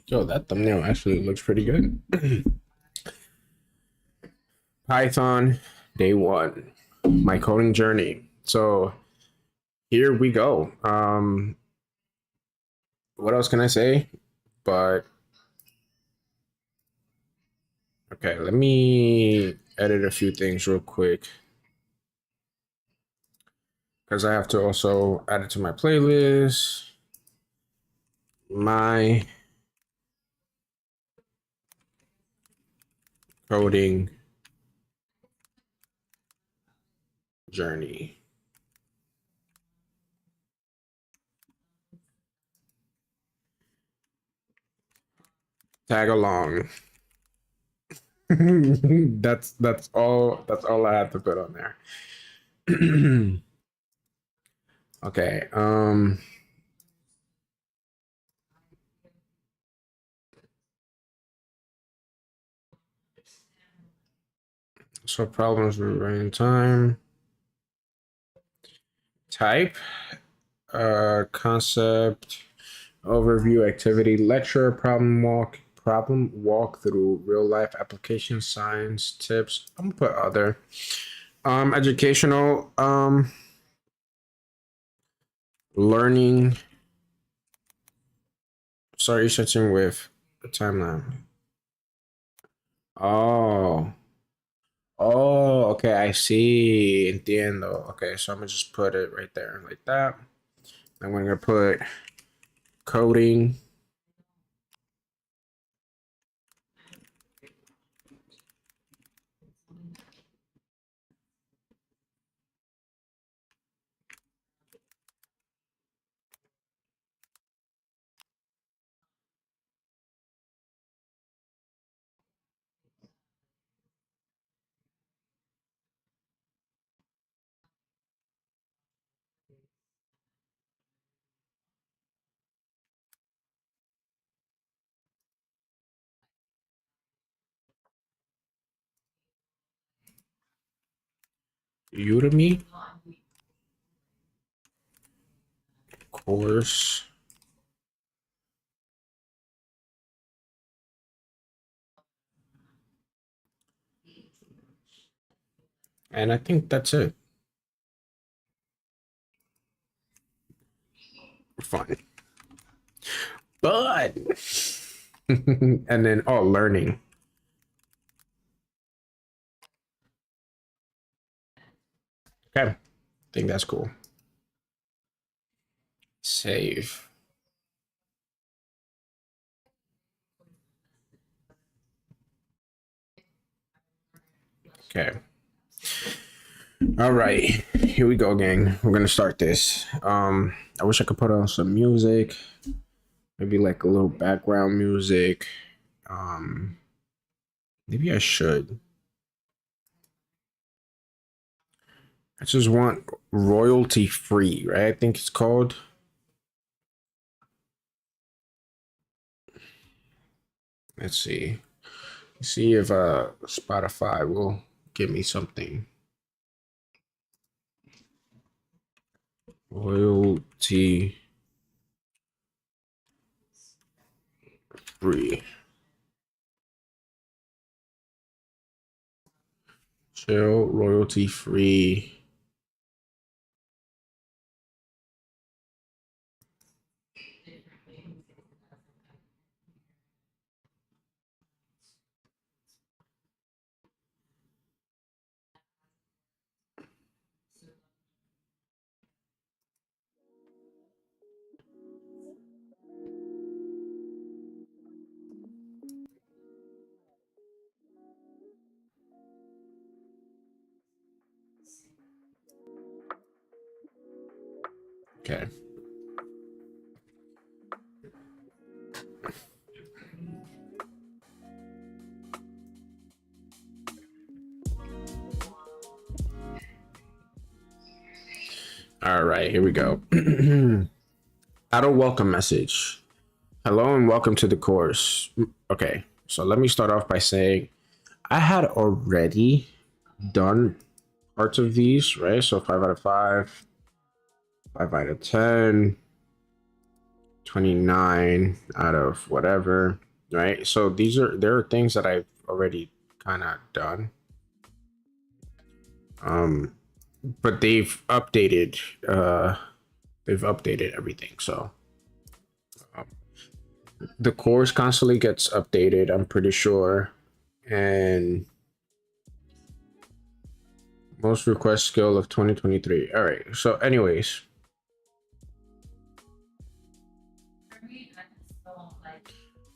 Yo, that thumbnail actually looks pretty good. Python, day one, my coding journey. So here we go. What else can I say? But okay, let me edit a few things real quick because I have to also add it to my playlist. My coding journey. Tag along. that's all I have to put on there. Okay. So problems with running time. Type. Concept. Overview, activity, lecture, problem walk through real life application, science tips. I'm gonna put other. Educational. Learning. Sorry, searching with the timeline. Oh. Oh, okay, I see. Entiendo. Okay, so I'm gonna just put it right there like that. I'm gonna put coding. Udemy course. And I think that's it. Fun. But and then learning. Okay. I think that's cool. Save. Okay. All right. Here we go, gang. We're gonna start this. I wish I could put on some music. Maybe like a little background music. Maybe I should. I just want royalty free, right? I think it's called. Let's see. See if Spotify will give me something. Royalty free. Chill, royalty free. Okay. All right, here we go. Auto welcome message. Hello and welcome to the course. Okay, so let me start off by saying I had already done parts of these, right? So 5 out of 5, 5 out of 10, 29 out of whatever, right? So there are things that I've already kind of done. But they've updated everything. So the course constantly gets updated, I'm pretty sure. And most request skill of 2023. All right. So anyways,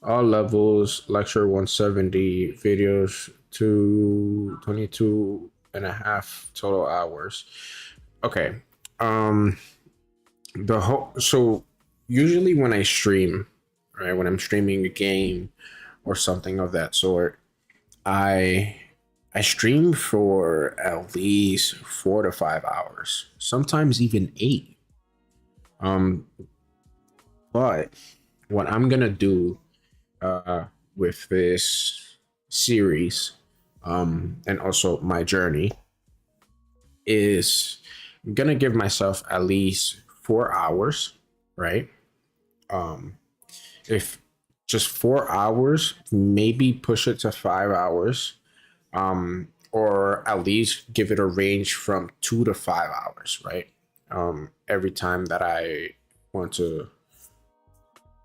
all levels, lecture 170, videos to 22 and a half total hours. Okay. The whole, so usually when I stream, right, when I'm streaming a game or something of that sort, I stream for at least 4 to 5 hours, sometimes even 8. But what I'm gonna do with this series, and also my journey, is I'm gonna give myself at least 4 hours, right? If just 4 hours, maybe push it to 5 hours, or at least give it a range from 2 to 5 hours, right? Every time that I want to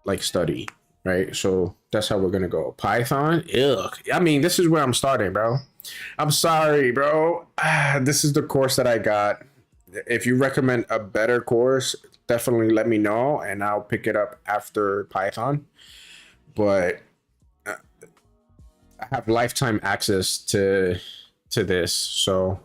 like study, right? So that's how we're gonna go. Python, ugh. I mean, this is where I'm starting, bro. I'm sorry, bro. This is the course that I got. If you recommend a better course, definitely let me know, and I'll pick it up after Python. But I have lifetime access to this, so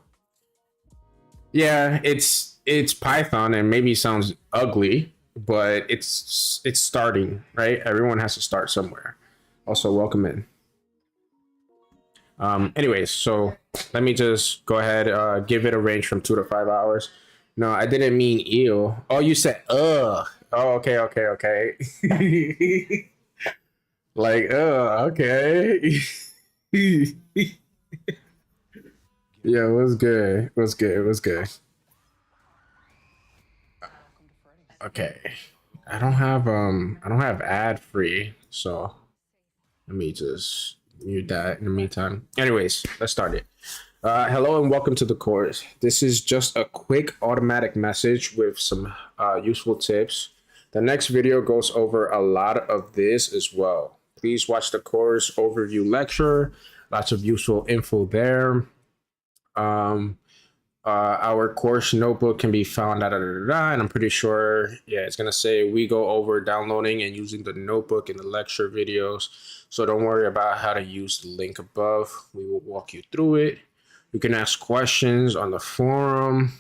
yeah, it's Python, and maybe it sounds ugly, but it's starting, right? Everyone has to start somewhere. Also, welcome in. Anyways, so let me just go ahead, give it a range from 2 to 5 hours. No, I didn't mean ew. Oh, you said ugh. Oh, okay, okay, okay. Like, okay. Yeah, it was good. It was good. It was good. Okay. I don't have ad free, so let me just mute that in the meantime. Anyways, let's start it. Hello and welcome to the course. This is just a quick automatic message with some useful tips. The next video goes over a lot of this as well. Please watch the course overview lecture. Lots of useful info there. Our course notebook can be found and I'm pretty sure, yeah, it's gonna say we go over downloading and using the notebook in the lecture videos. So don't worry about how to use the link above. We will walk you through it. You can ask questions on the forum.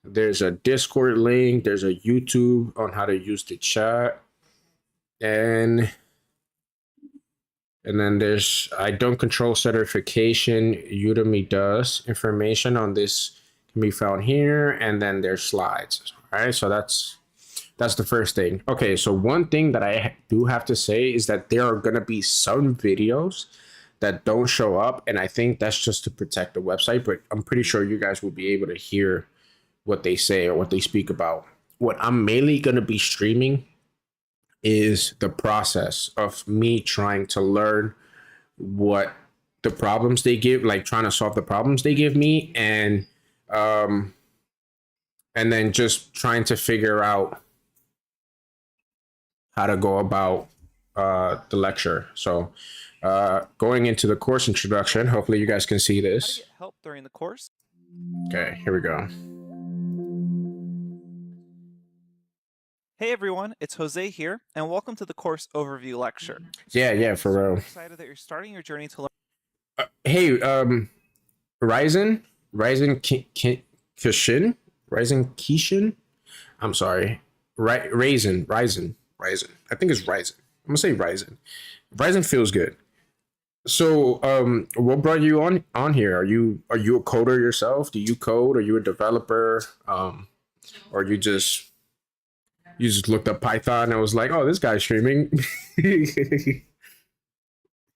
There's a Discord link. There's a YouTube on how to use the chat, and then there's I don't control certification. Udemy does. Information on this can be found here, and then there's slides. All right, so that's the first thing. Okay, so one thing that I do have to say is that there are gonna be some videos that don't show up, and I think that's just to protect the website. But I'm pretty sure you guys will be able to hear what they say or what they speak about. What I'm mainly gonna be streaming is the process of me trying to learn what the problems they give, like trying to solve the problems they give me, and then just trying to figure out how to go about the lecture. So going into the course introduction, hopefully you guys can see this. How to get help during the course. Okay, here we go. Hey everyone, it's Jose here, and welcome to the course overview lecture. Yeah, for real. I'm excited that you're starting your journey to learn. Hey, Ryzen Kishin. I'm sorry, Ryzen. I think it's Ryzen. I'm gonna say Ryzen. Ryzen feels good. So, what brought you on here? Are you a coder yourself? Do you code? Are you a developer? Or you just You just looked up Python and was like, oh, this guy's streaming.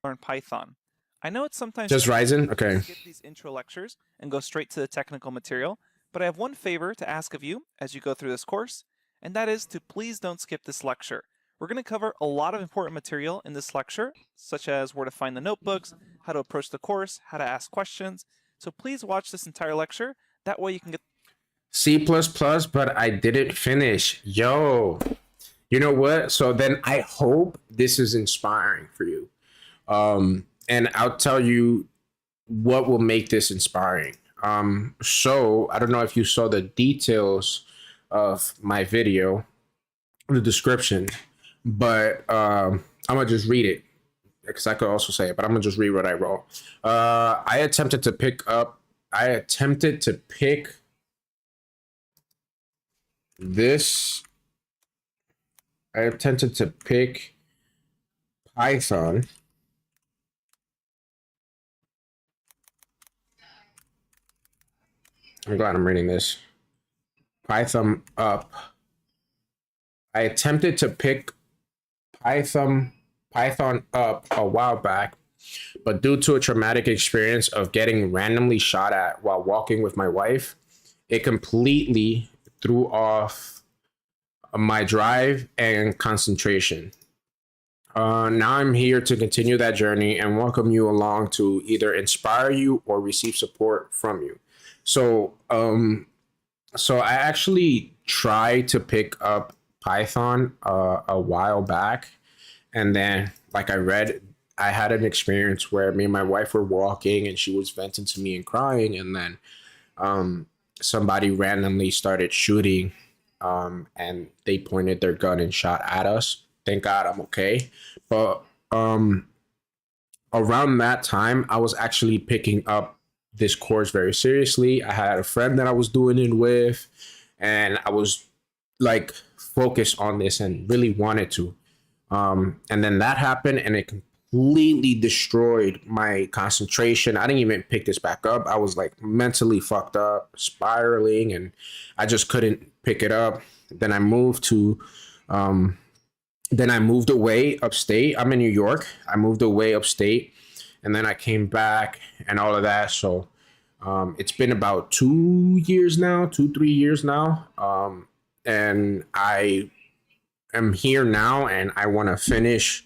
learn Python. I know it's sometimes Just Ryzen? Okay. skip these intro lectures and go straight to the technical material, but I have one favor to ask of you as you go through this course, and that is to please don't skip this lecture. We're going to cover a lot of important material in this lecture, such as where to find the notebooks, how to approach the course, how to ask questions. So please watch this entire lecture. That way you can get C++, but I didn't finish. Yo. You know what? So then I hope this is inspiring for you. And I'll tell you what will make this inspiring. So I don't know if you saw the details of my video, the description, but I'm gonna just read it because I could also say it, but I'm gonna just read what I wrote. I attempted to pick this. I attempted to pick Python. I'm glad I'm reading this. Python up. I attempted to pick Python up a while back, but due to a traumatic experience of getting randomly shot at while walking with my wife, it completely threw off my drive and concentration. Now I'm here to continue that journey and welcome you along to either inspire you or receive support from you. So, so I actually tried to pick up Python a while back, and then, like I had an experience where me and my wife were walking, and she was venting to me and crying, and then somebody randomly started shooting, and they pointed their gun and shot at us. Thank God I'm okay. But around that time, I was actually picking up this course very seriously. I had a friend that I was doing it with, and I was like focused on this and really wanted to. And then that happened, and it completely destroyed my concentration. I didn't even pick this back up. I was like mentally fucked up, spiraling, and I just couldn't pick it up. Then I moved to then I moved away upstate. I'm in New York. I moved away upstate, and then I came back and all of that. So it's been about 2 years now, 3 years now, and I am here now, and I want to finish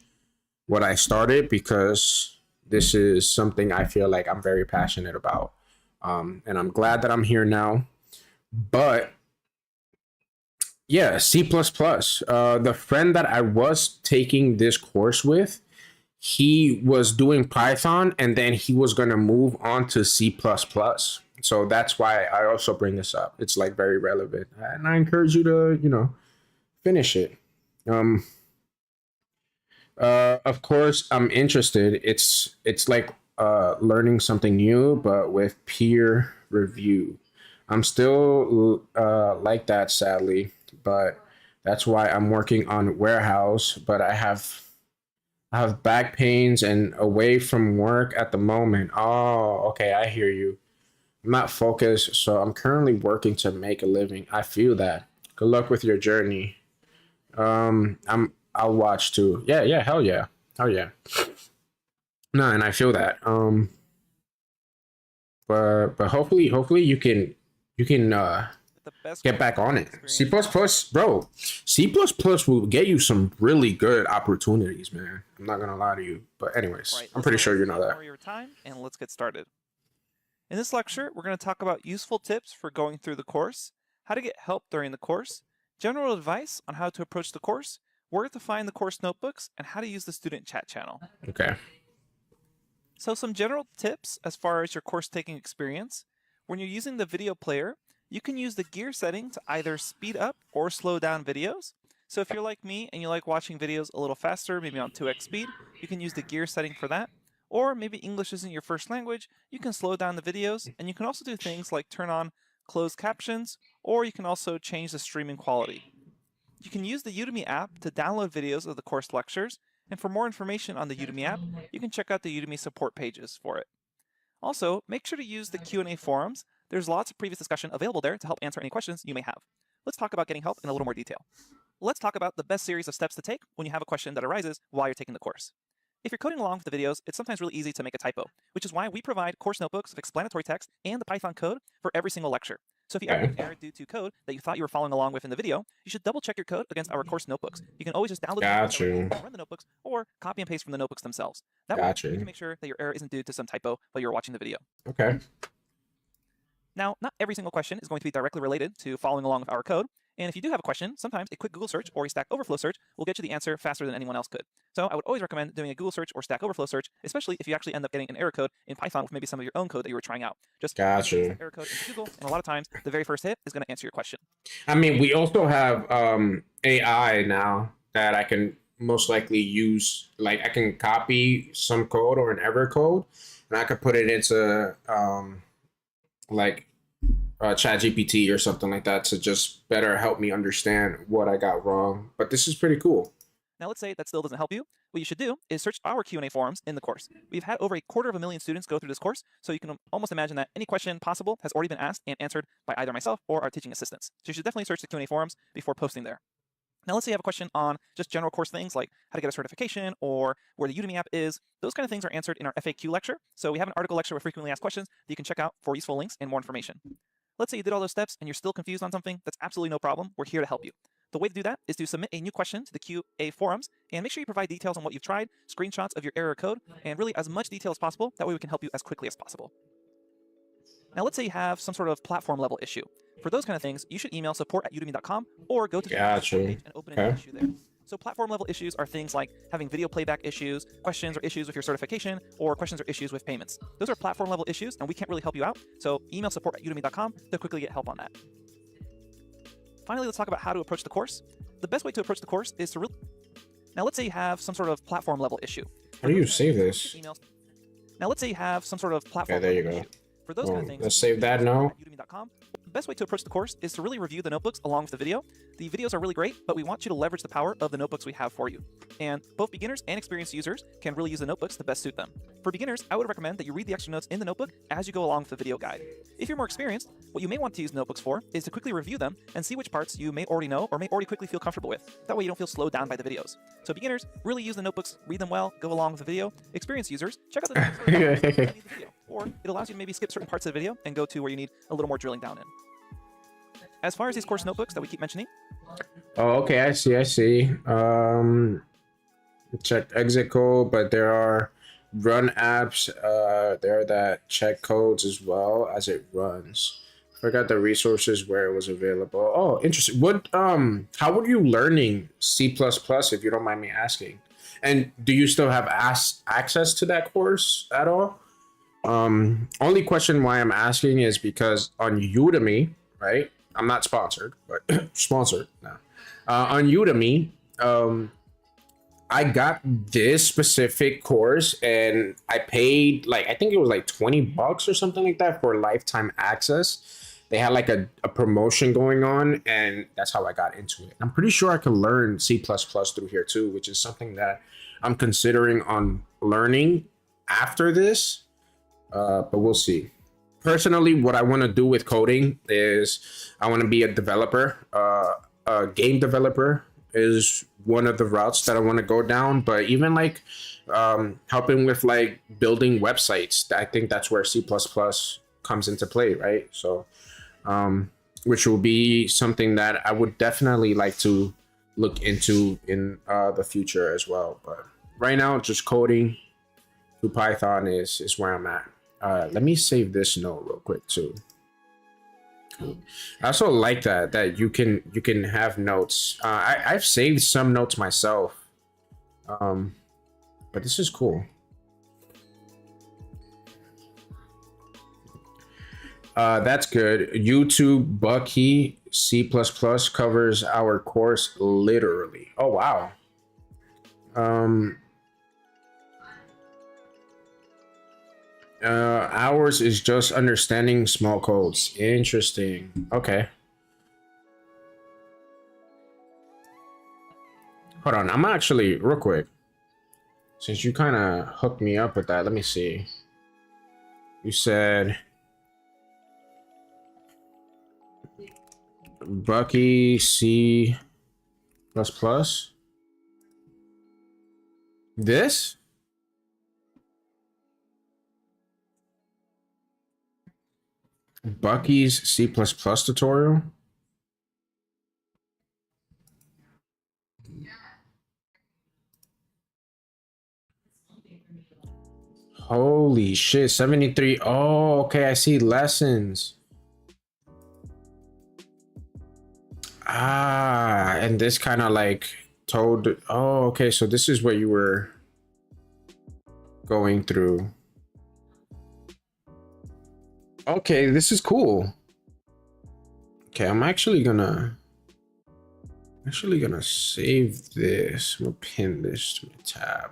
what I started because this is something I feel like I'm very passionate about, and I'm glad that I'm here now. But yeah, C++. The friend that I was taking this course with, he was doing Python and then he was going to move on to C++. So that's why I also bring this up. It's like very relevant. And I encourage you to, finish it. Of course, I'm interested. It's like learning something new, but with peer review. I'm still like that, sadly, but that's why I'm working on warehouse. But I have back pains and away from work at the moment. Oh, okay, I hear you. I'm not focused, so I'm currently working to make a living. I feel that. Good luck with your journey. I'll watch too. Yeah, yeah, hell yeah. Hell yeah. No, and I feel that. But hopefully you can the best get back on it. C++, experience bro. C++ will get you some really good opportunities, man. I'm not gonna lie to you. But anyways, Right, I'm pretty sure you know that. For your time, and let's get started. In this lecture, we're going to talk about useful tips for going through the course, how to get help during the course, general advice on how to approach the course, where to find the course notebooks, and how to use the student chat channel. Okay. So some general tips as far as your course taking experience. When you're using the video player, you can use the gear setting to either speed up or slow down videos. So if you're like me and you like watching videos a little faster, maybe on 2x speed, you can use the gear setting for that. Or maybe English isn't your first language, you can slow down the videos, and you can also do things like turn on closed captions, or you can also change the streaming quality. You can use the Udemy app to download videos of the course lectures, and for more information on the Udemy app, you can check out the Udemy support pages for it. Also, make sure to use the Q&A forums. There's lots of previous discussion available there to help answer any questions you may have. Let's talk about getting help in a little more detail. let's talk about the best series of steps to take when you have a question that arises while you're taking the course. If you're coding along with the videos, it's sometimes really easy to make a typo, which is why we provide course notebooks of explanatory text and the Python code for every single lecture. So if you ever get an error due to code that you thought you were following along with in the video, you should double check your code against our course notebooks. You can always just download the notebooks directly, run the notebooks, or copy and paste from the notebooks themselves. That way, you can make sure that your error isn't due to some typo while you're watching the video. Okay. Now, not every single question is going to be directly related to following along with our code. And if you do have a question, sometimes a quick Google search or a Stack Overflow search will get you the answer faster than anyone else could. So I would always recommend doing a Google search or Stack Overflow search, especially if you actually end up getting an error code in Python with maybe some of your own code that you were trying out. Just gotcha. Error code into Google, and a lot of times the very first hit is going to answer your question. I mean, we also have AI now that I can most likely use. Like, I can copy some code or an error code, and I could put it into like ChatGPT or something like that to just better help me understand what I got wrong. But this is pretty cool. Now, let's say that still doesn't help you. What you should do is search our Q&A forums in the course. We've had over 250,000 students go through this course, so you can almost imagine that any question possible has already been asked and answered by either myself or our teaching assistants. So you should definitely search the Q&A forums before posting there. Now, let's say you have a question on just general course things like how to get a certification or where the Udemy app is. Those kind of things are answered in our FAQ lecture. So we have an article lecture with frequently asked questions that you can check out for useful links and more information. Let's say you did all those steps and you're still confused on something. That's absolutely no problem. We're here to help you. The way to do that is to submit a new question to the QA forums and make sure you provide details on what you've tried, screenshots of your error code, and really as much detail as possible. That way we can help you as quickly as possible. Now, let's say you have some sort of platform level issue. For those kind of things, you should email support@udemy.com or go to the page and open an issue there. So platform level issues are things like having video playback issues, questions or issues with your certification, or questions or issues with payments. Those are platform level issues, and we can't really help you out. So email support@udemy.com to quickly get help on that. Finally, let's talk about how to approach the course. The best way to approach the course is to Now, let's say you have some sort of platform level issue. How do you save this? Now, let's say you have some sort of platform there you go. issue. For those kind of things, let's save that now. The best way to approach the course is to really review the notebooks along with the video. The videos are really great, but we want you to leverage the power of the notebooks we have for you. And both beginners and experienced users can really use the notebooks to best suit them. For beginners, I would recommend that you read the extra notes in the notebook as you go along with the video guide. If you're more experienced, what you may want to use notebooks for is to quickly review them and see which parts you may already know or may already quickly feel comfortable with. That way you don't feel slowed down by the videos. So beginners, really use the notebooks, read them well, go along with the video. Experienced users, check out the notebooks or it allows you to maybe skip certain parts of the video and go to where you need a little more drilling down in. As far as these course notebooks that we keep mentioning. Oh, okay, I see. Check exit code, but there are run apps there that check codes as well as it runs. Forgot the resources where it was available. Oh, interesting. What how were you learning C++ if you don't mind me asking? And do you still have access to that course at all? Only question why I'm asking is because on Udemy, right? I'm not sponsored, but sponsored now. On Udemy, I got this specific course and I paid like, I think it was like $20 or something like that for lifetime access. They had like a promotion going on and that's how I got into it. I'm pretty sure I can learn C++ through here too, which is something that I'm considering on learning after this, but we'll see. Personally, what I want to do with coding is I want to be a developer. A game developer is one of the routes that I want to go down. But even like helping with like building websites, I think that's where C++ comes into play, right? So, which will be something that I would definitely like to look into in the future as well. But right now, just coding through Python is where I'm at. Let me save this note real quick too. I also like that you can have notes. I've saved some notes myself, but this is cool. That's good. YouTube Bucky C++ covers our course literally. Oh wow. Ours is just understanding small codes. Interesting. Okay. Hold on. I'm actually real quick. Since you kind of hooked me up with that, let me see. You said Bucky C++ Plus plus. This? Bucky's C++ tutorial? Holy shit, 73. Oh, okay, I see lessons. Ah, and this kind of like told, oh, okay, so this is what you were going through. Okay, this is cool. Okay, I'm actually gonna save this. I'm gonna pin this to my tab.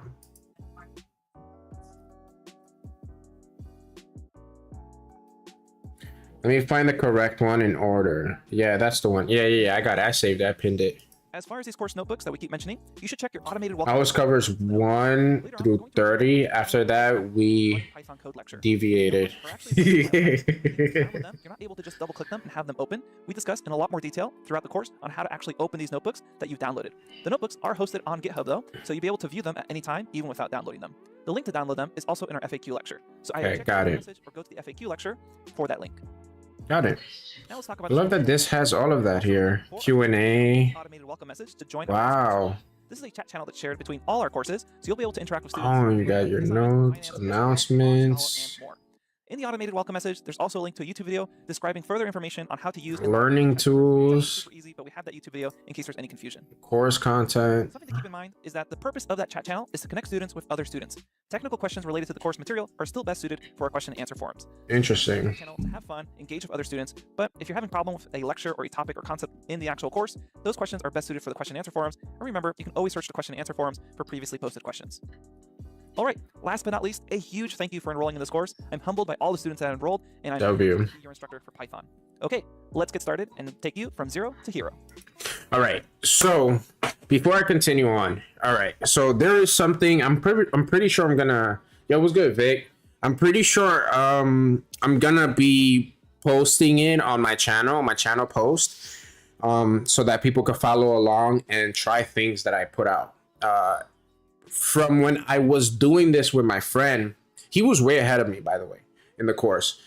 Let me find the correct one in order. Yeah, that's the one. Yeah, I got it. I saved it. I pinned it. As far as these course notebooks that we keep mentioning, you should check your automated welcome. Ours covers 1 through 30. After that, we Python code lecture. deviated. You're not able to just double click them and have them open. We discussed in a lot more detail throughout the course on how to actually open these notebooks that you've downloaded. The notebooks are hosted on GitHub though, so you'll be able to view them at any time, even without downloading them. The link to download them is also in our FAQ lecture. So either check the message or go to the FAQ lecture for that link. Got it. Now let's talk about I love that this has all of that here. Q&A. Automated welcome message to join. Wow. This is a chat channel that's shared between all our courses, so you'll be able to interact with students. Oh, you got your notes, announcements. And more. In the automated welcome message, there's also a link to a YouTube video describing further information on how to use learning tools. Super easy, but we have that YouTube video in case there's any confusion. Course content. Something to keep in mind is that the purpose of that chat channel is to connect students with other students. Technical questions related to the course material are still best suited for our question and answer forums. Interesting. Channel to have fun, engage with other students, but if you're having a problem with a lecture or a topic or concept in the actual course, those questions are best suited for the question and answer forums. And remember, you can always search the question and answer forums for previously posted questions. All right, last but not least, a huge thank you for enrolling in this course. I'm humbled by all the students that have enrolled, and I'm your instructor for Python. Okay, let's get started and take you from zero to hero. All right, so before I continue on, all right, so there is something I'm pretty sure I'm gonna. Yo, what's good, Vic? I'm pretty sure I'm gonna be posting it on my channel post, so that people can follow along and try things that I put out. From when I was doing this with my friend, he was way ahead of me, by the way, in the course.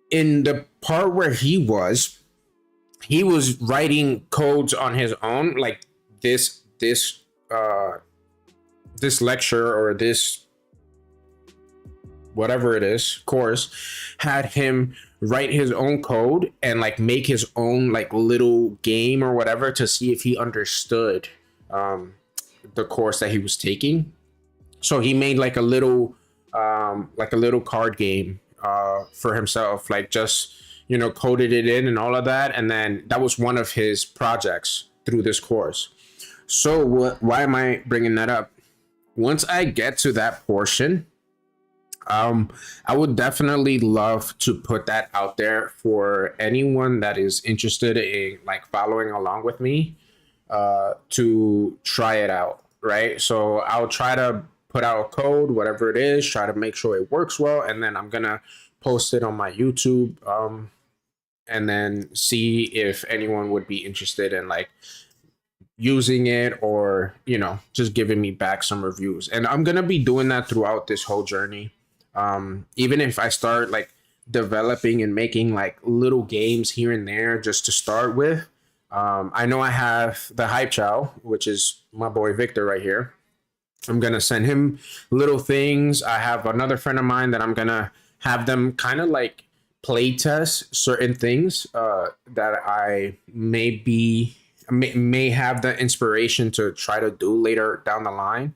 In the part where he was writing codes on his own, like this lecture or this whatever it is course had him write his own code and like make his own like little game or whatever to see if he understood the course that he was taking. So he made like a little card game for himself, like just, you know, coded it in and all of that. And then that was one of his projects through this course. So why am I bringing that up? Once I get to that portion, I would definitely love to put that out there for anyone that is interested in like following along with me, to try it out, right? So I'll try to put out a code, whatever it is, try to make sure it works well, and then I'm gonna post it on my YouTube, and then see if anyone would be interested in like using it or, you know, just giving me back some reviews. And I'm gonna be doing that throughout this whole journey. Even if I start like developing and making like little games here and there just to start with. I know I have the Hype Chow, which is my boy Victor right here. I'm going to send him little things. I have another friend of mine that I'm going to have them kind of like play test certain things that I may have the inspiration to try to do later down the line.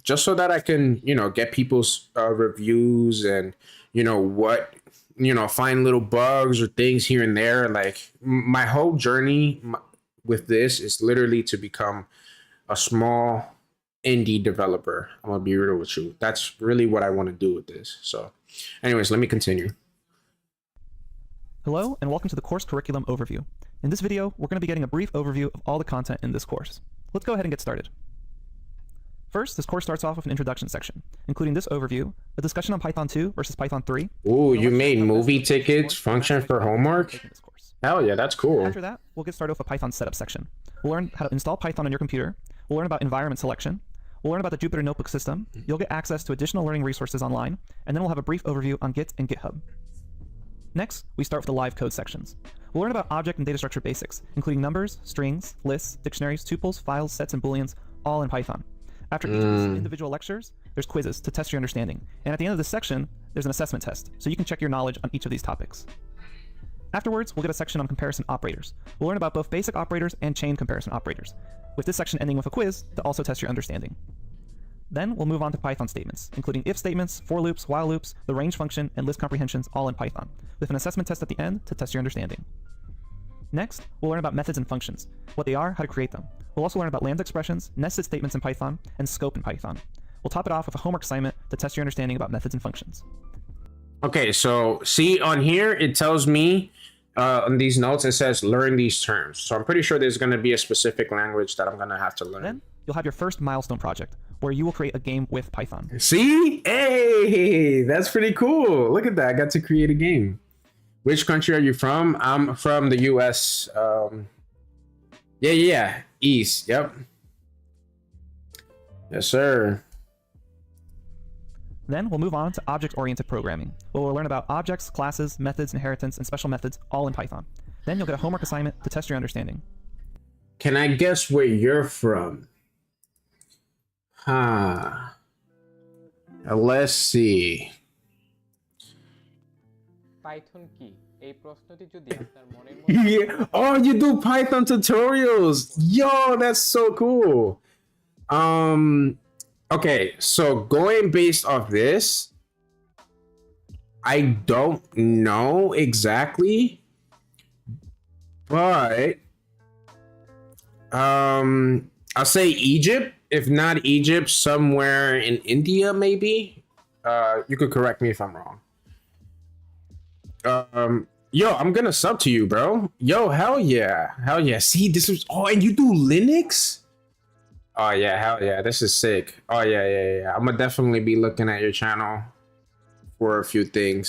Just so that I can, you know, get people's reviews and, you know, find little bugs or things here and there. Like my whole journey with this is literally to become a small indie developer. I'm gonna be real with you. That's really what I want to do with this. So anyways, let me continue. Hello and welcome to the course curriculum overview. In this video, we're going to be getting a brief overview of all the content in this course. Let's go ahead and get started. First, this course starts off with an introduction section, including this overview, a discussion on Python 2 versus Python 3. Ooh, you made movie tickets function for homework? Hell yeah, that's cool. After that, we'll get started with a Python setup section. We'll learn how to install Python on your computer. We'll learn about environment selection. We'll learn about the Jupyter Notebook system. You'll get access to additional learning resources online, and then we'll have a brief overview on Git and GitHub. Next, we start with the live code sections. We'll learn about object and data structure basics, including numbers, strings, lists, dictionaries, tuples, files, sets, and booleans, all in Python. After each of these individual lectures, there's quizzes to test your understanding. And at the end of this section, there's an assessment test, so you can check your knowledge on each of these topics. Afterwards, we'll get a section on comparison operators. We'll learn about both basic operators and chain comparison operators, with this section ending with a quiz to also test your understanding. Then we'll move on to Python statements, including if statements, for loops, while loops, the range function, and list comprehensions, all in Python, with an assessment test at the end to test your understanding. Next, we'll learn about methods and functions, what they are, how to create them. We'll also learn about lambda expressions, nested statements in Python, and scope in Python. We'll top it off with a homework assignment to test your understanding about methods and functions. Okay, so see on here, it tells me on these notes, it says learn these terms. So I'm pretty sure there's going to be a specific language that I'm going to have to learn. Then you'll have your first milestone project, where you will create a game with Python. See? Hey, that's pretty cool. Look at that. I got to create a game. Which country are you from? I'm from the US. Yeah. East. Yep. Yes, sir. Then we'll move on to object-oriented programming, where we'll learn about objects, classes, methods, inheritance, and special methods, all in Python. Then you'll get a homework assignment to test your understanding. Can I guess where you're from? Let's see. Python কি এই প্রশ্নটি যদি আপনার মনের মধ্যে Yeah. Oh, you do Python tutorials. Yo, that's so cool. Okay, so going based off this, I don't know exactly, but I'll say Egypt. If not Egypt, somewhere in India, maybe. You could correct me if I'm wrong. Yo, I'm gonna sub to you, bro. Yo, hell yeah. See, this is and you do Linux? Oh yeah, hell yeah, this is sick. Oh yeah. I'm gonna definitely be looking at your channel for a few things.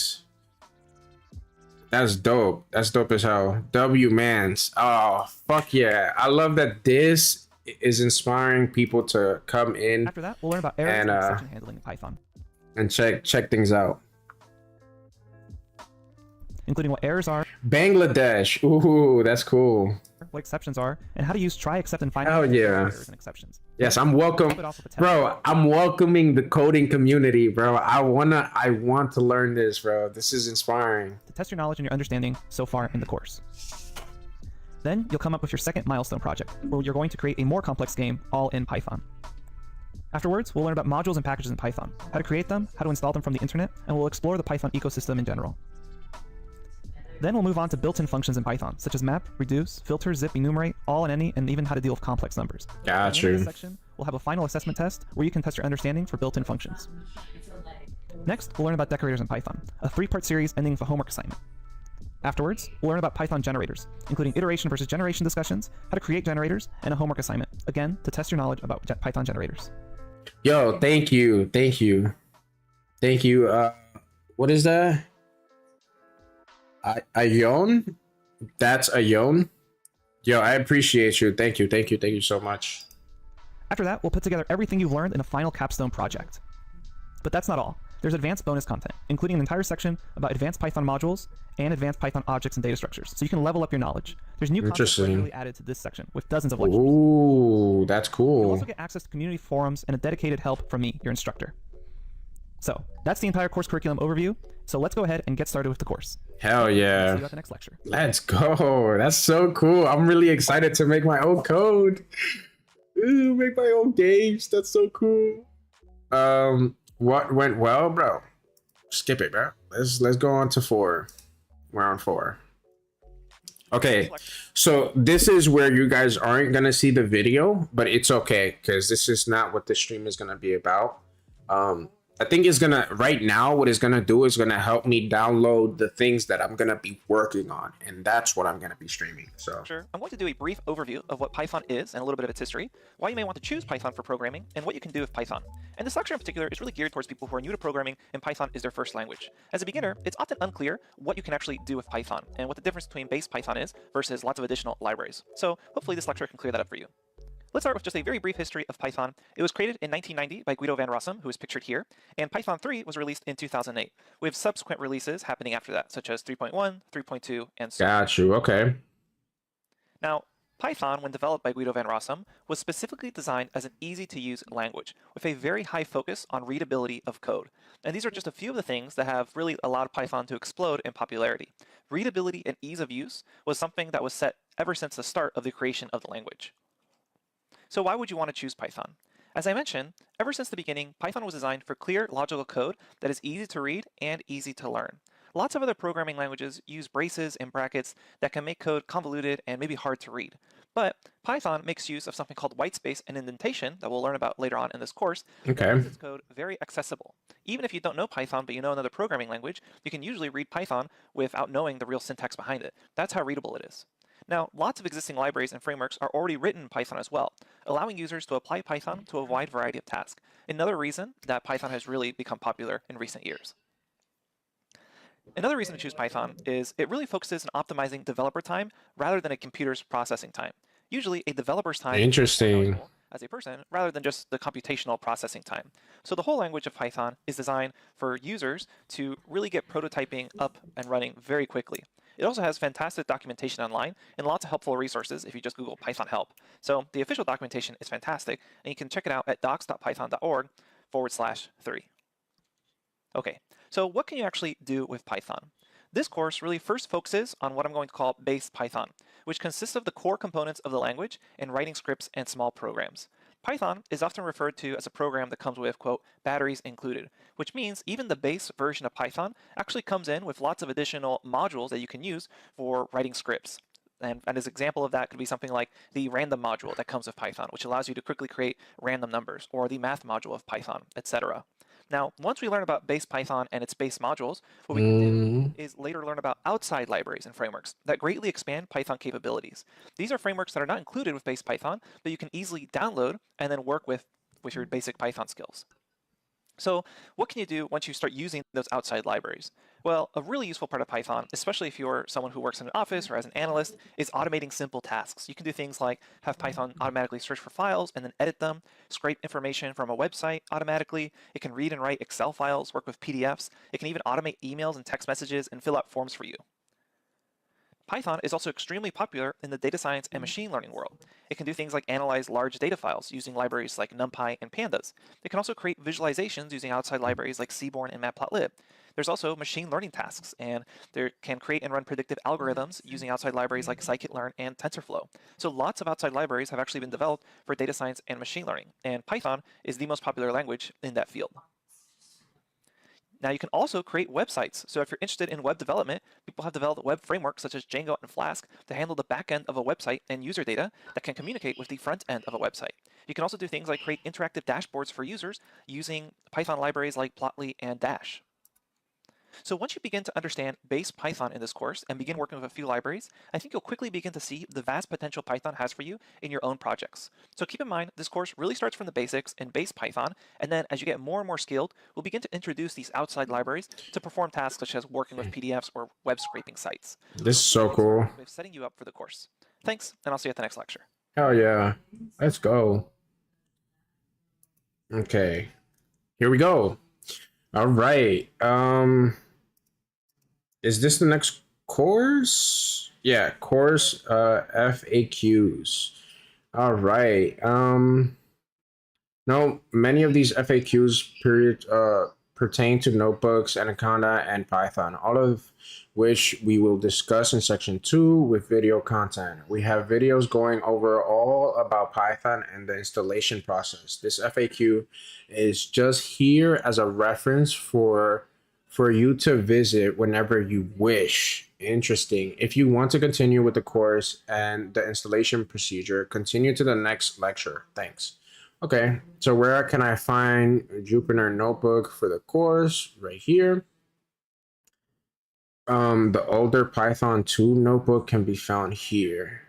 That's dope. That's dope as hell. W Mans. Oh fuck yeah. I love that this is inspiring people to come in. After that, we'll learn about errors and exception handling in Python, And check things out. including what errors are, Bangladesh. Ooh, that's cool. what exceptions are, and how to use try, except, and find Hell yeah. errors and exceptions. Yes, I'm welcome, bro. I'm welcoming the coding community, bro. I want to learn this, bro. This is inspiring. To test your knowledge and your understanding so far in the course. Then you'll come up with your second milestone project, where you're going to create a more complex game, all in Python. Afterwards, we'll learn about modules and packages in Python, how to create them, how to install them from the internet, and we'll explore the Python ecosystem in general. Then we'll move on to built-in functions in Python, such as map, reduce, filter, zip, enumerate, all and any, and even how to deal with complex numbers. Got you. In this section, we'll have a final assessment test where you can test your understanding for built-in functions. Next, we'll learn about decorators in Python, a 3-part series ending with a homework assignment. Afterwards, we'll learn about Python generators, including iteration versus generation discussions, how to create generators, and a homework assignment, again, to test your knowledge about Python generators. Yo, thank you. What is that? Ayon? That's Ayon? Yo, I appreciate you. Thank you so much. After that, we'll put together everything you've learned in a final capstone project. But that's not all. There's advanced bonus content, including an entire section about advanced Python modules and advanced Python objects and data structures, so you can level up your knowledge. There's new content regularly added to this section with dozens of lectures. Ooh, that's cool. You'll also get access to community forums and a dedicated help from me, your instructor. So that's the entire course curriculum overview. So let's go ahead and get started with the course. Hell yeah. See you at the next lecture. Let's go. That's so cool. I'm really excited to make my own code. Ooh, make my own games. That's so cool. What went well, bro? Skip it, bro. Let's go on to 4. We're on 4. Okay, so this is where you guys aren't gonna see the video, but it's okay because this is not what the stream is gonna be about. I think it's gonna right now. What it's gonna do is gonna help me download the things that I'm gonna be working on, and that's what I'm gonna be streaming. So Sure. I'm going to do a brief overview of what Python is and a little bit of its history, why you may want to choose Python for programming, and what you can do with Python. And this lecture in particular is really geared towards people who are new to programming and Python is their first language. As a beginner, it's often unclear what you can actually do with Python and what the difference between base Python is versus lots of additional libraries. So hopefully this lecture can clear that up for you. Let's start with just a very brief history of Python. It was created in 1990 by Guido van Rossum, who is pictured here, and Python 3 was released in 2008. We have subsequent releases happening after that, such as 3.1, 3.2, and so on. got you. Okay. Now, Python, when developed by Guido van Rossum, was specifically designed as an easy-to-use language with a very high focus on readability of code. And these are just a few of the things that have really allowed Python to explode in popularity. Readability and ease of use was something that was set ever since the start of the creation of the language. So why would you want to choose Python? As I mentioned, ever since the beginning, Python was designed for clear, logical code that is easy to read and easy to learn. Lots of other programming languages use braces and brackets that can make code convoluted and maybe hard to read. But Python makes use of something called whitespace and indentation that we'll learn about later on in this course. Okay. That makes its code very accessible. Even if you don't know Python but you know another programming language, you can usually read Python without knowing the real syntax behind it. That's how readable it is. Now, lots of existing libraries and frameworks are already written in Python as well, allowing users to apply Python to a wide variety of tasks. Another reason that Python has really become popular in recent years. Another reason to choose Python is it really focuses on optimizing developer time rather than a computer's processing time. Usually, a developer's time Interesting. is valuable as a person rather than just the computational processing time. So the whole language of Python is designed for users to really get prototyping up and running very quickly. It also has fantastic documentation online and lots of helpful resources if you just Google Python help. So the official documentation is fantastic, and you can check it out at docs.python.org/3. Okay, so what can you actually do with Python? This course really first focuses on what I'm going to call base Python, which consists of the core components of the language and writing scripts and small programs. Python is often referred to as a program that comes with, quote, batteries included, which means even the base version of Python actually comes in with lots of additional modules that you can use for writing scripts. And as an example of that could be something like the random module that comes with Python, which allows you to quickly create random numbers, or the math module of Python, etc. Now, once we learn about base Python and its base modules, what we can do is later learn about outside libraries and frameworks that greatly expand Python capabilities. These are frameworks that are not included with base Python, but you can easily download and then work with your basic Python skills. So what can you do once you start using those outside libraries? Well, a really useful part of Python, especially if you're someone who works in an office or as an analyst, is automating simple tasks. You can do things like have Python automatically search for files and then edit them, scrape information from a website automatically. It can read and write Excel files, work with PDFs. It can even automate emails and text messages and fill out forms for you. Python is also extremely popular in the data science and machine learning world. It can do things like analyze large data files using libraries like NumPy and Pandas. It can also create visualizations using outside libraries like Seaborn and Matplotlib. There's also machine learning tasks, and there can create and run predictive algorithms using outside libraries like scikit-learn and TensorFlow. So lots of outside libraries have actually been developed for data science and machine learning, and Python is the most popular language in that field. Now you can also create websites. So if you're interested in web development, people have developed web frameworks such as Django and Flask to handle the back end of a website and user data that can communicate with the front end of a website. You can also do things like create interactive dashboards for users using Python libraries like Plotly and Dash. So once you begin to understand base Python in this course and begin working with a few libraries, I think you'll quickly begin to see the vast potential Python has for you in your own projects. So keep in mind, this course really starts from the basics in base Python, and then as you get more and more skilled, we'll begin to introduce these outside libraries to perform tasks such as working with PDFs or web scraping sites. This is so cool. With setting you up for the course. Thanks, and I'll see you at the next lecture. Hell yeah. Let's go. Okay. Here we go. All right. Is this the next course? Yeah, course FAQs. All right. No, many of these FAQs pertain to notebooks, Anaconda, and Python, all of which we will discuss in section 2 with video content. We have videos going over all about Python and the installation process. This FAQ is just here as a reference for you to visit whenever you wish. Interesting. If you want to continue with the course and the installation procedure, continue to the next lecture. Thanks. Okay, so where can I find a Jupyter notebook for the course? Right here. The older Python 2 notebook can be found here.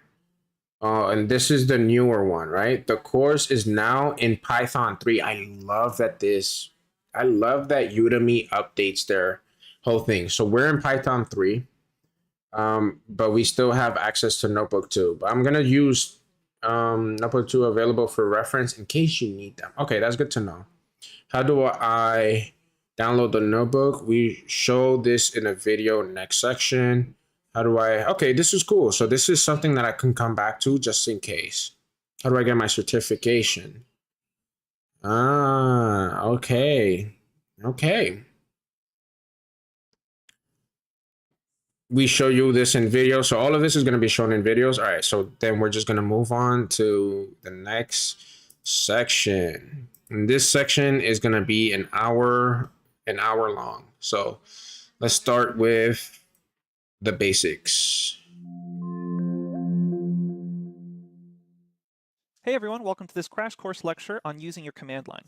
And this is the newer one, right? The course is now in Python 3. I love that Udemy updates their whole thing. So we're in Python 3, but we still have access to Notebook 2. But I'm going to use Notebook 2 available for reference in case you need them. Okay, that's good to know. How do I download the notebook? We show this in a video next section. How do I, okay, this is cool. So this is something that I can come back to just in case. How do I get my certification? Ah, okay. Okay. We show you this in video. So all of this is going to be shown in videos. All right. So then we're just going to move on to the next section. And this section is going to be an hour long. So let's start with the basics. Hey everyone, welcome to this crash course lecture on using your command line.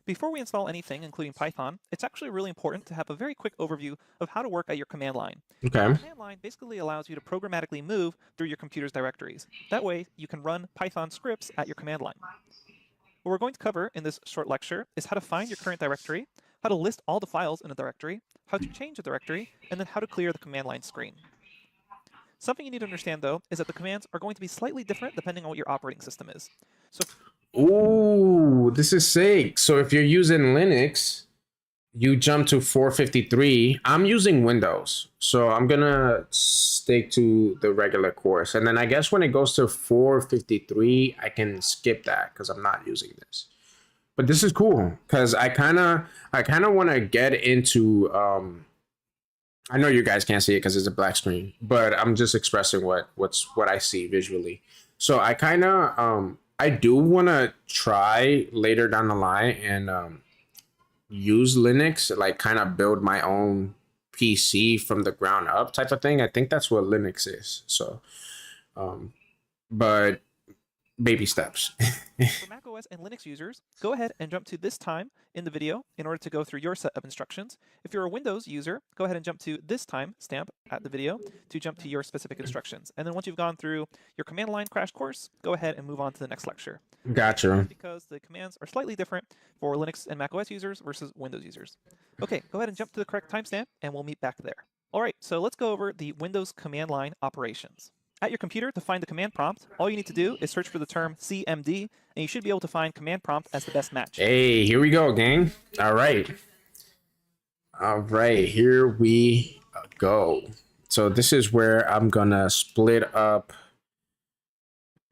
Before we install anything, including Python, it's actually really important to have a very quick overview of how to work at your command line. Okay. The command line basically allows you to programmatically move through your computer's directories. That way, you can run Python scripts at your command line. What we're going to cover in this short lecture is how to find your current directory, how to list all the files in a directory, how to change a directory, and then how to clear the command line screen. Something you need to understand, though, is that the commands are going to be slightly different depending on what your operating system is. So, ooh, this is sick. So if you're using Linux, you jump to 453. I'm using Windows, so I'm gonna stick to the regular course. And then I guess when it goes to 453, I can skip that because I'm not using this. But this is cool because I kind of want to get into I know you guys can't see it because it's a black screen, but I'm just expressing what I see visually. So I do want to try later down the line and use Linux, like kind of build my own PC from the ground up type of thing. I think that's what Linux is. So, but baby steps. for macOS and Linux users, go ahead and jump to this time in the video in order to go through your set of instructions. If you're a Windows user, go ahead and jump to this time stamp at the video to jump to your specific instructions. And then once you've gone through your command line crash course, go ahead and move on to the next lecture. Gotcha. Because the commands are slightly different for Linux and macOS users versus Windows users. Okay, go ahead and jump to the correct timestamp and we'll meet back there. All right, so let's go over the Windows command line operations. At your computer, to find the command prompt, all you need to do is search for the term CMD, and you should be able to find command prompt as the best match. Hey, here we go, gang. All right. All right, here we go. So this is where I'm gonna split up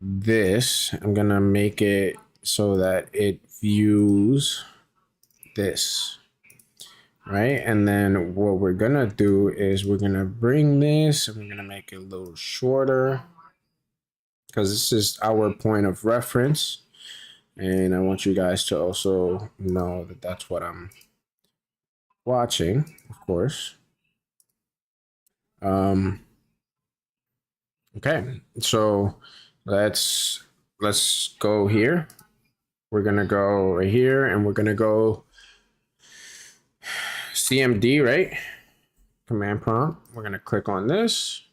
this. I'm gonna make it so that it views this. Right, and then what we're gonna do is we're gonna bring this and we're gonna make it a little shorter because this is our point of reference, and I want you guys to also know that that's what I'm watching, of course. Okay, so let's go here. We're gonna go right here, and we're gonna go CMD, right? Command prompt. We're gonna click on this.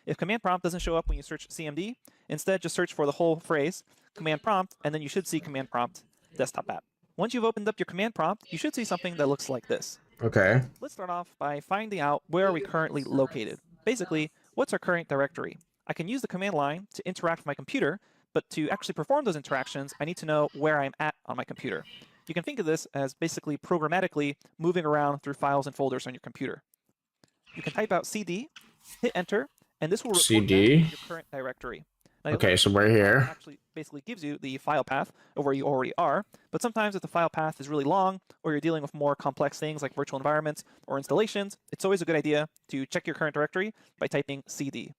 If command prompt doesn't show up when you search CMD, instead just search for the whole phrase, command prompt, and then you should see command prompt desktop app. Once you've opened up your command prompt, you should see something that looks like this. Okay. Let's start off by finding out where are we currently located. Basically, what's our current directory? I can use the command line to interact with my computer, but to actually perform those interactions, I need to know where I'm at on my computer. You can think of this as basically programmatically moving around through files and folders on your computer. You can type out CD, hit enter, and this will report CD. back your current directory. Now, Okay, so we're here. actually basically gives you the file path of where you already are, but sometimes if the file path is really long or you're dealing with more complex things like virtual environments or installations, it's always a good idea to check your current directory by typing CD.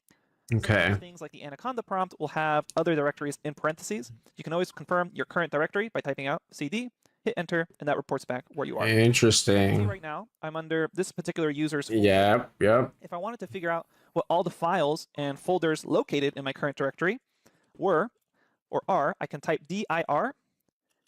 Okay. Things like the Anaconda prompt will have other directories in parentheses. You can always confirm your current directory by typing out CD, hit enter, and that reports back where you are. Interesting. Right now, I'm under this particular user's folder. Yep. If I wanted to figure out what all the files and folders located in my current directory were, or R, I can type dir,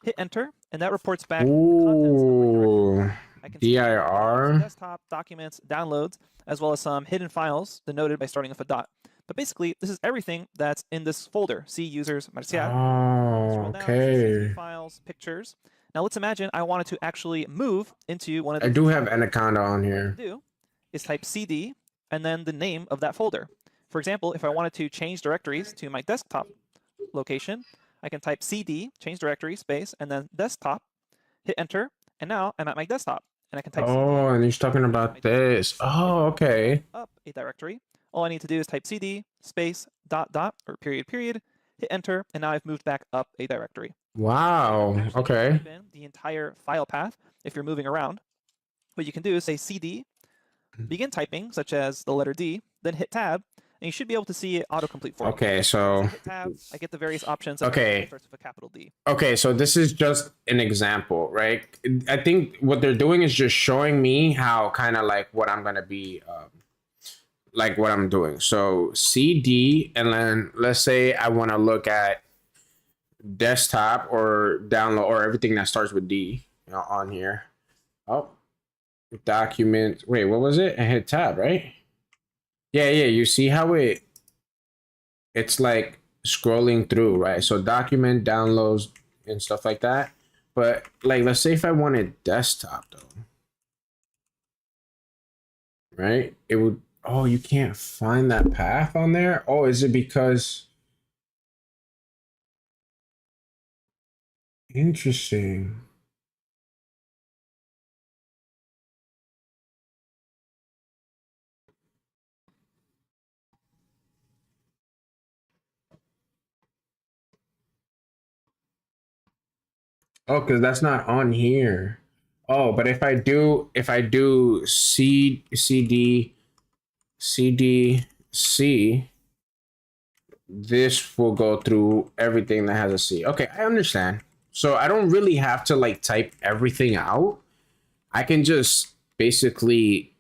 hit enter, and that reports back the contents of my directory. Ooh, I can see dir. desktop, documents, downloads, as well as some hidden files denoted by starting with a dot. But basically, this is everything that's in this folder. See users, marcial. Oh, Scroll down, see okay. CSV files, pictures. Now let's imagine I wanted to actually move into one of I these. do have Anaconda on What I here. can do is type cd and then the name of that folder. For example, if I wanted to change directories to my desktop location, I can type cd, change directory, space, and then desktop, hit enter, and now I'm at my desktop. And I can type Oh, cd, and he's talking about this. Oh, okay. up a directory. All I need to do is type cd, space, dot, dot, or period, period, hit enter, and now I've moved back up a directory. Wow. Actually, Okay. type in the entire file path if you're moving around. What you can do is say cd, begin typing, such as the letter D, then hit tab, and you should be able to see it autocomplete for you. Okay, As so I hit tab, I get the various options. Such okay. as starts with a capital D. Okay, so this is just an example, right? I think what they're doing is just showing me how kind of like what I'm gonna be like what I'm doing. So CD, and then let's say I want to look at desktop or download or everything that starts with D, you know, on here. Oh, document. Wait, what was it? I hit tab, right? Yeah, yeah. You see how it's like scrolling through, right? So document, downloads, and stuff like that. But like, let's say if I wanted desktop though, right? It would. Oh, you can't find that path on there. Oh, is it because? Interesting. Oh, because that's not on here. Oh, but if I do C, this will go through everything that has a C. Okay, I understand. So I don't really have to like type everything out. I can just basically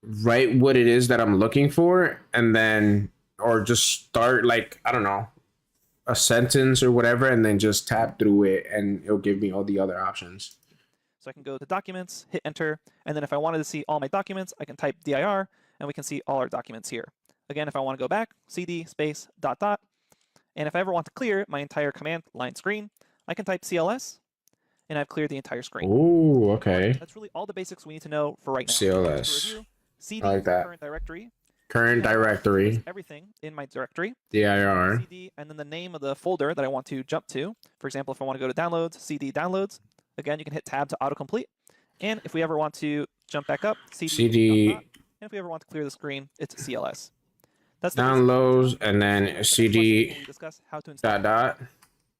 write what it is that I'm looking for and then or just start like, I don't know, a sentence or whatever and then just tap through it and it'll give me all the other options. So I can go to documents, hit enter, and then if I wanted to see all my documents, I can type dir, and we can see all our documents here. Again, if I want to go back, cd space dot dot, and if I ever want to clear my entire command line screen, I can type cls, and I've cleared the entire screen. Oh, okay. That's really all the basics we need to know for right now. CLS. Review, cd I like that. current directory. Current directory. Everything in my directory. dir. CD, and then the name of the folder that I want to jump to. For example, if I want to go to downloads, cd downloads. Again, you can hit tab to autocomplete. And if we ever want to jump back up, cd. And if we ever want to clear the screen, it's CLS. That's the downloads and then cd discuss how to dot dot.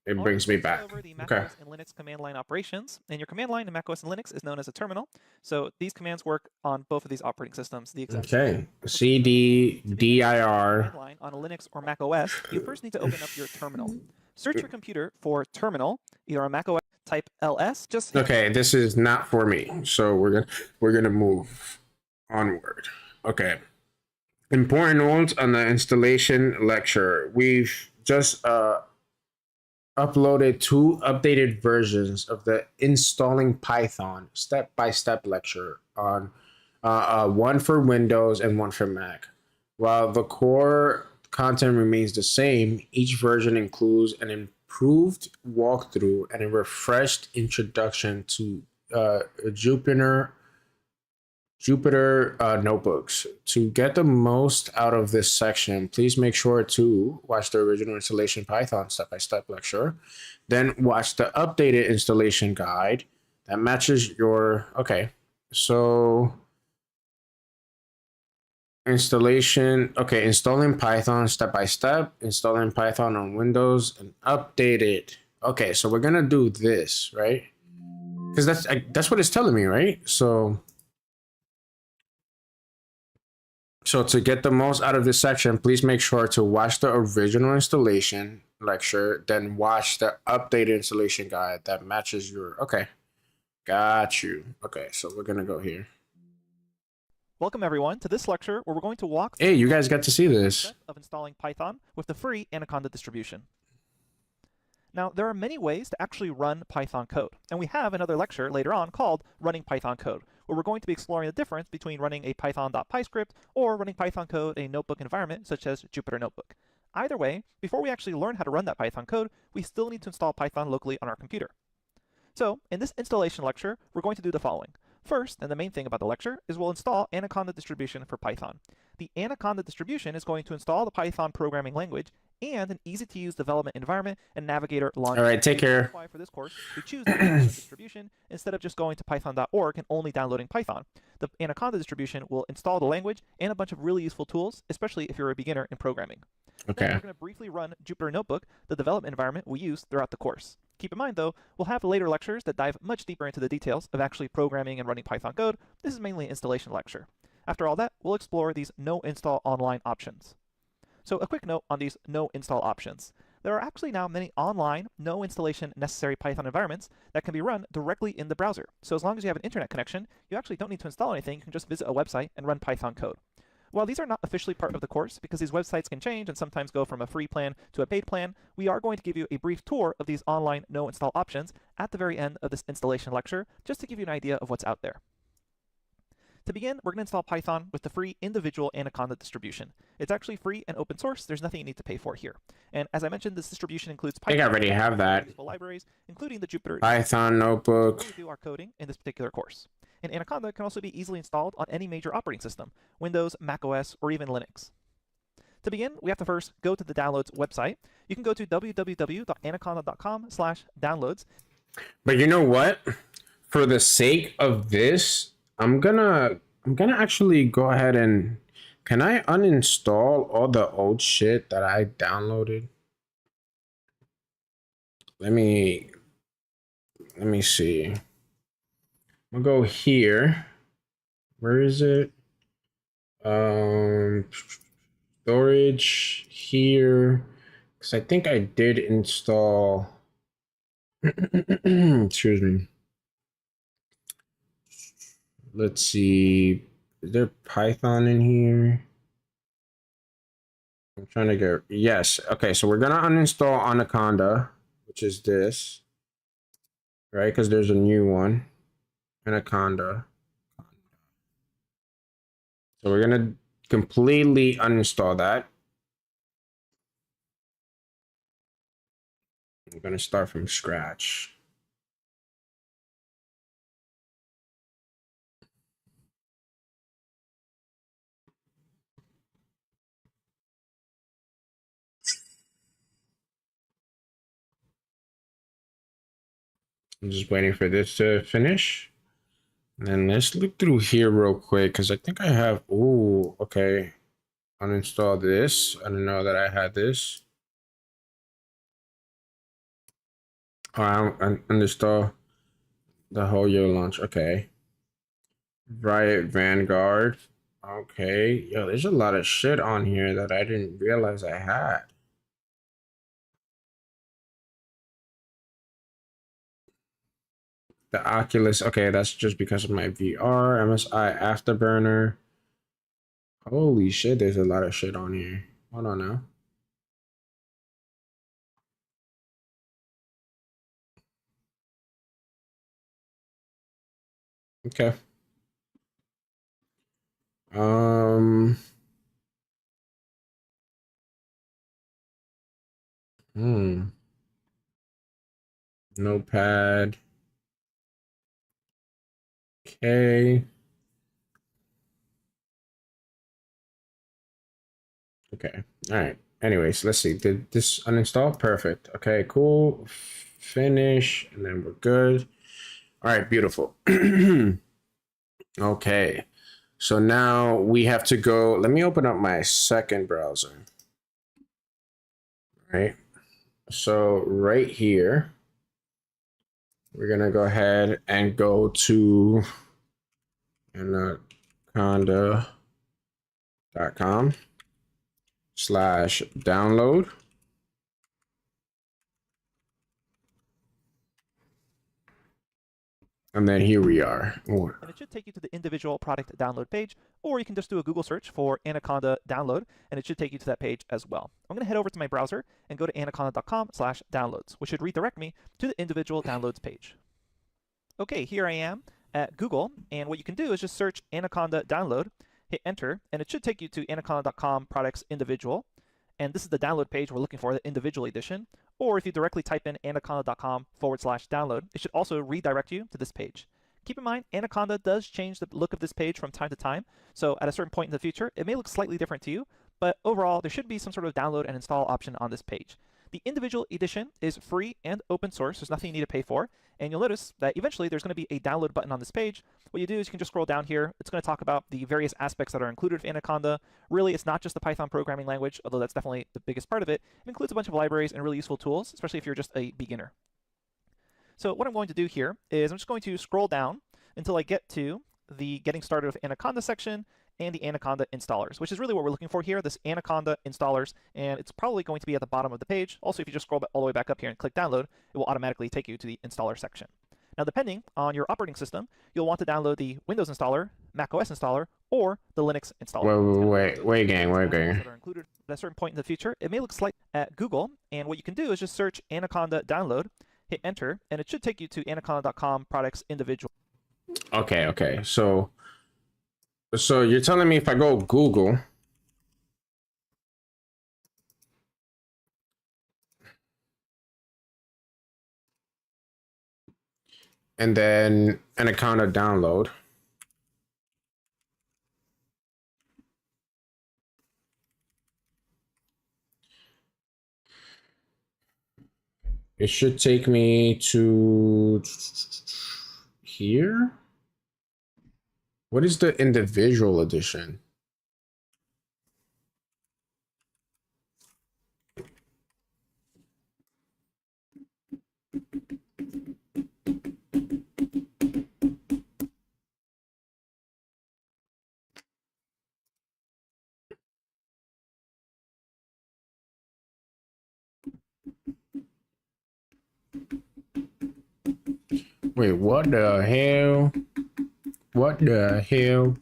It brings me back. Over the Okay. macOS and Linux command line operations, and your command line in macOS and Linux is known as a terminal. So these commands work on both of these operating systems. The exact Okay. cd dir. command line on a Linux or Mac OS, you first need to open up your terminal. Search your computer for terminal, either on Mac OS, type ls. Just Okay, this is not for me. So we're gonna move onward. Okay. Important notes on the installation lecture. We've just uploaded 2 updated versions of the installing Python step-by-step lecture on one for Windows and one for Mac. While the core content remains the same, each version includes an improved walkthrough and a refreshed introduction to Jupyter notebooks. To get the most out of this section, please make sure to watch the original installation Python step-by-step lecture, then watch the updated installation guide that matches your, okay, so installation, okay, installing Python step-by-step, installing Python on Windows, and updated. Okay, so we're gonna do this, right? Because that's what it's telling me, right? So to get the most out of this section, please make sure to watch the original installation lecture, then watch the updated installation guide that matches your, okay. Got you. Okay, so we're gonna go here. Welcome everyone to this lecture where we're going to walk Hey, you guys got to see this. step of installing Python with the free Anaconda distribution. Now, there are many ways to actually run Python code, and we have another lecture later on called Running Python Code, where we're going to be exploring the difference between running a python.py script or running Python code in a notebook environment such as Jupyter Notebook. Either way, before we actually learn how to run that Python code, we still need to install Python locally on our computer. So, in this installation lecture, we're going to do the following. First, and the main thing about the lecture, is we'll install Anaconda distribution for Python. The Anaconda distribution is going to install the Python programming language and an easy-to-use development environment and navigator launcher. All right, take care. That's why for this course, we choose the Anaconda distribution instead of just going to python.org and only downloading Python. The Anaconda distribution will install the language and a bunch of really useful tools, especially if you're a beginner in programming. Okay. Then we're going to briefly run Jupyter Notebook, the development environment we use throughout the course. Keep in mind, though, we'll have later lectures that dive much deeper into the details of actually programming and running Python code. This is mainly an installation lecture. After all that, we'll explore these no install online options. So a quick note on these no install options. There are actually now many online, no installation necessary Python environments that can be run directly in the browser. So as long as you have an internet connection, you actually don't need to install anything. You can just visit a website and run Python code. While these are not officially part of the course, because these websites can change and sometimes go from a free plan to a paid plan, we are going to give you a brief tour of these online no install options at the very end of this installation lecture, just to give you an idea of what's out there. To begin, we're going to install Python with the free individual Anaconda distribution. It's actually free and open source. There's nothing you need to pay for here. And as I mentioned, this distribution includes I think I already have that. libraries, including the Jupyter Python notebook. we do our coding in this particular course. And Anaconda can also be easily installed on any major operating system, Windows, macOS, or even Linux. To begin, we have to first go to the downloads website. You can go to www.anaconda.com/downloads. But you know what? For the sake of this, I'm gonna actually go ahead and can I uninstall all the old shit that I downloaded? Let me see. I'll go here. Where is it? Storage here. Because I think I did install. Excuse me. Let's see. Is there Python in here? I'm trying to get. Yes. Okay. So we're going to uninstall Anaconda, which is this. Right? Because there's a new one. Anaconda. So we're going to completely uninstall that. I'm going to start from scratch. I'm just waiting for this to finish. And then let's look through here real quick because I think I have. Oh, okay. Uninstall this. I didn't know that I had this. Oh, I uninstall the whole year launch. Okay. Riot Vanguard. Okay. Yo, there's a lot of shit on here that I didn't realize I had. The Oculus, okay, that's just because of my VR, MSI Afterburner. Holy shit, there's a lot of shit on here. Hold on now. Okay. Notepad. Okay. Okay. All right. Anyways, let's see. Did this uninstall? Perfect. Okay, cool. Finish, and then we're good. All right, beautiful. Okay. So now we have to go. Let me open up my second browser. All right. So right here, we're going to go ahead and go to anaconda.com/download. And then here we are. Oh, and it should take you to the individual product download page, or you can just do a Google search for Anaconda download, and it should take you to that page as well. I'm going to head over to my browser and go to anaconda.com/downloads, which should redirect me to the individual downloads page. Okay, here I am at Google, and what you can do is just search Anaconda download, hit enter, and it should take you to anaconda.com products individual, and this is the download page we're looking for, the individual edition. Or if you directly type in anaconda.com/download, it should also redirect you to this page. Keep in mind, Anaconda does change the look of this page from time to time, so at a certain point in the future, it may look slightly different to you, but overall, there should be some sort of download and install option on this page. The individual edition is free and open source. There's nothing you need to pay for. And you'll notice that eventually there's going to be a download button on this page. What you do is you can just scroll down here. It's going to talk about the various aspects that are included with Anaconda. Really, it's not just the Python programming language, although that's definitely the biggest part of it. It includes a bunch of libraries and really useful tools, especially if you're just a beginner. So what I'm going to do here is I'm just going to scroll down until I get to the Getting Started with Anaconda section and the Anaconda installers, which is really what we're looking for here, this Anaconda installers, and it's probably going to be at the bottom of the page. Also, if you just scroll all the way back up here and click download, it will automatically take you to the installer section. Now, depending on your operating system, you'll want to download the Windows installer, Mac OS installer, or the Linux installer. wait, gang. That are included at a certain point in the future. It may look slight at Google, and what you can do is just search Anaconda download, hit enter, and it should take you to anaconda.com products individual. Okay. So you're telling me if I go Google and then Anaconda download, it should take me to here. What is the individual edition? Wait, what the hell? What the hell?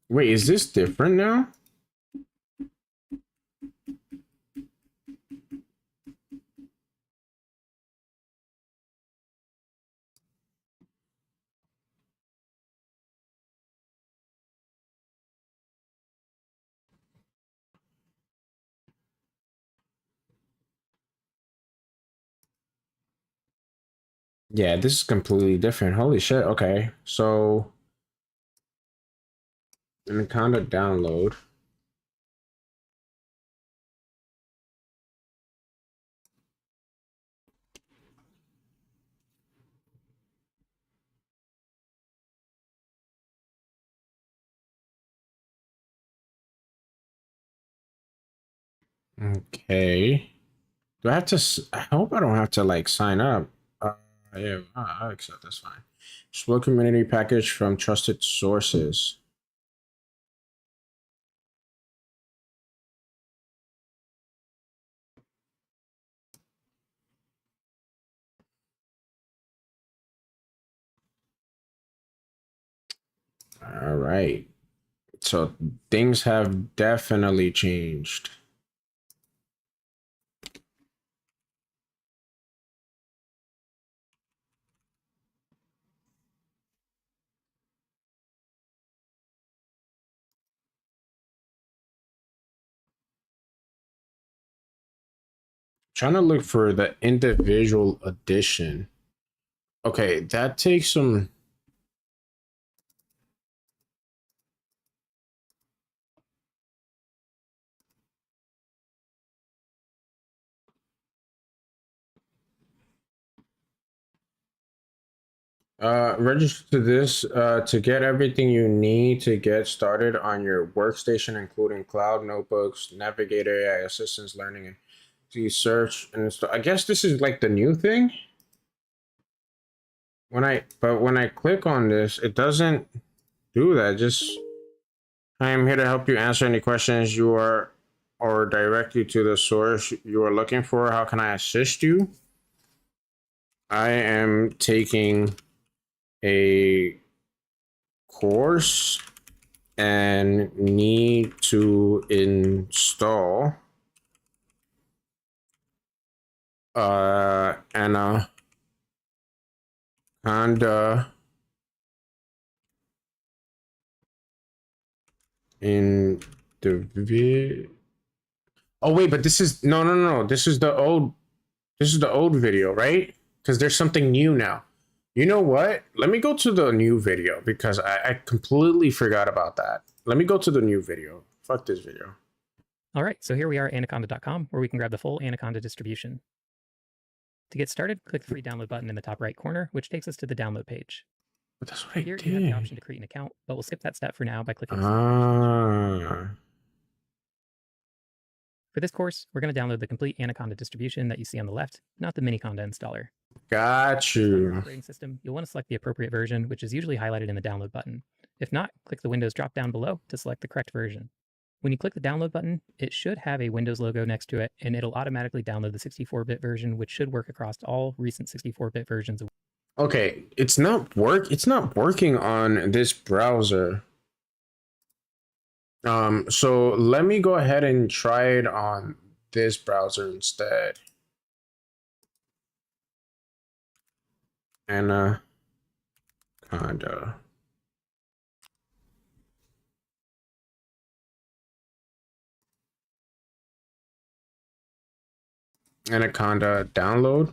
Wait, is this different now? Yeah, this is completely different. Holy shit. Okay. So Anaconda download. Okay. Do I have to? I hope I don't have to like sign up. Yeah, I accept. That's fine. Explore community package from trusted sources. All right. So things have definitely changed. Trying to look for the individual edition. Okay, that takes some. Register to this to get everything you need to get started on your workstation, including cloud notebooks, navigator, AI assistance, learning, and to search and install. I guess this is like the new thing. When I click on this, it doesn't do that. Just I am here to help you answer any questions you are or direct you to the source you are looking for. How can I assist you? I am taking a course and need to install Anaconda in the oh wait, but this is no. This is the old video, right? Because there's something new now. You know what? Let me go to the new video because I completely forgot about that. Let me go to the new video. Fuck this video. All right, so here we are at anaconda.com, where we can grab the full Anaconda distribution. To get started, click the free download button in the top right corner, which takes us to the download page. But that's what I Here did. you have the option to create an account, but we'll skip that step for now by clicking For this course, we're going to download the complete Anaconda distribution that you see on the left, not the Miniconda installer. Got On your you. operating system, you'll want to select the appropriate version, which is usually highlighted in the download button. If not, click the Windows drop down below to select the correct version. When you click the download button, it should have a Windows logo next to it, and it'll automatically download the 64-bit version, which should work across all recent 64-bit versions of. Okay, it's not working on this browser. So let me go ahead and try it on this browser instead. Anaconda. Anaconda download.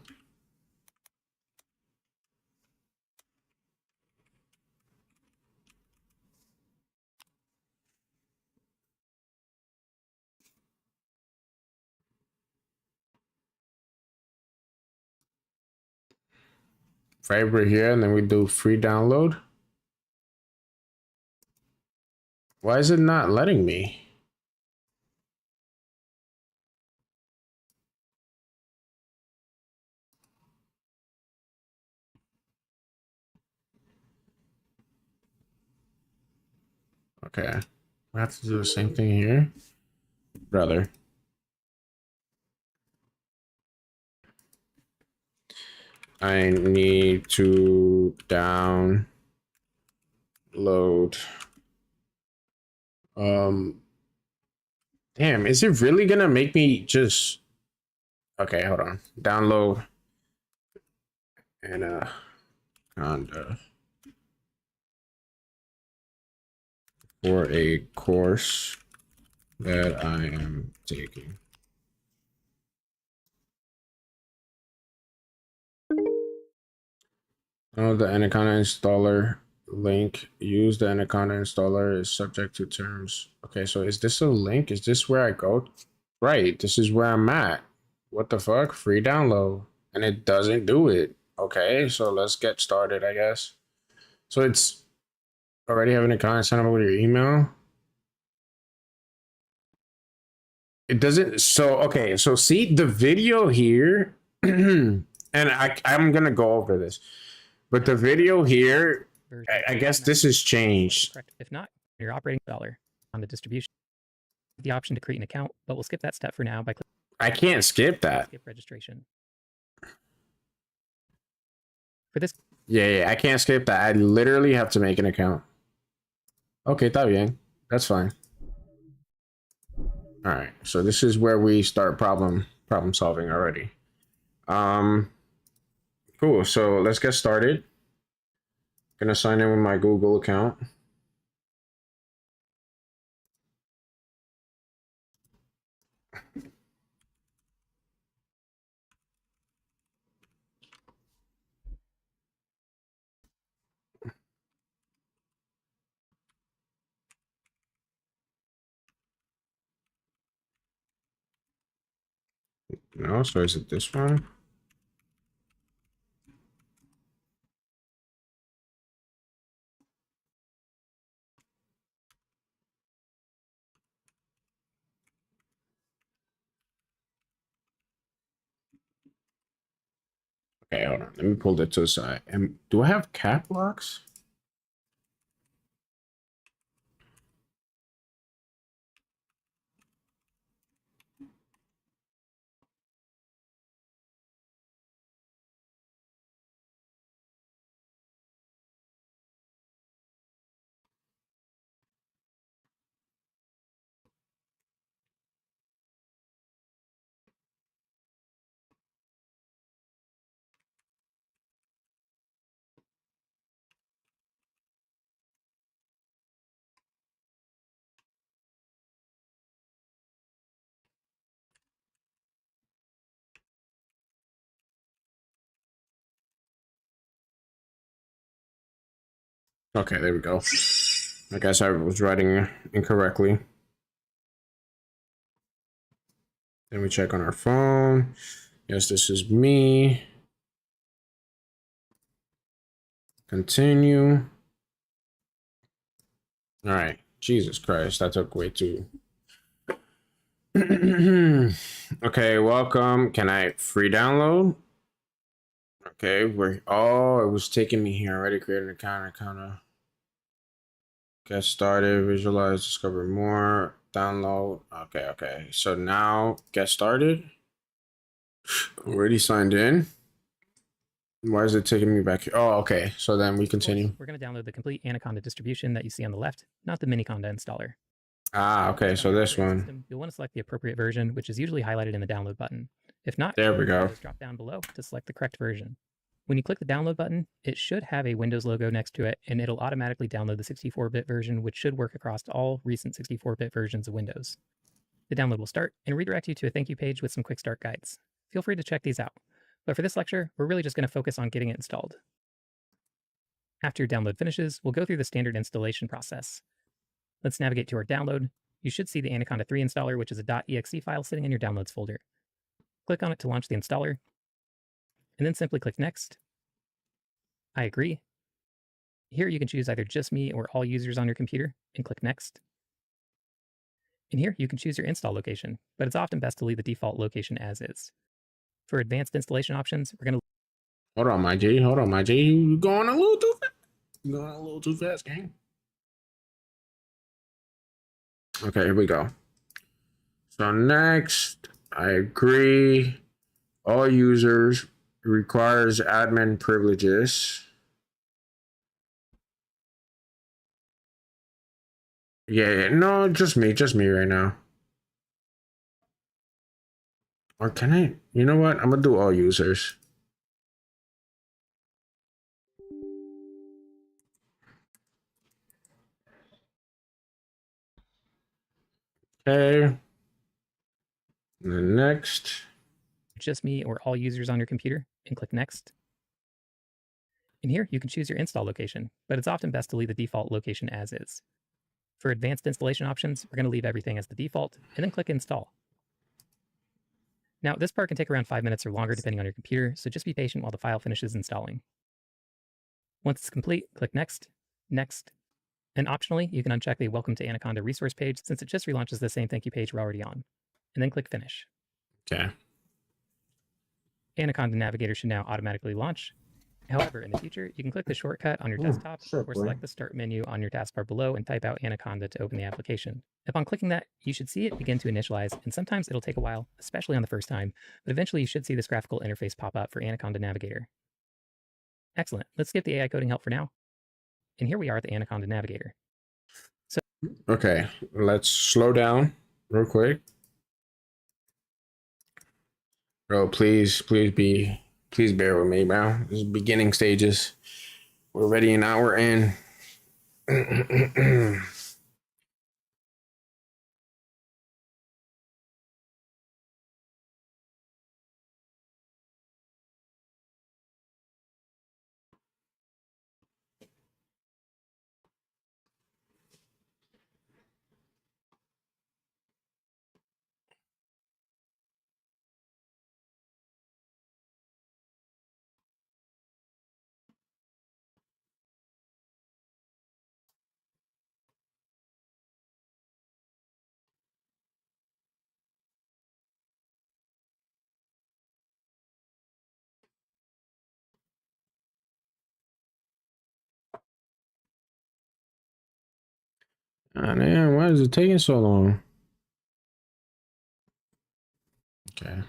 Right over here, and then we do free download. Why is it not letting me? Okay, we have to do the same thing here, brother. I need to download. Damn, is it really gonna make me just? Okay, hold on. Download Anaconda for a course that I am taking. Oh, the Anaconda installer link. Use the Anaconda installer is subject to terms. Okay, so is this a link? Is this where I go? Right, this is where I'm at. What the fuck? Free download. And it doesn't do it. Okay, so let's get started, I guess. So it's already have an account, sign up with your email. It doesn't, so okay, so see the video here, and I'm gonna go over this. But the video here, I guess this has changed. Correct. If not, your operating dollar on the distribution. The option to create an account, but we'll skip that step for now by clicking. I can't skip that. Skip registration. For this. Yeah, I can't skip that. I literally have to make an account. Okay, está bien. That's fine. All right, so this is where we start problem solving already. Cool. So let's get started. Gonna sign in with my Google account. No, so is it this one? Okay, hold on. Let me pull that to the side. And do I have cap locks? Okay, there we go. I guess I was writing incorrectly. Then we check on our phone. Yes, this is me. Continue. All right. Jesus Christ, that took way too. Okay, welcome. Can I free download? Okay, oh, it was taking me here already. Create an account. Get started, visualize, discover more, download. Okay. So now get started. Already signed in. Why is it taking me back here? Oh, okay. So then we continue. We're going to download the complete Anaconda distribution that you see on the left, not the Miniconda installer. Ah, okay. So this one. System, you'll want to select the appropriate version, which is usually highlighted in the download button. If not, There we go. Drop down below to select the correct version. When you click the download button, it should have a Windows logo next to it, and it'll automatically download the 64-bit version, which should work across all recent 64-bit versions of Windows. The download will start and redirect you to a thank you page with some quick start guides. Feel free to check these out. But for this lecture, we're really just going to focus on getting it installed. After your download finishes, we'll go through the standard installation process. Let's navigate to our download. You should see the Anaconda 3 installer, which is a .exe file sitting in your downloads folder. Click on it to launch the installer, and then simply click Next. I agree. Here you can choose either just me or all users on your computer, and click Next. And here you can choose your install location, but it's often best to leave the default location as is. For advanced installation options, we're going to... Hold on, my G. You going a little too fast. You going a little too fast, gang. Okay, here we go. So next, I agree. All users requires admin privileges. Yeah, no, just me right now. Or can I? You know what? I'm gonna do all users. Okay. And then next. Just me or all users on your computer, and click Next. And here you can choose your install location, but it's often best to leave the default location as is. For advanced installation options, we're going to leave everything as the default, and then click Install. Now, this part can take around 5 minutes or longer depending on your computer, so just be patient while the file finishes installing. Once it's complete, click Next, Next, and optionally, you can uncheck the Welcome to Anaconda resource page since it just relaunches the same thank you page we're already on, and then click Finish. Okay. Anaconda Navigator should now automatically launch. However, in the future, you can click the shortcut on your desktop or select the Start menu on your taskbar below and type out Anaconda to open the application. Upon clicking that, you should see it begin to initialize, and sometimes it'll take a while, especially on the first time, but eventually you should see this graphical interface pop up for Anaconda Navigator. Excellent. Let's skip the AI coding help for now. And here we are at the Anaconda Navigator. Okay, let's slow down real quick. Bro, please bear with me, bro. This is beginning stages. We're ready and now we're in. Ah, damn, why is it taking so long? Okay.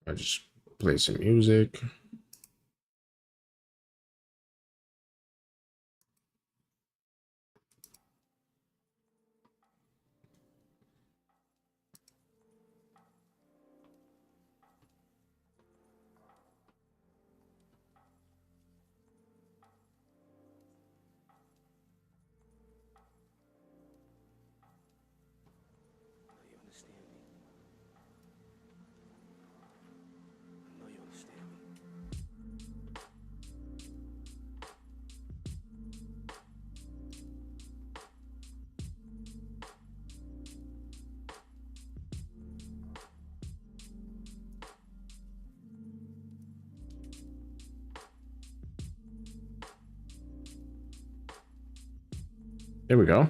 I just play some music. There we go.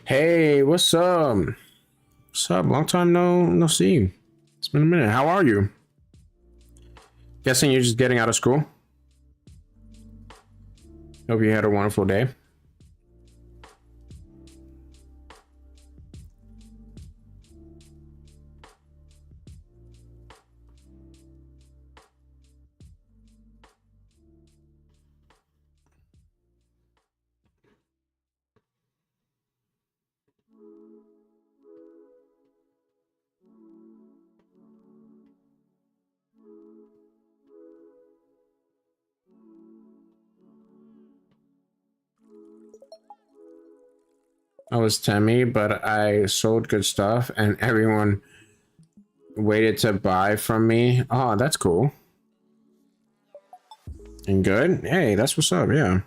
Hey, what's up? What's up? Long time no see. It's been a minute. How are you? Guessing you're just getting out of school. Hope you had a wonderful day. I was Temmie, but I sold good stuff and everyone waited to buy from me. Oh, that's cool. And good? Hey, that's what's up, yeah.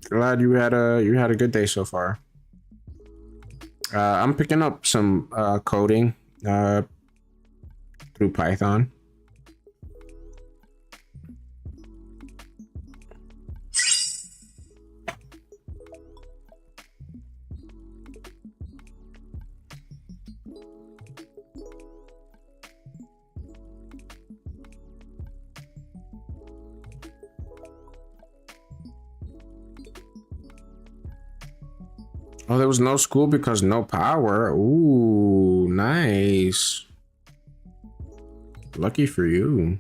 Glad you had a good day so far. I'm picking up some coding through Python. Oh, there was no school because no power. Ooh, nice. Lucky for you.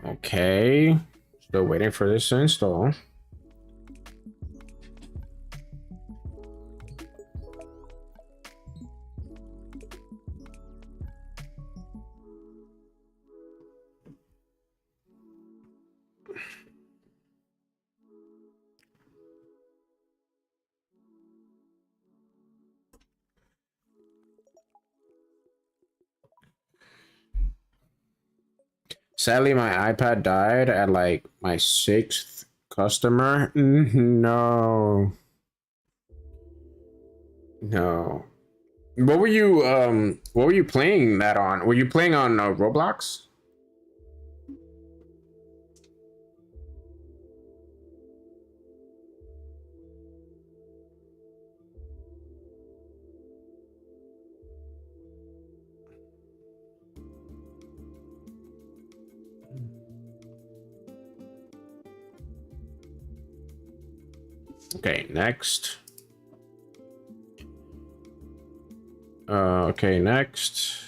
Okay, still waiting for this to install. Sadly, my iPad died at like my 6th customer. No. No. What were you playing that on? Were you playing on Roblox? Okay, next. Okay, next.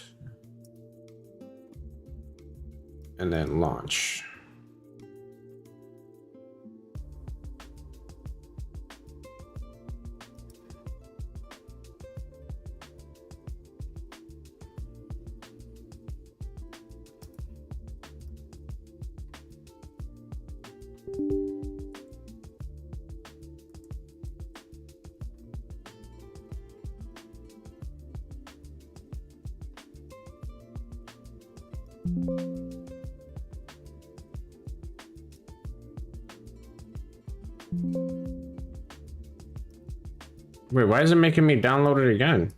And then launch. Wait, why is it making me download it again?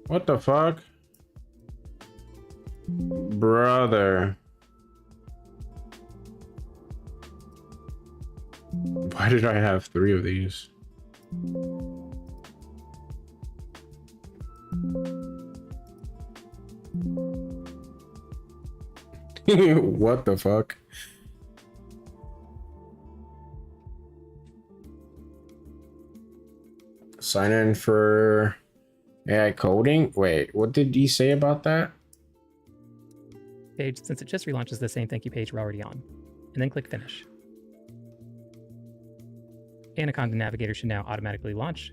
What the fuck? Brother. Why did I have 3 of these? What the fuck? Sign in for AI coding? Wait, what did he say about that? Page, since it just relaunches the same thank you page we're already on, and then click Finish. Anaconda Navigator should now automatically launch.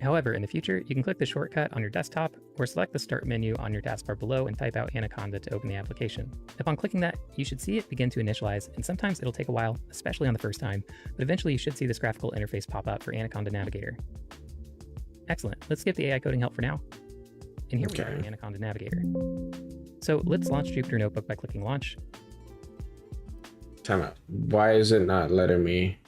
However, in the future, you can click the shortcut on your desktop or select the Start menu on your taskbar below and type out Anaconda to open the application. Upon clicking that, you should see it begin to initialize, and sometimes it'll take a while, especially on the first time, but eventually you should see this graphical interface pop up for Anaconda Navigator. Excellent. Let's skip the AI coding help for now. And here we are in Anaconda Navigator. So let's launch Jupyter Notebook by clicking Launch. Time out. Why is it not letting me?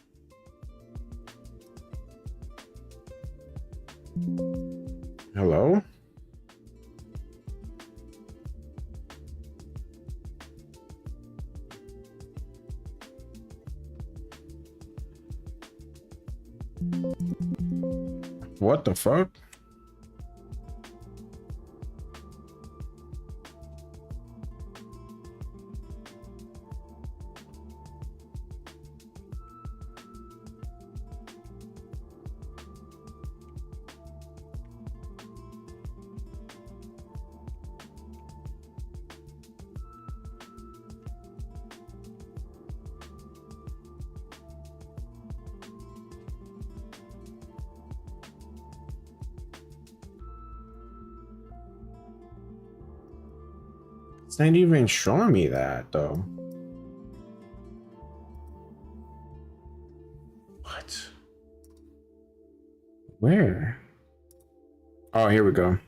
Hello? What the fuck? It's not even showing me that though. What? Where? Oh, here we go.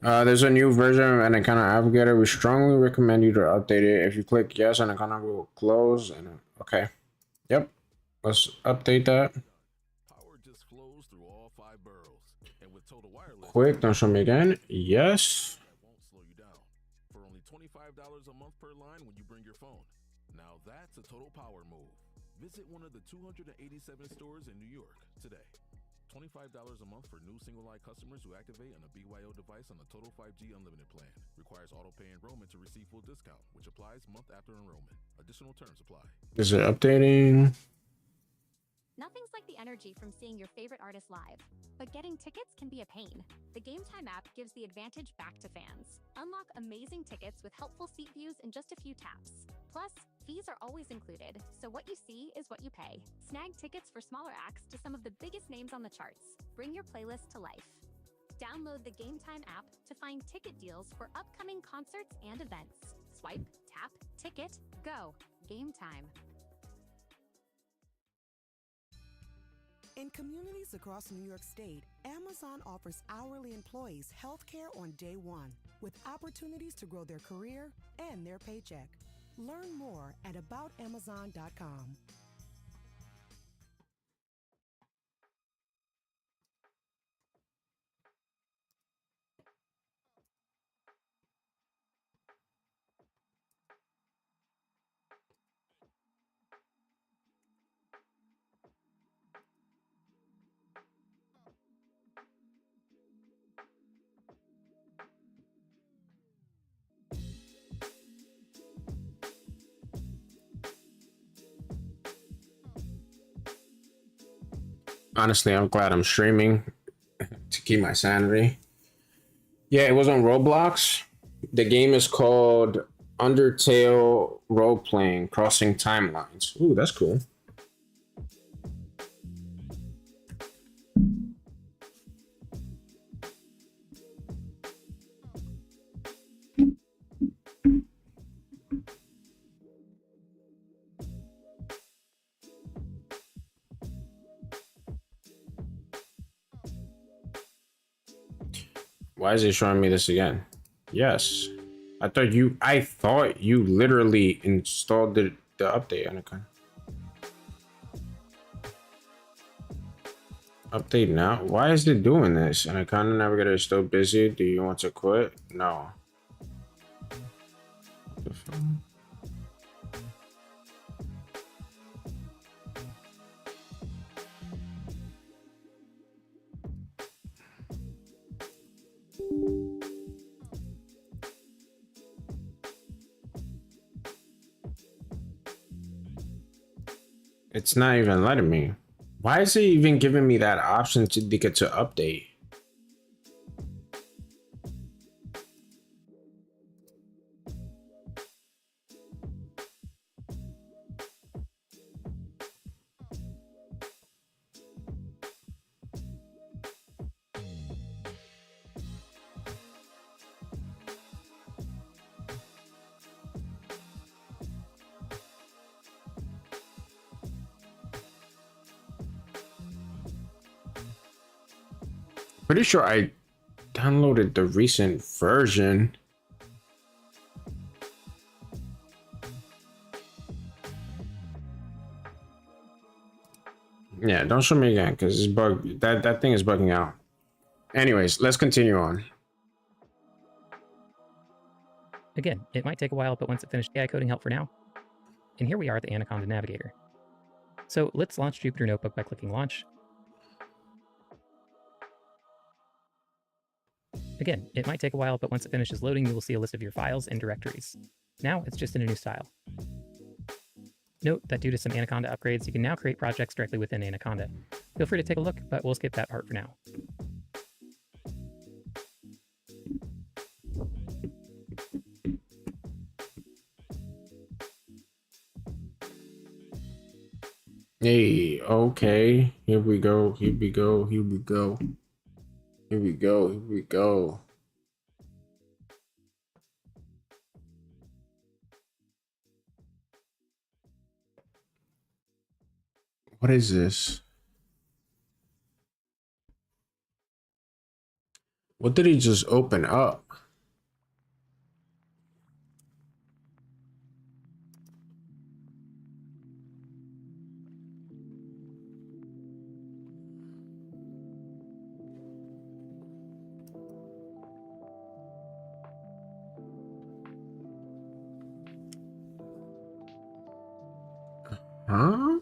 There's a new version of Anaconda Navigator. We strongly recommend you to update it. If you click yes, Anaconda will close. And okay, yep. Let's update that. Power just flows through all 5 boroughs, and with total wireless. Quick, don't show me again. Yes. That won't slow you down. For only $25 a month per line when you bring your phone. Now that's a total power move. Visit one of the 287 stores in New York today. $25 a month for new single-line customers who activate on a BYO device on the Total 5G Unlimited plan. Requires auto-pay enrollment to receive full discount, which applies month after enrollment. Additional terms apply. Is it updating? Nothing's like the energy from seeing your favorite artist live, but getting tickets can be a pain. The Game Time app gives the advantage back to fans. Unlock amazing tickets with helpful seat views in just a few taps. Plus, fees are always included, so what you see is what you pay. Snag tickets for smaller acts to some of the biggest names on the charts. Bring your playlist to life. Download the Game Time app to find ticket deals for upcoming concerts and events. Swipe, tap, ticket, go. Game Time. In communities across New York State, Amazon offers hourly employees health care on day one, with opportunities to grow their career and their paycheck. Learn more at aboutamazon.com. Honestly, I'm glad I'm streaming to keep my sanity. Yeah, it was on Roblox. The game is called Undertale Role Playing Crossing Timelines. Ooh, that's cool. Why is it showing me this again? Yes. I thought you literally installed the update, Anakin. Update now? Why is it doing this? Anaconda Navigator is still busy. Do you want to quit? No. It's not even letting me. Why is it even giving me that option to get to update? Pretty sure I downloaded the recent version. Yeah, don't show me again because it's bug. That thing is bugging out. Anyways, let's continue on. Again, it might take a while, but once it finished AI coding help for now. And here we are at the Anaconda Navigator. So let's launch Jupyter Notebook by clicking Launch. Again, it might take a while, but once it finishes loading, you will see a list of your files and directories. Now it's just in a new style. Note that due to some Anaconda upgrades, you can now create projects directly within Anaconda. Feel free to take a look, but we'll skip that part for now. Hey, okay. Here we go. Here we go. Here we go. Here we go. Here we go. What is this? What did he just open up? Huh?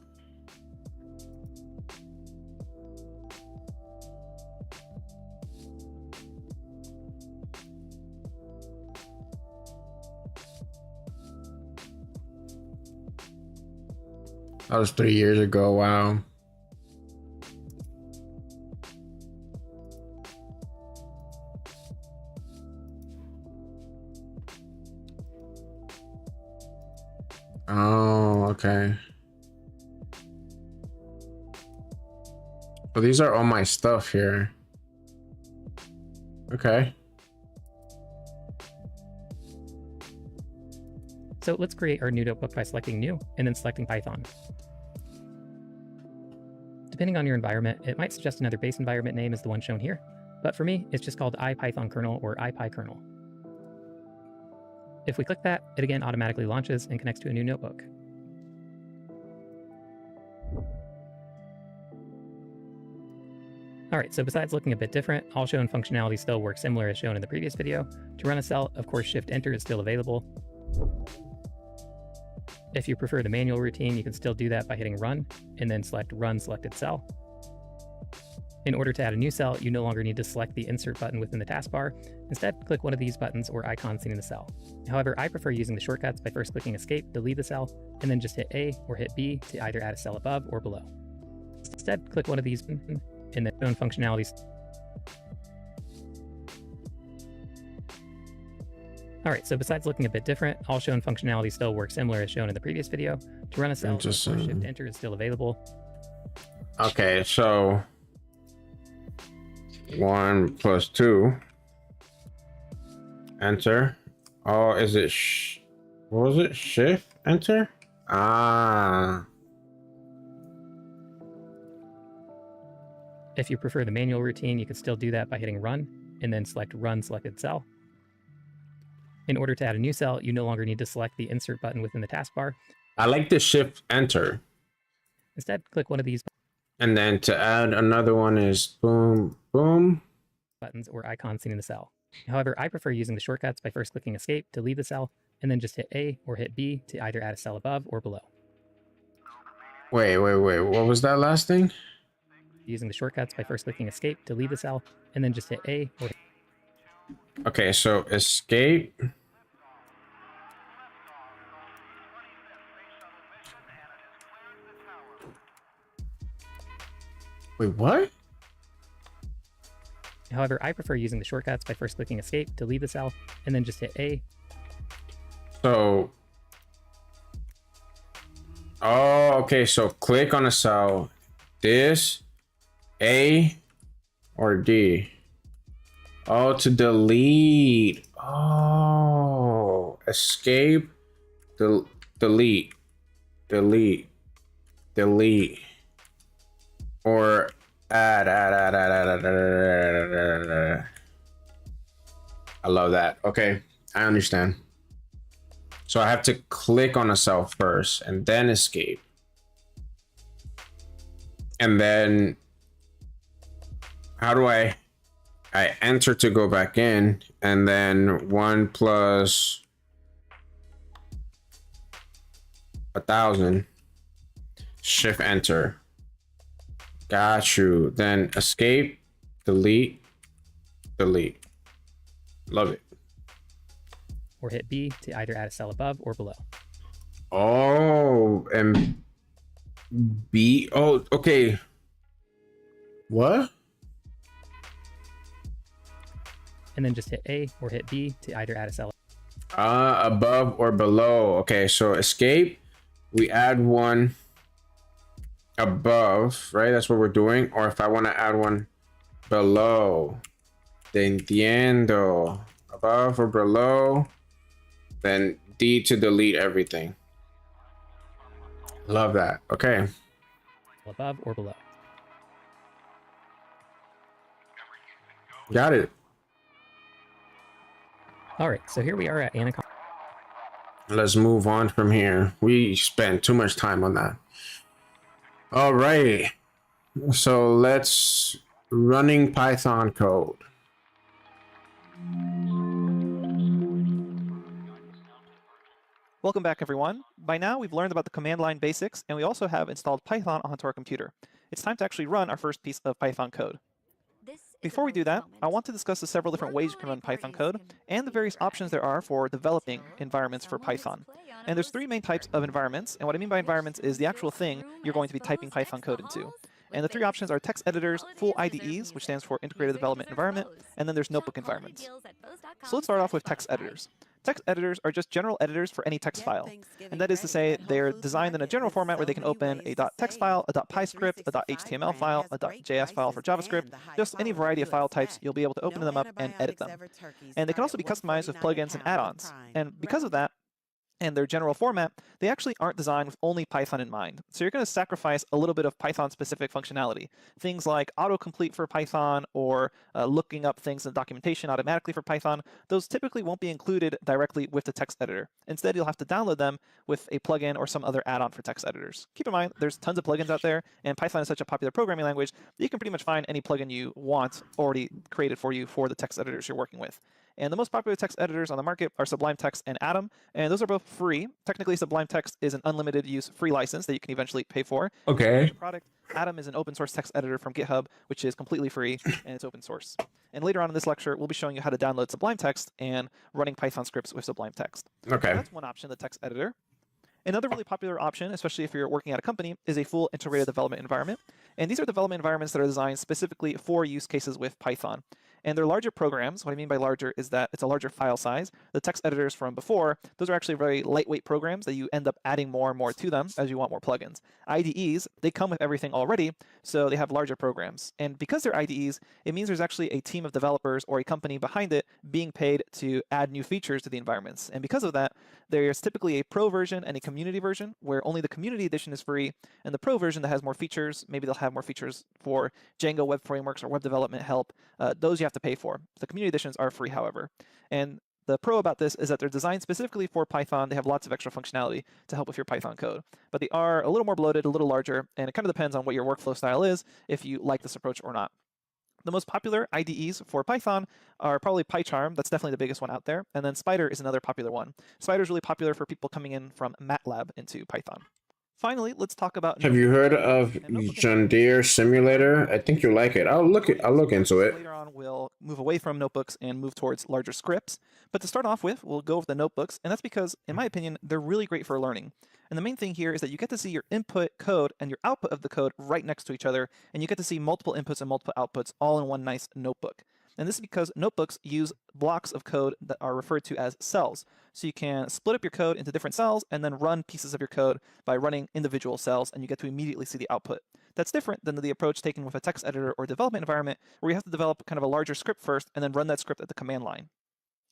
That was 3 years ago. Wow. Oh, okay. So these are all my stuff here. Okay. So let's create our new notebook by selecting New and then selecting Python. Depending on your environment, it might suggest another base environment name as the one shown here, but for me, it's just called IPython kernel or IPyKernel. If we click that, it again automatically launches and connects to a new notebook. Alright, so besides looking a bit different, all shown functionality still works similar as shown in the previous video. To run a cell, of course, Shift-Enter is still available. If you prefer the manual routine, you can still do that by hitting Run, and then select Run Selected Cell. In order to add a new cell, you no longer need to select the Insert button within the taskbar. Instead, click one of these buttons or icons seen in the cell. However, I prefer using the shortcuts by first clicking Escape to leave the cell, and then just hit A or hit B to either add a cell above or below. Instead, click one of these and then shown functionalities. Alright, so besides looking a bit different, all shown functionality still works similar as shown in the previous video. To run a cell, Shift-Enter is still available. Okay, so 1 + 2. Enter. Oh, is it what was it? Shift enter? Ah. If you prefer the manual routine, you can still do that by hitting Run, and then select Run Selected Cell. In order to add a new cell, you no longer need to select the Insert button within the taskbar. I like the Shift Enter. Instead, click one of these And then to add another one is boom, boom. buttons or icons seen in the cell. However, I prefer using the shortcuts by first clicking Escape to leave the cell, and then just hit A or hit B to either add a cell above or below. Wait. What was that last thing? Using the shortcuts by first clicking Escape to leave the cell, and then just hit A or Okay, so escape. Wait, what? However, I prefer using the shortcuts by first clicking Escape to leave the cell, and then just hit A. So, oh, okay. So click on a cell. This, A, or D. Oh, to delete. Oh, escape, delete, delete, delete, or add. I love that. Okay, I understand. So I have to click on a cell first and then escape. And then how do I enter to go back in, and then 1 plus 1,000, Shift Enter. Got you. Then escape, delete, delete. Love it. Or hit B to either add a cell above or below. Oh, and B. Oh, okay. What? And then just hit A or hit B to either add a cell Above or below. Okay, so escape. We add one above, right? That's what we're doing. Or if I want to add one below, te entiendo. Above or below, then D to delete everything. Love that. Okay. above or below. Got it. All right, so here we are at Anaconda. Let's move on from here. We spent too much time on that. All right. So let's running Python code. Welcome back, everyone. By now, we've learned about the command line basics, and we also have installed Python onto our computer. It's time to actually run our first piece of Python code. Before we do that, I want to discuss the several different ways you can run Python code and the various options there are for developing environments for Python. And there's three main types of environments, and what I mean by environments is the actual thing you're going to be typing Python code into. And the three options are text editors, full IDEs, which stands for Integrated Development Environment, and then there's notebook environments. So let's start off with text editors. Text editors are just general editors for any text file. And that is to say, they're designed in a general format where they can open a .text file, a .py script, a .html file, a .js file for JavaScript, just any variety of file types, you'll be able to open them up and edit them. And they can also be customized with plugins and add-ons. And because of that, and their general format, they actually aren't designed with only Python in mind. So you're going to sacrifice a little bit of Python-specific functionality. Things like autocomplete for Python or looking up things in documentation automatically for Python. Those typically won't be included directly with the text editor. Instead, you'll have to download them with a plugin or some other add-on for text editors. Keep in mind, there's tons of plugins out there, and Python is such a popular programming language that you can pretty much find any plugin you want already created for you for the text editors you're working with. And the most popular text editors on the market are Sublime Text and Atom, and those are both free. Technically, Sublime Text is an unlimited use free license that you can eventually pay for. Okay. Product. Atom is an open source text editor from GitHub, which is completely free and it's open source. And later on in this lecture, we'll be showing you how to download Sublime Text and running Python scripts with Sublime Text. Okay. So that's one option, the text editor. Another really popular option, especially if you're working at a company, is a full integrated development environment. And these are development environments that are designed specifically for use cases with Python. And they're larger programs. What I mean by larger is that it's a larger file size. The text editors from before, those are actually very lightweight programs that you end up adding more and more to them as you want more plugins. IDEs, they come with everything already, so they have larger programs. And because they're IDEs, it means there's actually a team of developers or a company behind it being paid to add new features to the environments. And because of that, there's typically a pro version and a community version where only the community edition is free, and the pro version that has more features, maybe they'll have more features for Django web frameworks or web development help, those you have to pay for. The community editions are free, however. And The pro about this is that they're designed specifically for Python. They have lots of extra functionality to help with your Python code, but they are a little more bloated, a little larger, and it kind of depends on what your workflow style is, if you like this approach or not. The most popular IDEs for Python are probably PyCharm. That's definitely the biggest one out there. And then Spider is another popular one. Spider is really popular for people coming in from MATLAB into Python. Finally, let's talk about. Have you heard of John Deere Simulator? I think you'll like it. I'll look into it. Later on, we'll move away from notebooks and move towards larger scripts. But to start off with, we'll go with the notebooks, and that's because, in my opinion, they're really great for learning. And the main thing here is that you get to see your input code and your output of the code right next to each other, and you get to see multiple inputs and multiple outputs all in one nice notebook. And this is because notebooks use blocks of code that are referred to as cells. So you can split up your code into different cells and then run pieces of your code by running individual cells, and you get to immediately see the output. That's different than the approach taken with a text editor or development environment, where you have to develop kind of a larger script first and then run that script at the command line.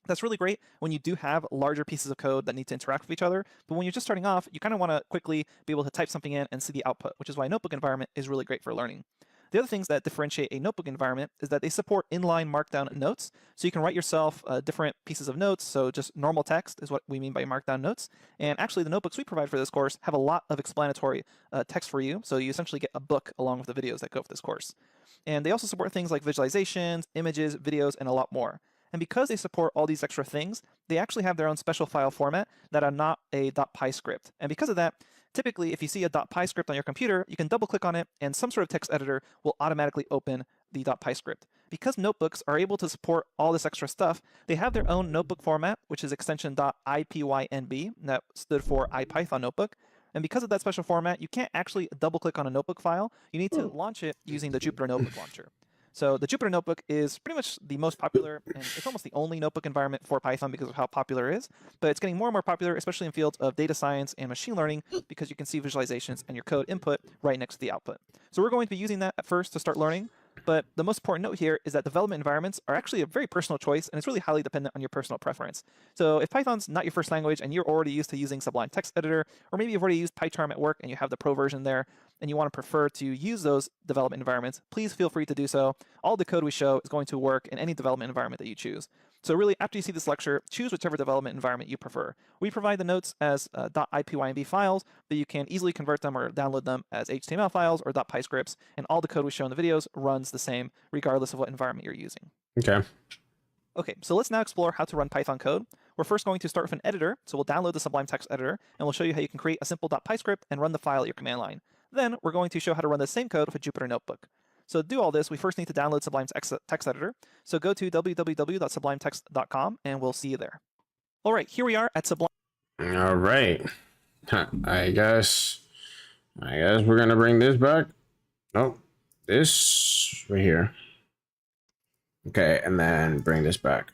That's really great when you do have larger pieces of code that need to interact with each other, but when you're just starting off, you kind of want to quickly be able to type something in and see the output, which is why a notebook environment is really great for learning. The other things that differentiate a notebook environment is that they support inline markdown notes. So you can write yourself different pieces of notes. So just normal text is what we mean by markdown notes. And actually the notebooks we provide for this course have a lot of explanatory text for you. So you essentially get a book along with the videos that go with this course. And they also support things like visualizations, images, videos, and a lot more. And because they support all these extra things, they actually have their own special file format that are not a .py script. And because of that, typically, if you see a .py script on your computer, you can double click on it and some sort of text editor will automatically open the .py script. Because notebooks are able to support all this extra stuff, they have their own notebook format, which is extension .ipynb, that stood for IPython notebook. And because of that special format, you can't actually double click on a notebook file. You need to launch it using the Jupyter Notebook Launcher. So the Jupyter Notebook is pretty much the most popular, and it's almost the only notebook environment for Python because of how popular it is. But it's getting more and more popular, especially in fields of data science and machine learning, because you can see visualizations and your code input right next to the output. So we're going to be using that at first to start learning. But the most important note here is that development environments are actually a very personal choice, and it's really highly dependent on your personal preference. So if Python's not your first language and you're already used to using Sublime Text Editor, or maybe you've already used PyCharm at work and you have the pro version there, and you want to prefer to use those development environments, please feel free to do so. All the code we show is going to work in any development environment that you choose. So really, after you see this lecture, choose whichever development environment you prefer. We provide the notes as .ipynb files, but you can easily convert them or download them as HTML files or .py scripts, and all the code we show in the videos runs the same, regardless of what environment you're using. Okay. Okay, so let's now explore how to run Python code. We're first going to start with an editor, so we'll download the Sublime Text Editor, and we'll show you how you can create a simple .py script and run the file at your command line. Then we're going to show how to run the same code with a Jupyter Notebook. So to do all this, we first need to download Sublime Text Editor. So go to www.sublimetext.com and we'll see you there. All right, here we are at Sublime. All right. I guess we're gonna bring this back. Nope, this right here. Okay, and then bring this back.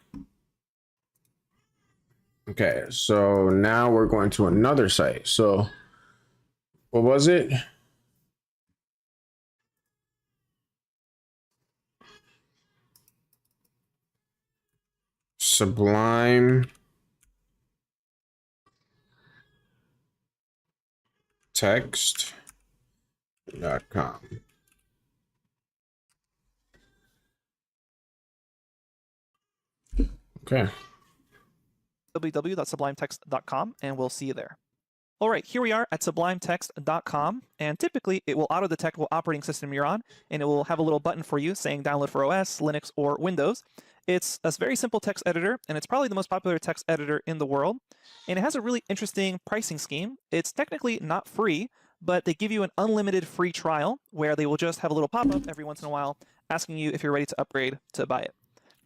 Okay, so now we're going to another site. So what was it? Sublime Text.com. Okay. www.sublimetext.com and we'll see you there. All right, here we are at sublimetext.com, and typically it will auto-detect what operating system you're on, and it will have a little button for you saying download for OS, Linux, or Windows. It's a very simple text editor, and it's probably the most popular text editor in the world, and it has a really interesting pricing scheme. It's technically not free, but they give you an unlimited free trial where they will just have a little pop-up every once in a while asking you if you're ready to upgrade to buy it.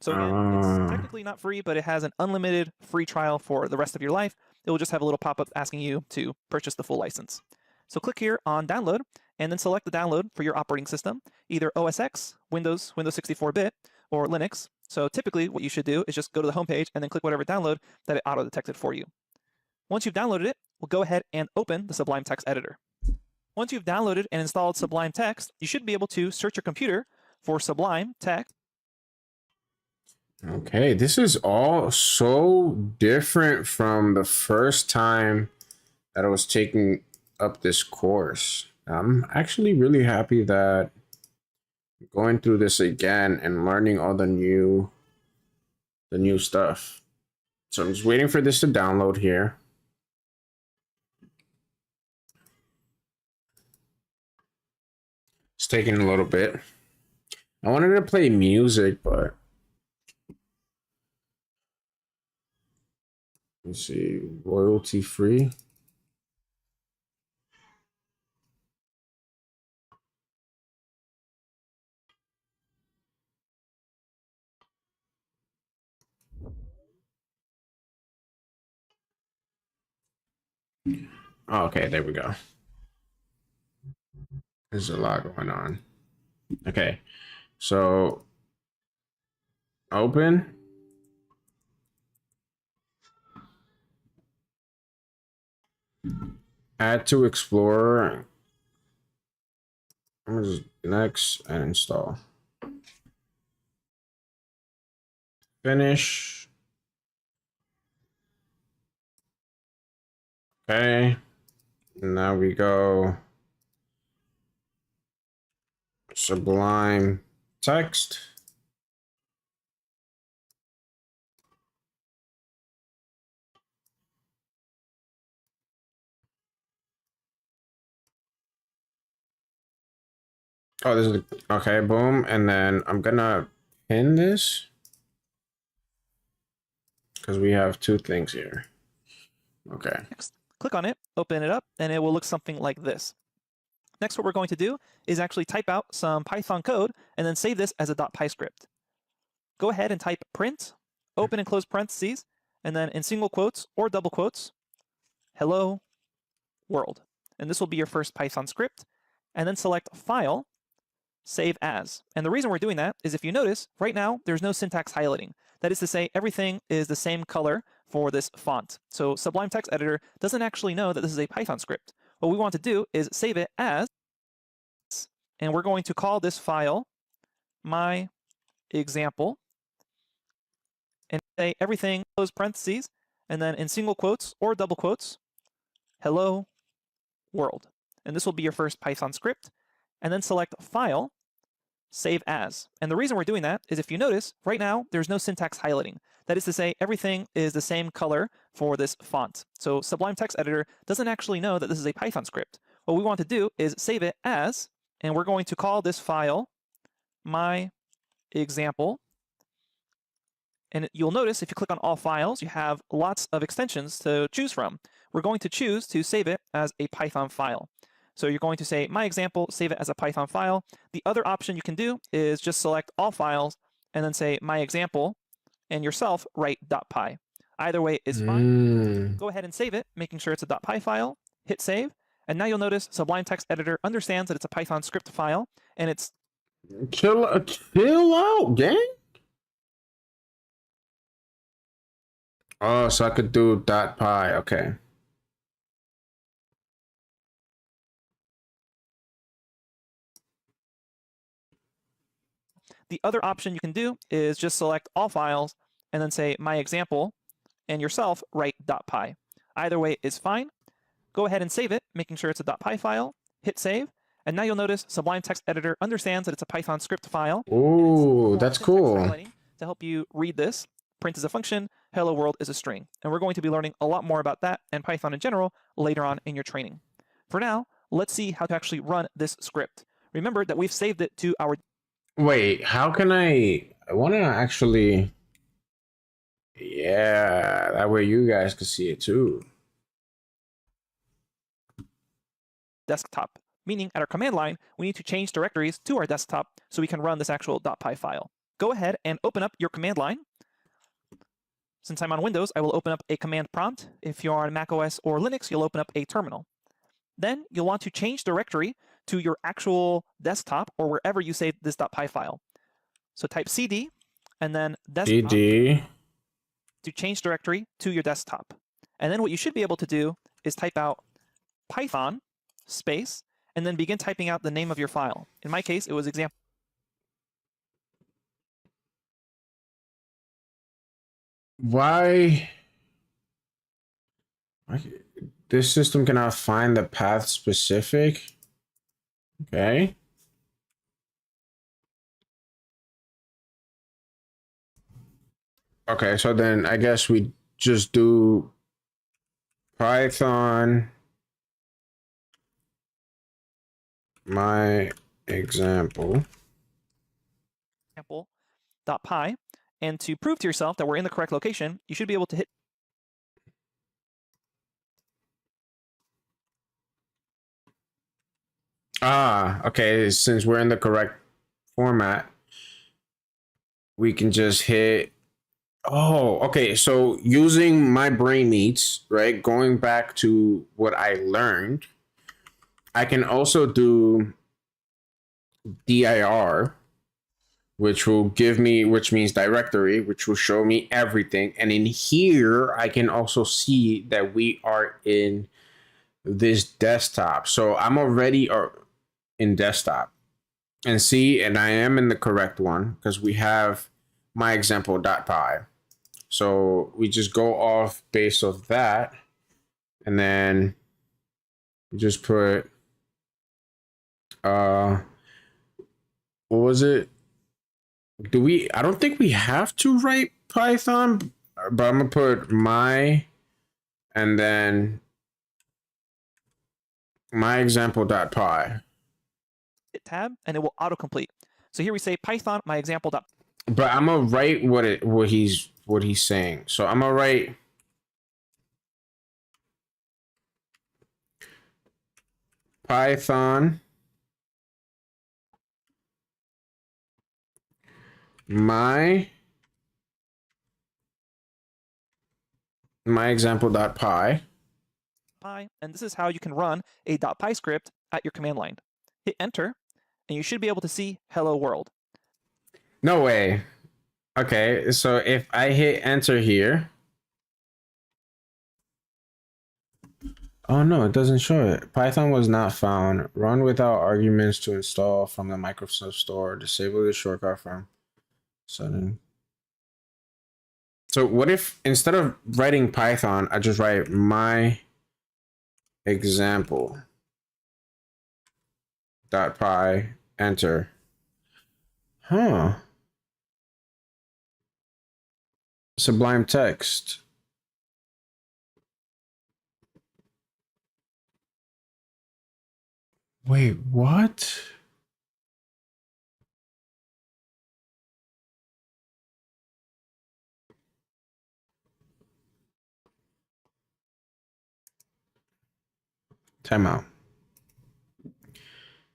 So again, it's technically not free, but it has an unlimited free trial for the rest of your life. It will just have a little pop-up asking you to purchase the full license. So click here on download and then select the download for your operating system, either OS X, Windows 64-bit, or Linux. So typically what you should do is just go to the home page and then click whatever download that it auto-detected for you. Once you've downloaded it, we'll go ahead and open the Sublime Text Editor. Once you've downloaded and installed Sublime Text, you should be able to search your computer for Sublime Text. Okay, this is all so different from the first time that I was taking up this course. I'm actually really happy that I'm going through this again and learning all the new stuff. So I'm just waiting for this to download here. It's taking a little bit. I wanted to play music, but let's see, royalty free. Oh, okay, there we go. There's a lot going on. Okay, so open. Add to Explorer. I'm gonna just next and install. Finish. Okay. Now we go Sublime Text. Oh, this is okay, boom. And then I'm gonna pin this because we have two things here. Okay. Next, click on it, open it up, and it will look something like this. Next, what we're going to do is actually type out some Python code and then save this as a .py script. Go ahead and type print, open and close parentheses, and then in single quotes or double quotes, hello world. And this will be your first Python script. And then select File, Save As. And the reason we're doing that is if you notice, right now, there's no syntax highlighting. That is to say, everything is the same color for this font. So Sublime Text Editor doesn't actually know that this is a Python script. What we want to do is save it as, and we're going to call this file my example, and say everything, close parentheses, and then in single quotes or double quotes, hello world. And this will be your first Python script. And then select File, Save As. And the reason we're doing that is if you notice, right now, there's no syntax highlighting. That is to say, everything is the same color for this font. So Sublime Text Editor doesn't actually know that this is a Python script. What we want to do is save it as, and we're going to call this file my example. And you'll notice if you click on all files, you have lots of extensions to choose from. We're going to choose to save it as a Python file. So you're going to say my example, save it as a Python file. The other option you can do is just select all files and then say my example and yourself write .py. Either way is fine. Go ahead and save it, making sure it's a .py file, hit save, and now you'll notice Sublime Text Editor understands that it's a Python script file and it's Chill out, gang. Oh, so I could do .py. Okay. The other option you can do is just select all files and then say my example and yourself write .py. Either way is fine. Go ahead and save it, making sure it's a .py file, hit save, and now you'll notice Sublime Text Editor understands that it's a Python script file. Ooh, that's cool. To help you read this, print is a function, hello world is a string. And we're going to be learning a lot more about that and Python in general later on in your training. For now, let's see how to actually run this script. Remember that we've saved it to our... Wait, how can I want to actually... Yeah, that way you guys can see it too. desktop, meaning at our command line, we need to change directories to our desktop so we can run this actual .py file. Go ahead and open up your command line. Since I'm on Windows, I will open up a command prompt. If you're on macOS or Linux, you'll open up a terminal. Then you'll want to change directory to your actual desktop or wherever you saved this .py file. So type cd and then desktop cd to change directory to your desktop. And then what you should be able to do is type out Python space and then begin typing out the name of your file. In my case, it was example. Why this system cannot find the path specific? Okay. Okay, so then I guess we just do Python my example. .py, and to prove to yourself that we're in the correct location, you should be able to hit okay, since we're in the correct format, we can just hit. Oh, okay. So using my brain meats, right? Going back to what I learned, I can also do dir, which will give me, which means directory, which will show me everything. And in here, I can also see that we are in this desktop. So I'm already in desktop, and see, and I am in the correct one because we have my example.py. So we just go off base of that, and then we just put what was it? Do we? I don't think we have to write Python, but I'm gonna put my, and then my example.py. hit tab, and it will autocomplete. So here we say Python my example. But I'm gonna write what he's saying. So I'm gonna write Python my example.py. And this is how you can run a .py script at your command line. Hit enter, and you should be able to see hello world. No way. Okay, so if I hit enter here, oh no, it doesn't show it. Python was not found. Run without arguments to install from the Microsoft Store. Disable the shortcut from setting. So what if instead of writing Python, I just write my example .py, enter. Huh. Sublime text. Wait, what? Time out.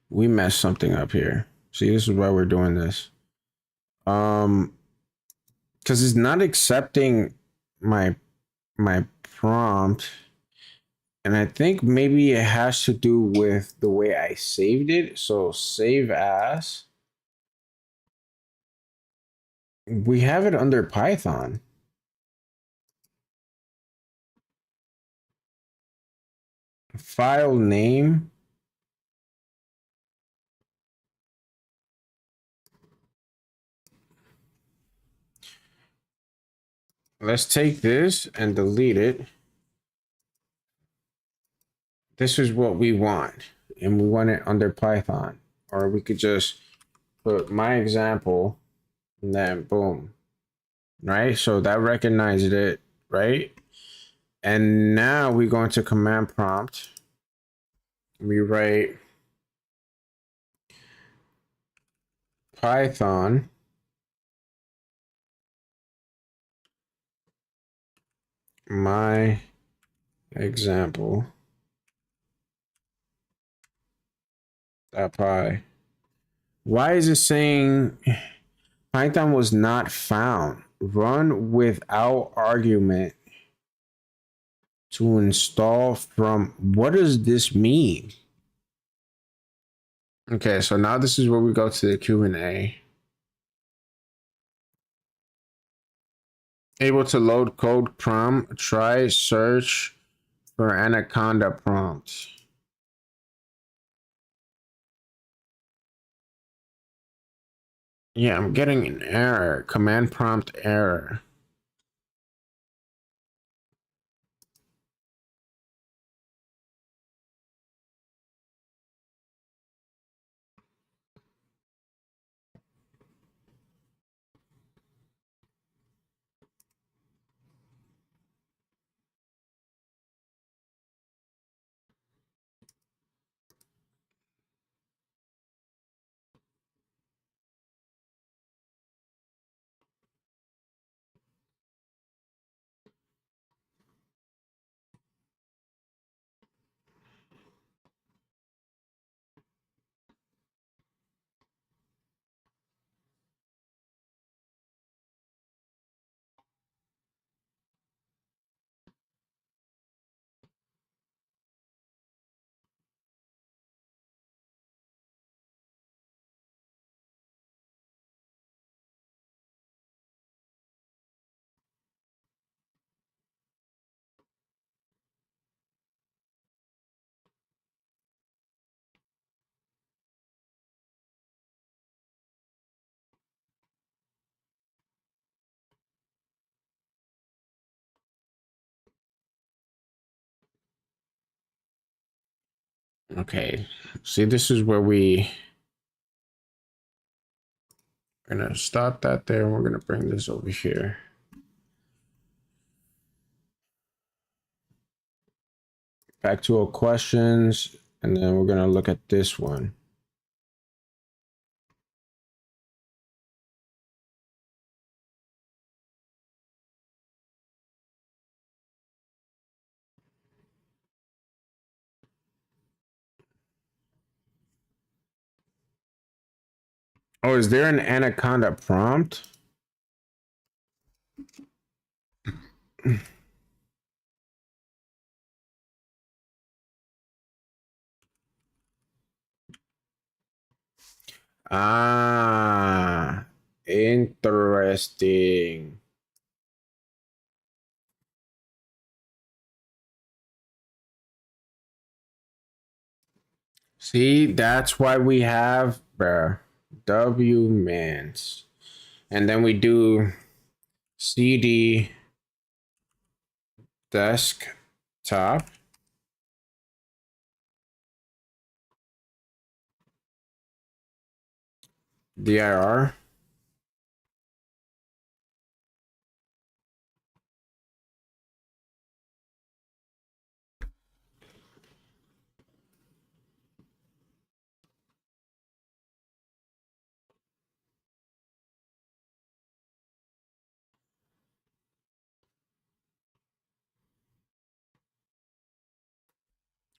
We messed something up here. See, this is why we're doing this. Because it's not accepting my prompt, and I think maybe it has to do with the way I saved it. So save as. We have it under Python. File name. Let's take this and delete it. This is what we want, and we want it under Python. Or we could just put my example, and then boom. Right? So that recognized it, right? And now we go into command prompt. We write Python my example .py. Why is it saying Python was not found? Run without argument to install from. What does this mean? Okay, so now this is where we go to the Q&A. Able to load code prompt. Try search for Anaconda prompt. Yeah, I'm getting an error. Command prompt error. Okay, see, this is where we're gonna stop that there. And we're gonna bring this over here. Back to our questions, and then we're gonna look at this one. Oh, is there an anaconda prompt? Ah, interesting. See, that's why we have W mans. And then we do CD desktop. dir.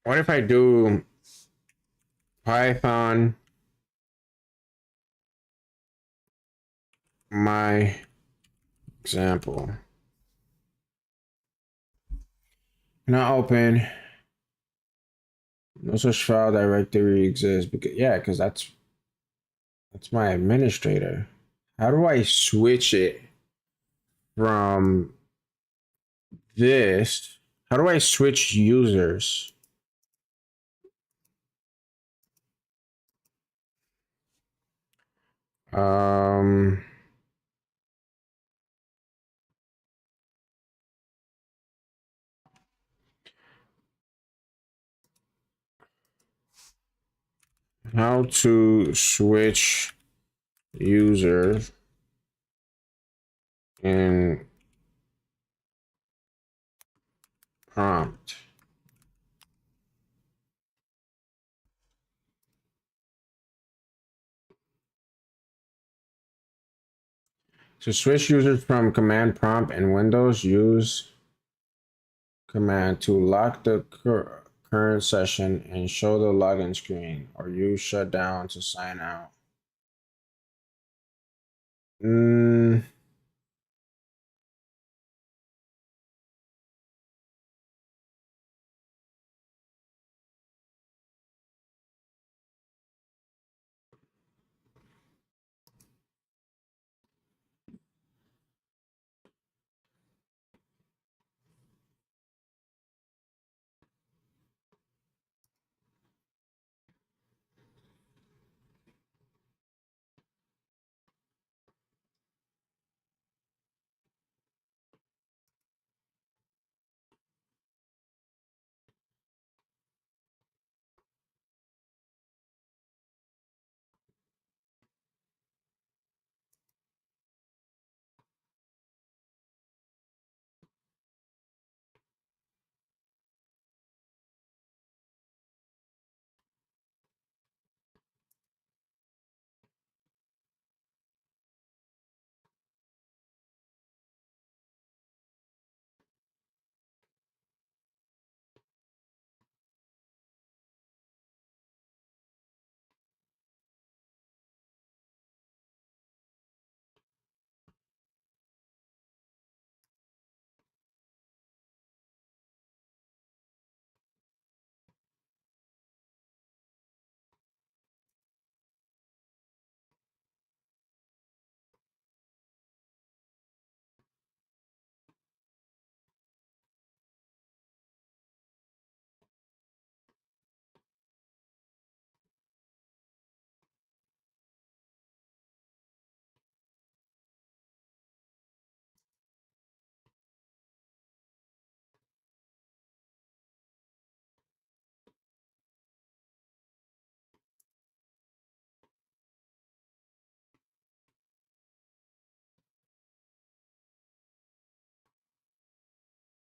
What if I do Python my example? Not open. No such file directory exists because because that's my administrator. How do I switch it from this? How do I switch users? Um, how to switch users in prompt. To switch users from command prompt in Windows, use command to lock the current session and show the login screen, or use shutdown to sign out.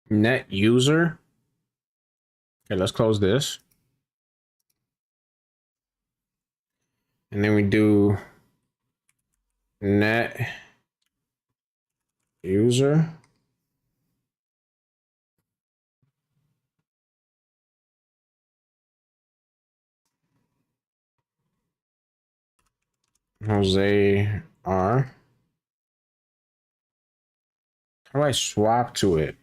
net user. Okay, let's close this. And then we do net user. Jose R. How do I swap to it?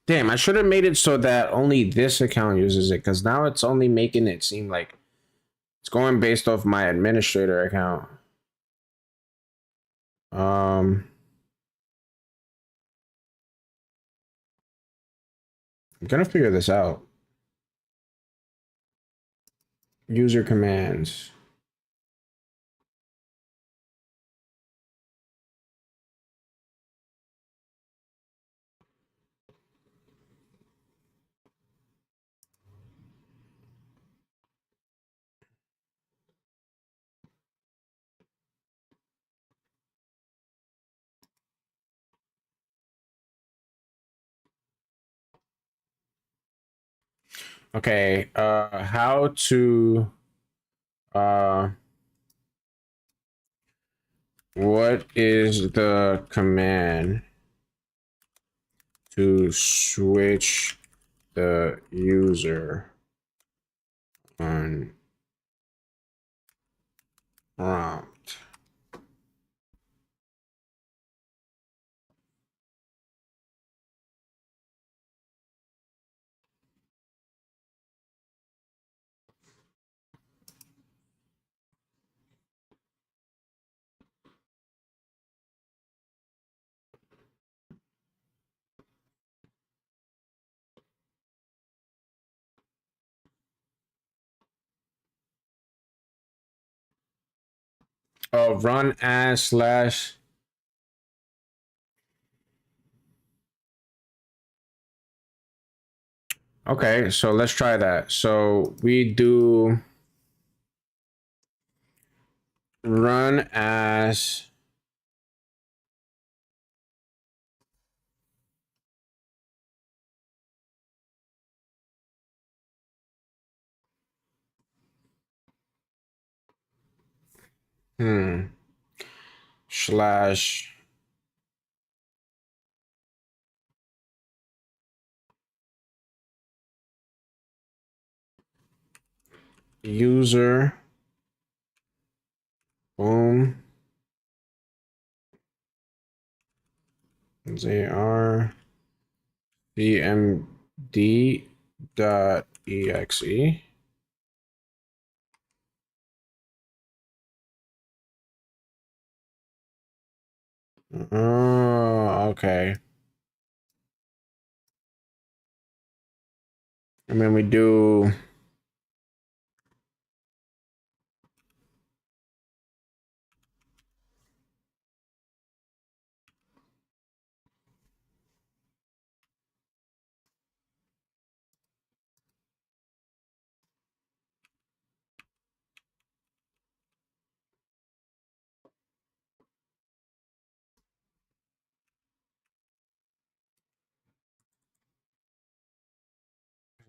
Damn, I should have made it so that only this account uses it, because now it's only making it seem like it's going based off my administrator account. I'm gonna figure this out. User commands. Okay, how to what is the command to switch the user on prompt? Oh, run as slash. Okay, so let's try that. So we do run as slash user boom JR CMD dot exe. Oh, okay. And then we do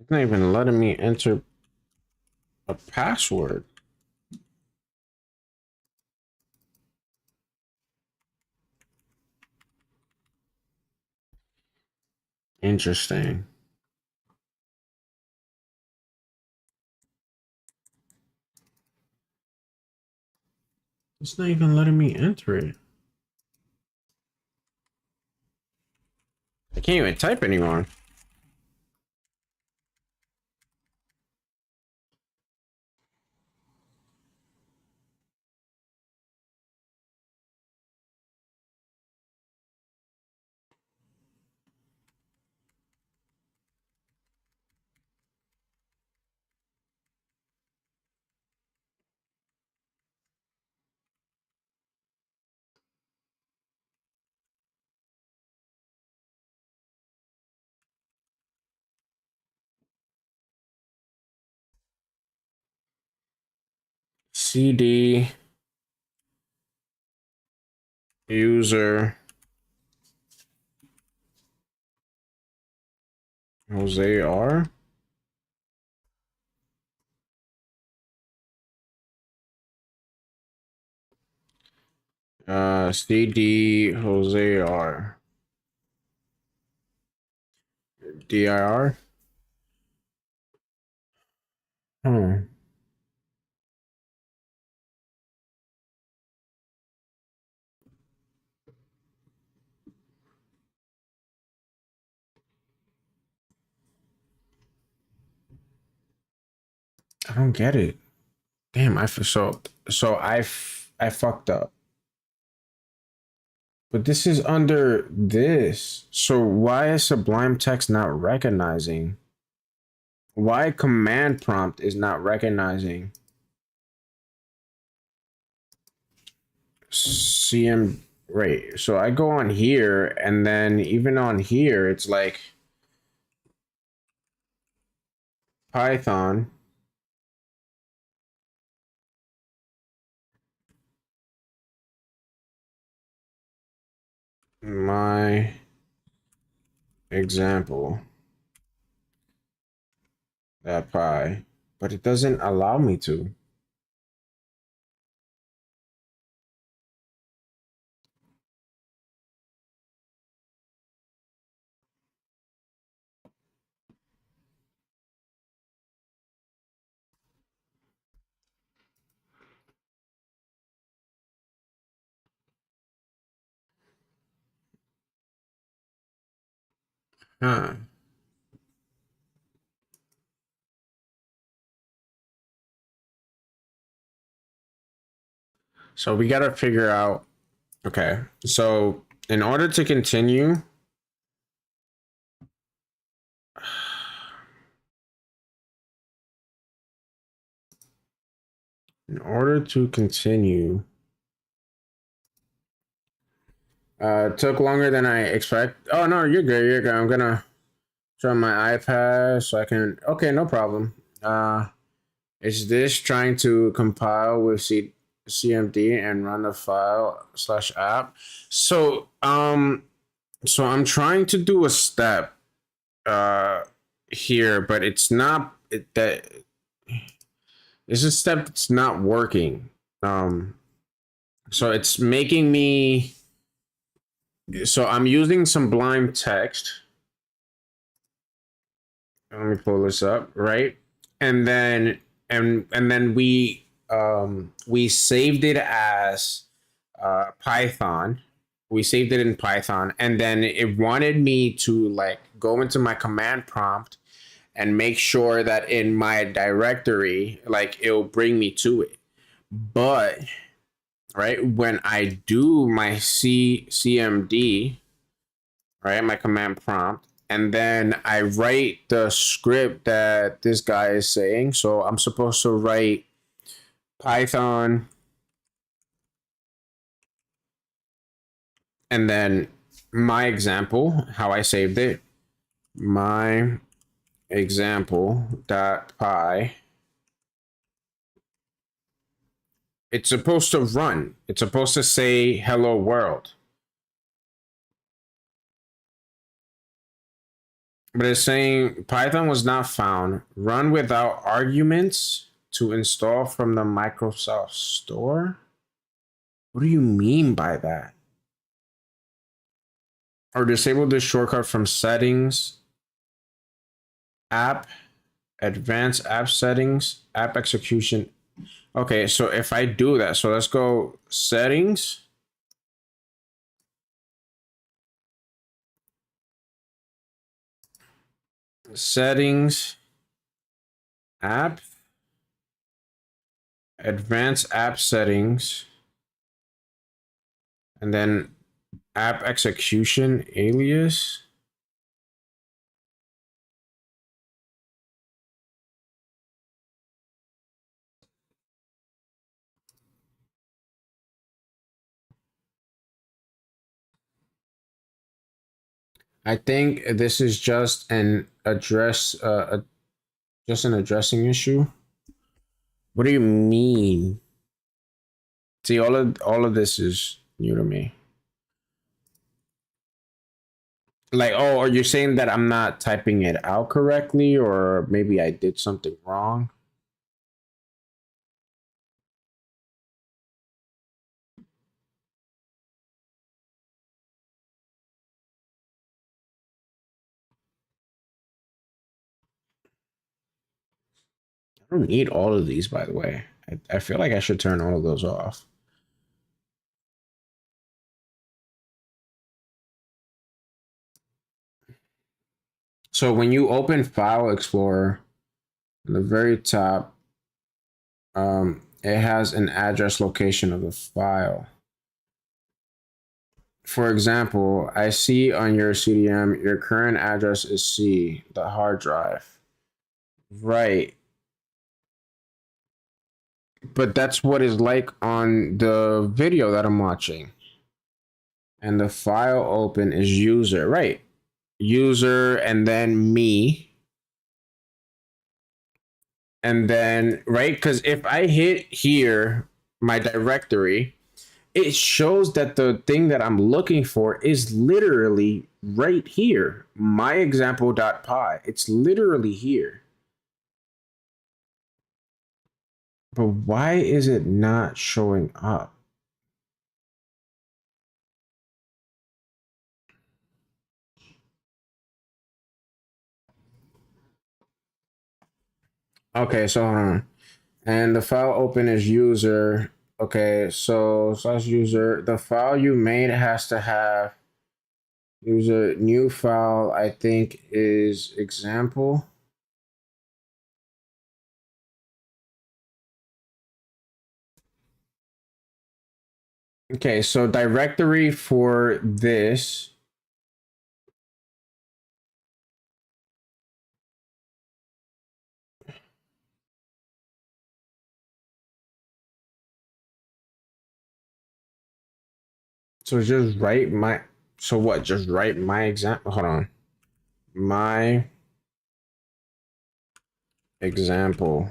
it's not even letting me enter a password. Interesting. It's not even letting me enter it. I can't even type anymore. CD user Jose R. CD Jose R. DIR. Hmm. I don't get it. Damn, I fucked up. But this is under this. So why is Sublime Text not recognizing? Why command prompt is not recognizing? CM, right. So I go on here, and then even on here, it's like Python. My example. That pie. But it doesn't allow me to. Huh. So we gotta figure out. Okay. So in order to continue, took longer than I expect. Oh no, you're good. You're good. I'm gonna show my iPad so I can. Okay, no problem. Is this trying to compile with CMD and run the file / app? So so I'm trying to do a step here, but it's not that. It's a step that's not working. So it's making me. So I'm using Sublime Text. Let me pull this up, right? And then we saved it as Python. We saved it in Python, and then it wanted me to like go into my command prompt and make sure that in my directory, like it'll bring me to it. But right when I do my CMD, right, my command prompt, and then I write the script that this guy is saying. So I'm supposed to write Python and then my example, how I saved it, my example.py. It's supposed to run. It's supposed to say hello world. But it's saying Python was not found. Run without arguments to install from the Microsoft Store. What do you mean by that? Or disable this shortcut from settings, app, advanced app settings, app execution. Okay, so if I do that, so let's go settings. Settings, app, advanced app settings, and then app execution alias. I think this is just an just an addressing issue. What do you mean? See, all of this is new to me. Like, oh, are you saying that I'm not typing it out correctly, or maybe I did something wrong? I don't need all of these, by the way. I feel like I should turn all of those off. So when you open File Explorer, at the very top, it has an address location of the file. For example, I see on your CDM, your current address is C, the hard drive. Right. But that's what it's like on the video that I'm watching. And the file open is user, right? User and then me. And then, right? Because if I hit here, my directory, it shows that the thing that I'm looking for is literally right here. myexample.py. It's literally here. But why is it not showing up? Okay, so hold on. And the file open is user. Okay, so slash user. The file you made has to have user new file, I think is example. Okay, so directory for this. So just write my, so what? Just write my example. Hold on. My example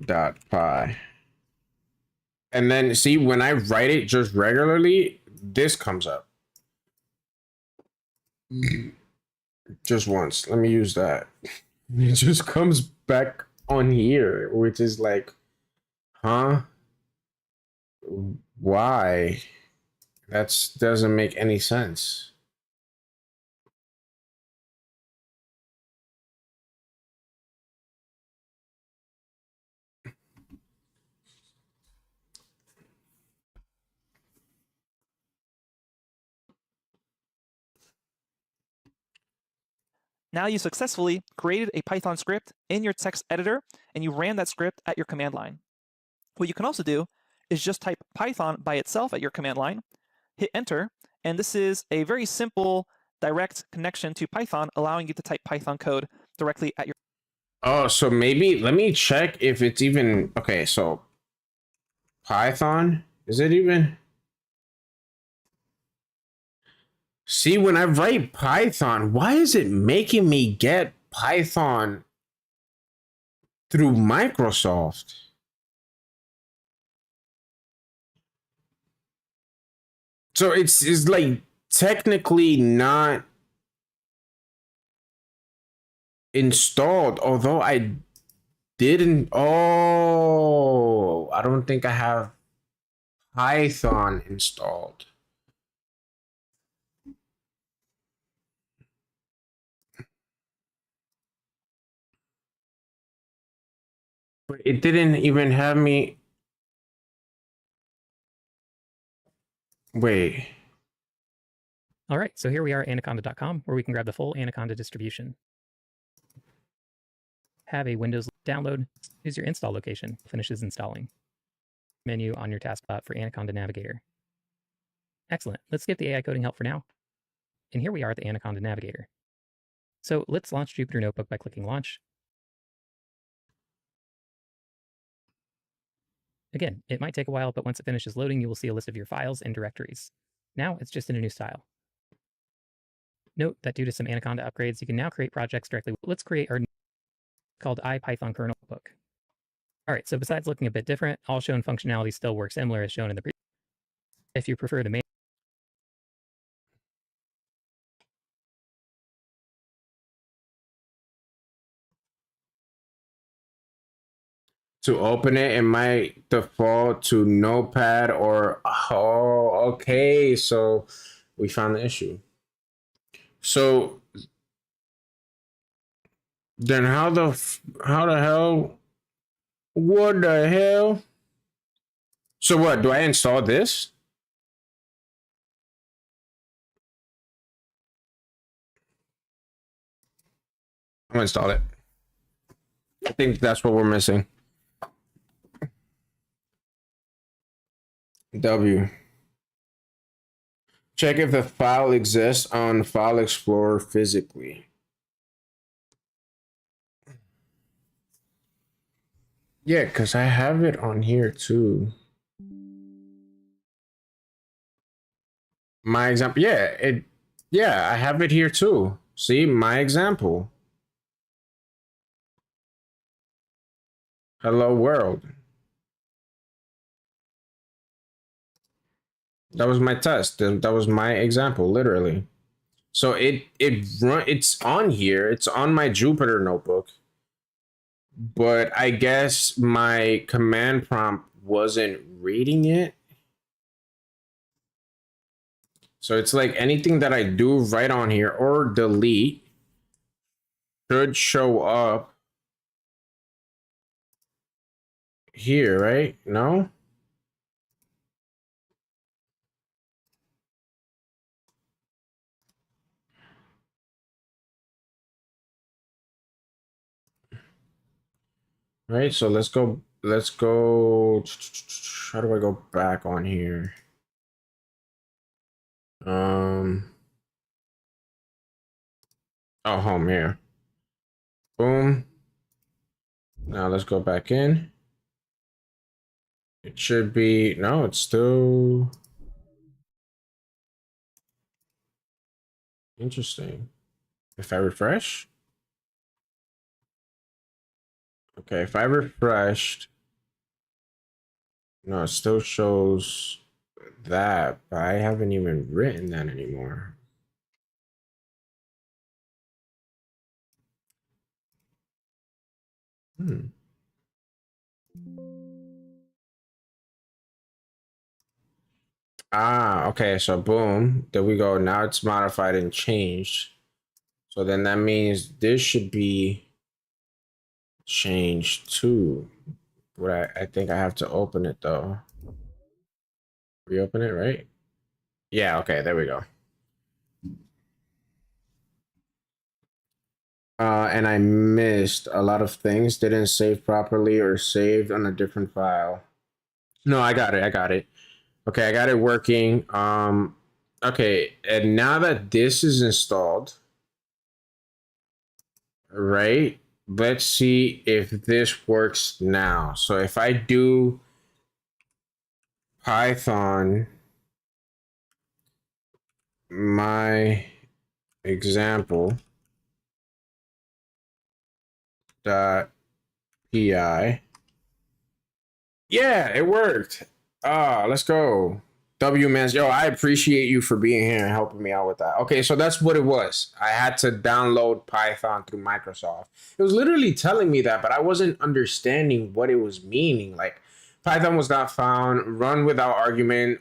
dot py. And then see, when I write it just regularly, this comes up. Just once. Let me use that. It just comes back on here, which is like, huh? Why? That doesn't make any sense. Now you successfully created a Python script in your text editor, and you ran that script at your command line. What you can also do is just type Python by itself at your command line, hit enter, and this is a very simple direct connection to Python, allowing you to type Python code directly at your. Oh, so maybe let me check if it's even okay. So Python, is it even? See, when I write Python, why is it making me get Python through Microsoft? So it's like technically not installed, although I didn't. Oh, I don't think I have Python installed. But it didn't even have me. Wait. All right, so here we are at anaconda.com, where we can grab the full Anaconda distribution. Have a Windows download, choose your install location, finishes installing. Menu on your taskbar for Anaconda Navigator. Excellent, let's skip the AI coding help for now. And here we are at the Anaconda Navigator. So let's launch Jupyter Notebook by clicking Launch. Again, it might take a while, but once it finishes loading, you will see a list of your files and directories. Now it's just in a new style. Note that due to some Anaconda upgrades, you can now create projects directly. Let's create our called IPython kernel book. All right, so besides looking a bit different, all shown functionality still works similar as shown in the previous. If you prefer the main To open it, it might default to Notepad or okay. So we found the issue. So then how the hell? What the hell? So what? Do I install this? I'm gonna install it. I think that's what we're missing. W. Check if the file exists on File Explorer physically. Yeah, because I have it on here too. My example, yeah, I have it here too. See, my example. Hello world. That was my test. That was my example, literally. So it's on here. It's on my Jupyter notebook. But I guess my command prompt wasn't reading it. So it's like anything that I do right on here or delete should show up here, right? No? Right, so let's go, how do I go back on here? Oh, home here. Boom. Now let's go back in. It should be, no, it's still interesting. If I refresh. Okay, if I refreshed, no, it still shows that, but I haven't even written that anymore. Okay, so boom, there we go. Now it's modified and changed. So then that means this should be changed too. But I think I have to open it though. Reopen it, right? Yeah, okay, there we go. And I missed a lot of things, didn't save properly or saved on a different file. No, I got it. Okay, I got it working. Okay, and now that this is installed, right? Let's see if this works now. So if I do Python, my example dot pi. Yeah, it worked. Let's go. W man, yo, I appreciate you for being here and helping me out with that. Okay, so that's what it was. I had to download Python through Microsoft. It was literally telling me that, but I wasn't understanding what it was meaning. Like, Python was not found, run without argument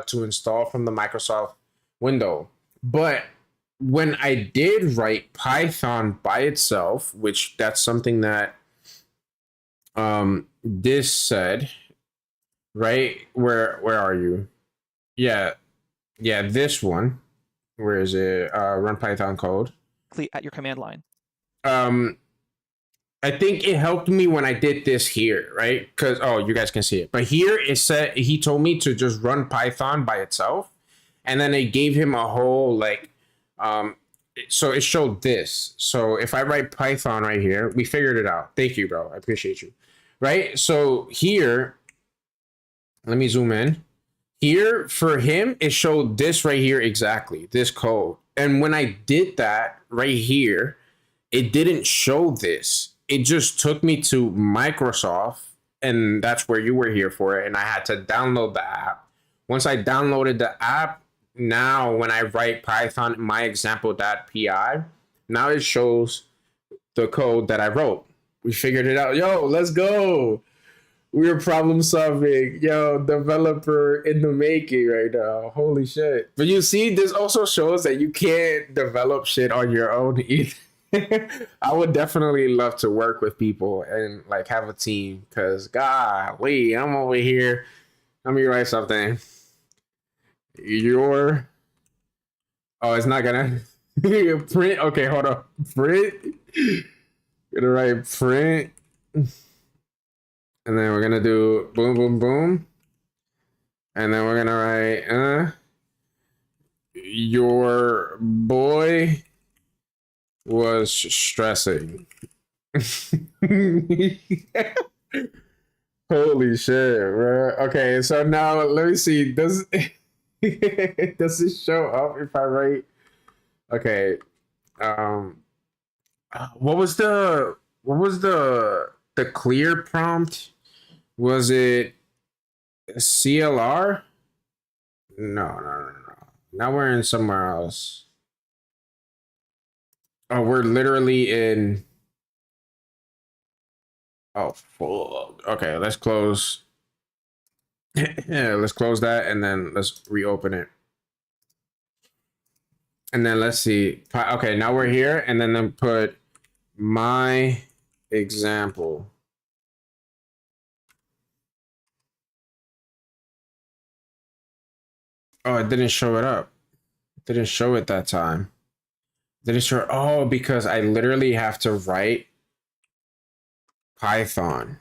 to install from the Microsoft window. But when I did write Python by itself, which that's something that this said, right? Where are you? Yeah, this one. Where is it? Run Python code. At your command line. I think it helped me when I did this here, right? Because you guys can see it. But here it said he told me to just run Python by itself, and then it gave him a whole like, so it showed this. So if I write Python right here, we figured it out. Thank you, bro. I appreciate you. Right? So here, let me zoom in. Here for him, it showed this right here exactly, this code. And when I did that right here, it didn't show this. It just took me to Microsoft and that's where you were here for it. And I had to download the app. Once I downloaded the app, now when I write Python my example.py, now it shows the code that I wrote. We figured it out. Yo, let's go. We're problem solving. Yo, developer in the making right now. Holy shit. But you see, this also shows that you can't develop shit on your own either. I would definitely love to work with people and like have a team, because golly, I'm over here. Let me write something. Your it's not gonna print. Okay, hold on. Print. Gonna write print. And then we're gonna do boom, boom, boom. And then we're gonna write your boy was stressing. Holy shit, bro. Okay, so now let me see. Does does it show up if I write? Okay. What was the clear prompt? Was it CLR? No. Now we're in somewhere else. Oh, we're literally in. Oh, fuck. Okay, let's close. Yeah, let's close that and then let's reopen it. And then let's see. Okay, now we're here, and then put my example. Oh, it didn't show it up. It didn't show it that time. Didn't show. Oh, because I literally have to write Python.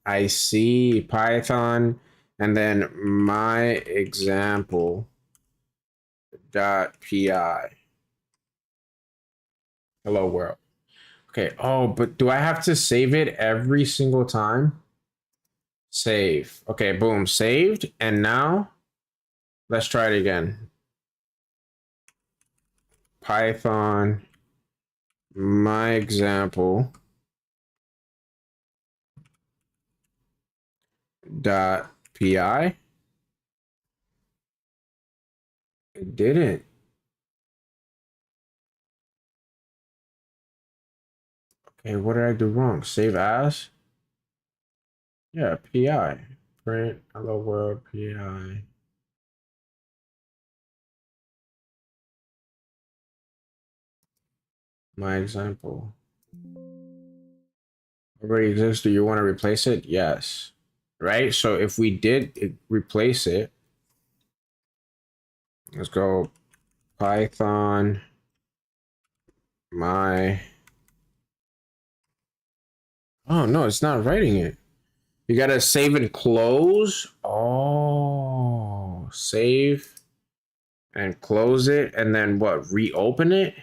I see Python, and then my example .py. Hello world. Okay. Oh, but do I have to save it every single time? Save. Okay, boom, saved. And now let's try it again. Python, my example .py. It didn't. Okay, what did I do wrong? Save as? Yeah, PI. Print hello world PI. My example already exists. Do you want to replace it? Yes. Right? So if we did replace it, let's go Python my. Oh no, it's not writing it. You gotta save and close. Oh, save and close it, and then what? Reopen it.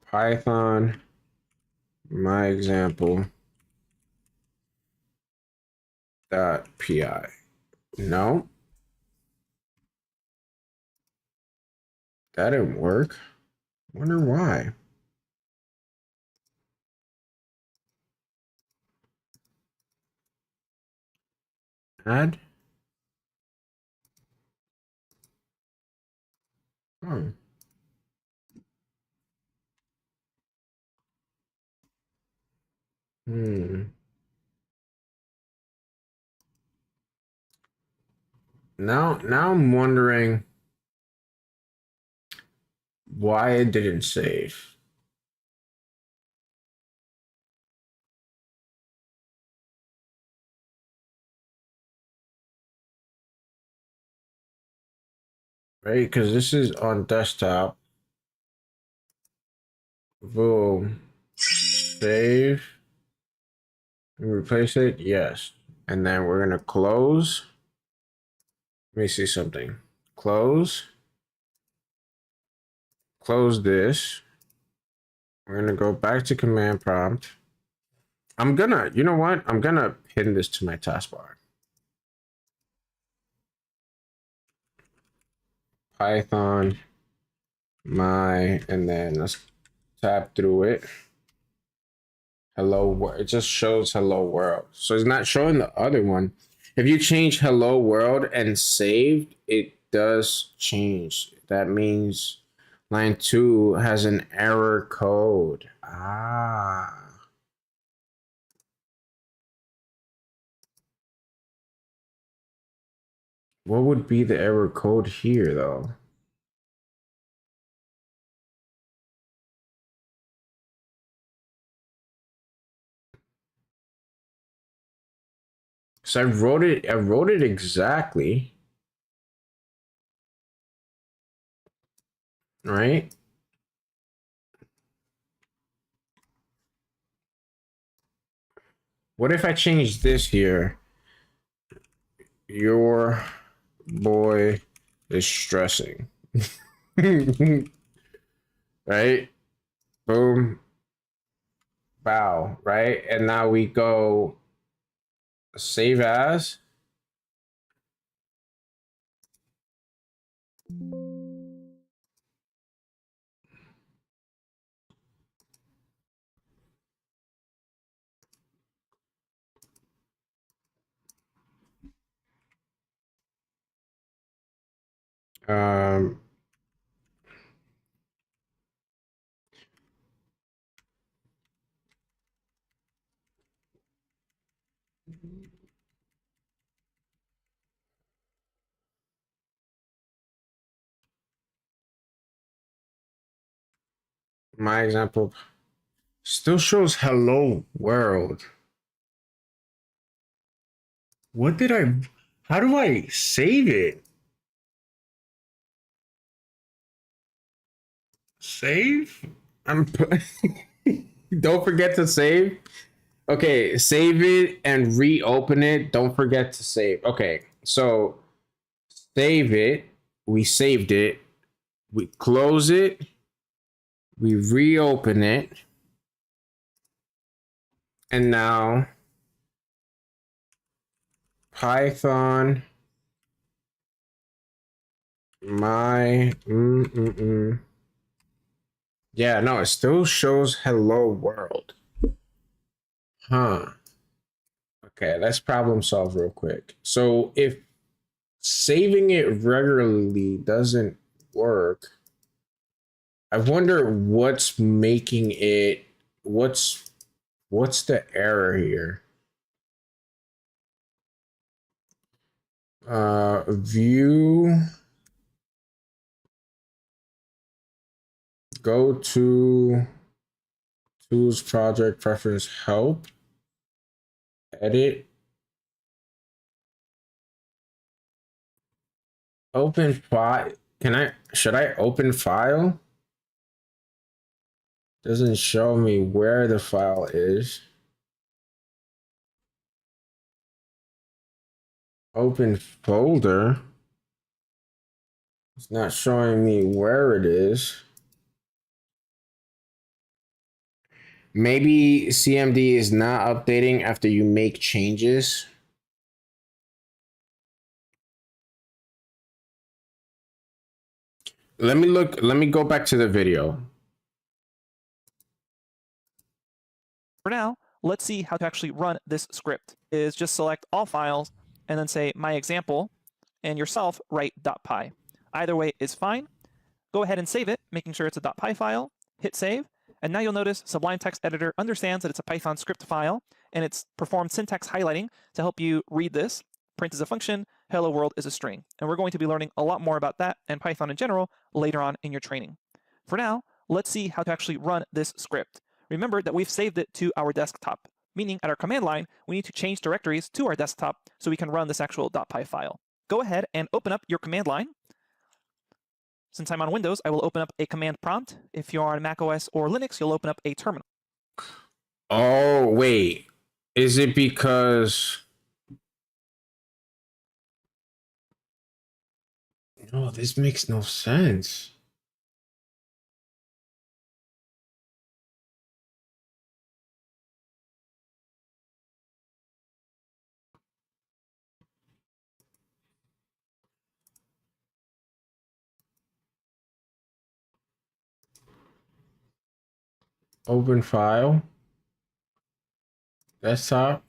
Python my example .py. No, that didn't work. Wonder why. Add. Oh. Now I'm wondering why it didn't save. Right? Because this is on desktop. Boom. Save. And replace it? Yes. And then we're gonna close. Let me see something. Close. Close this. We're gonna go back to command prompt. I'm gonna, you know what? I'm gonna pin this to my taskbar. Python my, and then let's tab through it. Hello world. It just shows hello world. So it's not showing the other one. If you change hello world and saved, it does change. That means line 2 has an error code. Ah. What would be the error code here though? So I wrote it exactly. Right? What if I change this here? Your boy is stressing. Right? Boom. Bow. Right? And now we go save as. Um, my example still shows hello world. What did I, how do I save it? Save? Don't forget to save. Okay, save it and reopen it. Don't forget to save. Okay, so save it. We saved it. We close it. We reopen it. And now Python my yeah, no, it still shows hello world. Huh. Okay, let's problem solve real quick. So if saving it regularly doesn't work, I wonder what's making it, what's the error here? View, go to tools, project, preference, help, edit, open file. Should I open file? Doesn't show me where the file is. Open folder. It's not showing me where it is. Maybe CMD is not updating after you make changes. Let me go back to the video. For now, let's see how to actually run this script. Is just select all files and then say my example and yourself write .py. Either way is fine. Go ahead and save it, making sure it's a .py file, hit save, and now you'll notice Sublime Text Editor understands that it's a Python script file, and it's performed syntax highlighting to help you read this. Print is a function, hello world is a string. And we're going to be learning a lot more about that and Python in general later on in your training. For now, let's see how to actually run this script. Remember that we've saved it to our desktop, meaning at our command line, we need to change directories to our desktop so we can run this actual .py file. Go ahead and open up your command line. Since I'm on Windows, I will open up a command prompt. If you're on macOS or Linux, you'll open up a terminal. Oh, wait. Is it because... No, this makes no sense. Open file. Desktop.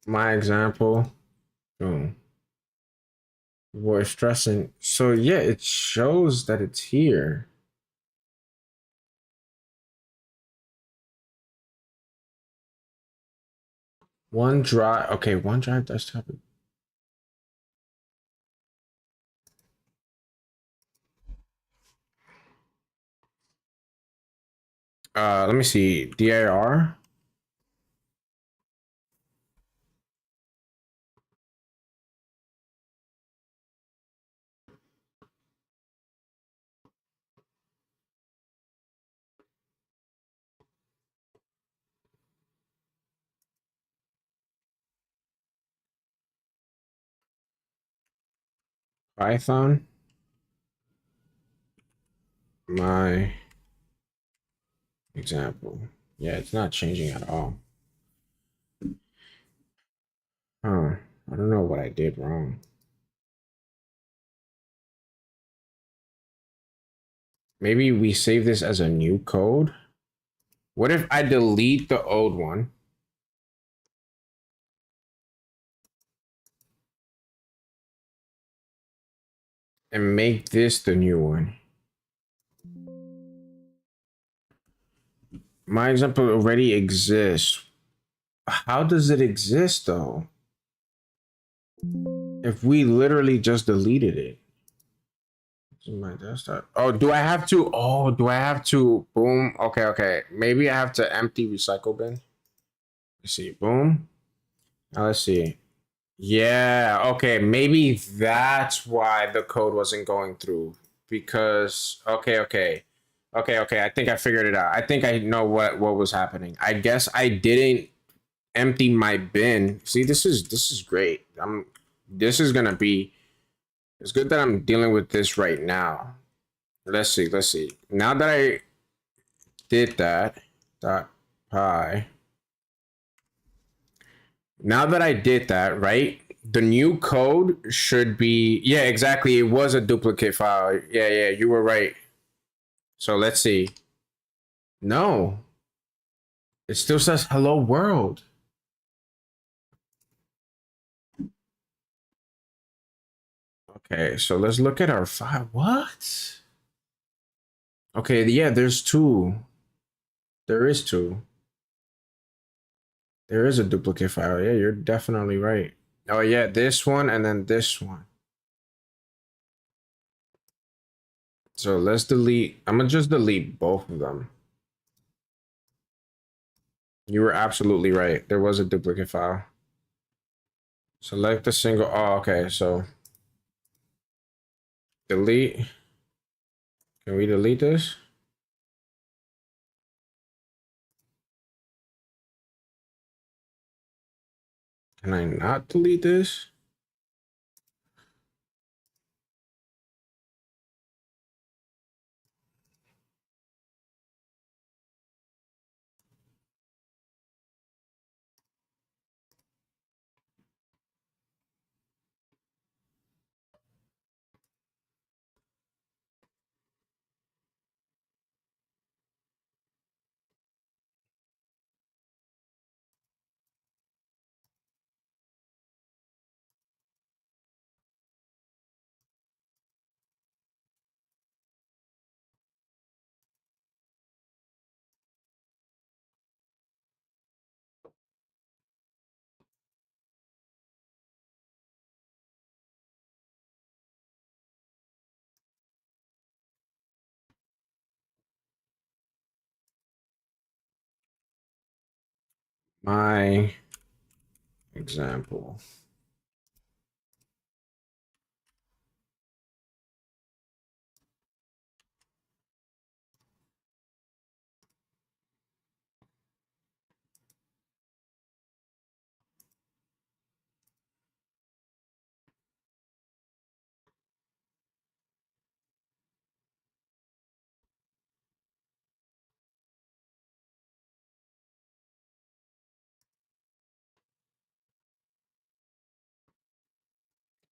My example. Boom. Voice stressing. So yeah, it shows that it's here. OneDrive. Okay, OneDrive desktop. Let me see. DIR. Python. My example. Yeah, it's not changing at all. Huh. I don't know what I did wrong. Maybe we save this as a new code. What if I delete the old one? And make this the new one. My example already exists. How does it exist though? If we literally just deleted it. My desktop. Oh, do I have to? Oh, do I have to? Boom. Okay, okay. Maybe I have to empty recycle bin. Let's see. Boom. Now let's see. Yeah. Okay. Maybe that's why the code wasn't going through. Because okay. I think I figured it out. I think I know what was happening. I guess I didn't empty my bin. See, this is great. This is gonna be. It's good that I'm dealing with this right now. Let's see. Now that I did that, dot py. Now that I did that, right? The new code should be, yeah, exactly. It was a duplicate file. Yeah, you were right. So let's see. No, it still says hello world. Okay, so let's look at our file. What? Okay, yeah, there's two. There is two. There is a duplicate file. Yeah, you're definitely right. Oh yeah, this one and then this one. So let's delete. I'm gonna just delete both of them. You were absolutely right. There was a duplicate file. Select the single. Oh, okay. So delete. Can we delete this? Can I not delete this? My example.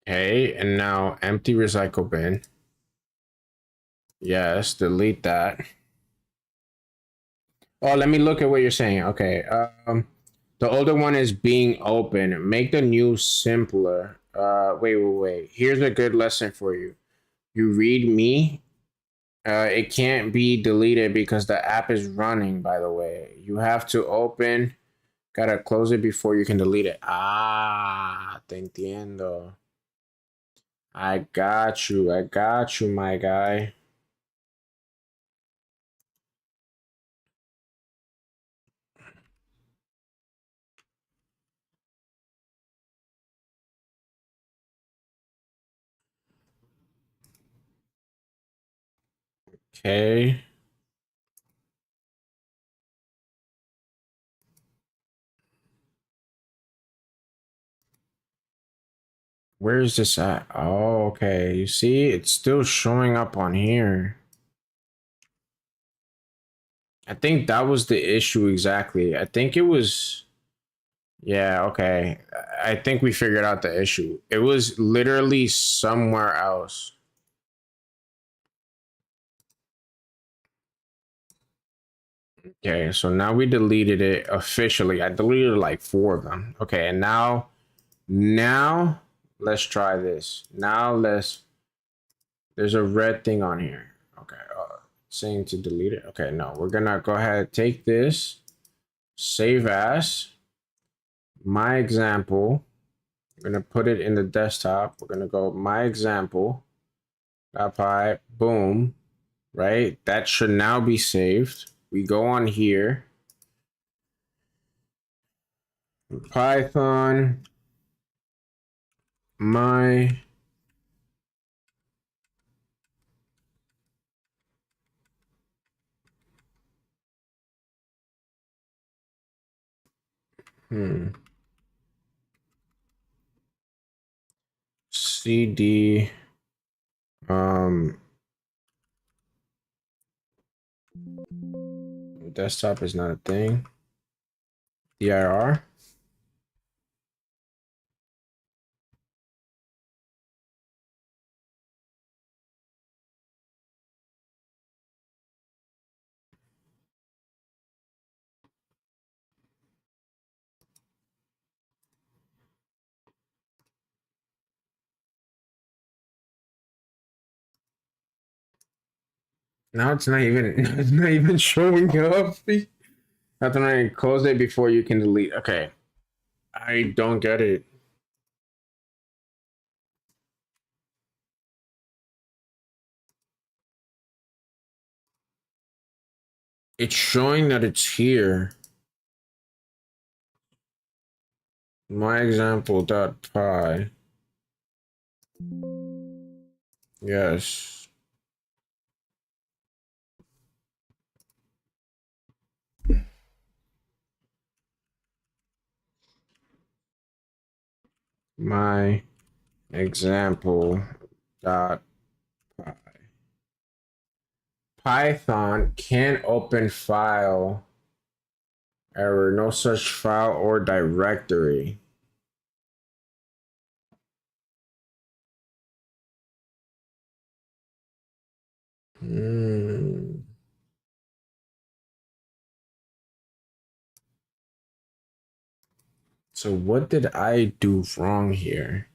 Okay, and now empty recycle bin. Yes, delete that. Oh, let me look at what you're saying. Okay. The older one is being open. Make the new simpler. Wait. Here's a good lesson for you. You read me. It can't be deleted because the app is running, by the way. You have to open. Gotta close it before you can delete it. Ah, te entiendo. I got you. I got you, my guy. Okay. Where is this at? Oh, okay. You see, it's still showing up on here. I think that was the issue exactly. I think it was. Yeah, okay. I think we figured out the issue. It was literally somewhere else. Okay, so now we deleted it officially. I deleted like 4 of them. Okay, and now let's try this. There's a red thing on here. Okay, saying to delete it. Okay, no, we're gonna go ahead and take this, save as my example. We're gonna put it in the desktop. We're gonna go my example. .py, boom, right? That should now be saved. We go on here. Python, my cd desktop is not a thing. dir. Now it's not even it's not even showing up. Have to close it before you can delete. Okay. I don't get it. It's showing that it's here. My example.py. Yes. My example dot Python can't open file error, no such file or directory. So what did I do wrong here?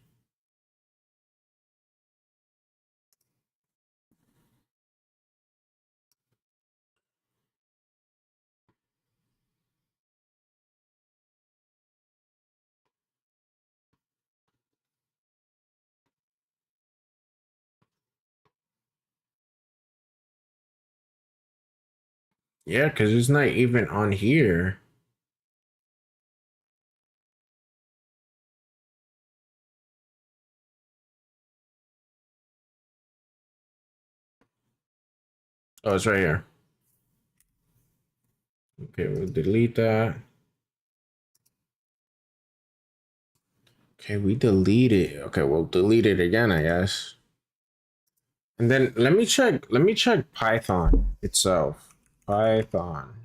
Yeah, because it's not even on here. Oh, it's right here. Okay, we'll delete that. Okay, we delete it. Okay, we'll delete it again, I guess. And then let me check Python itself. Python.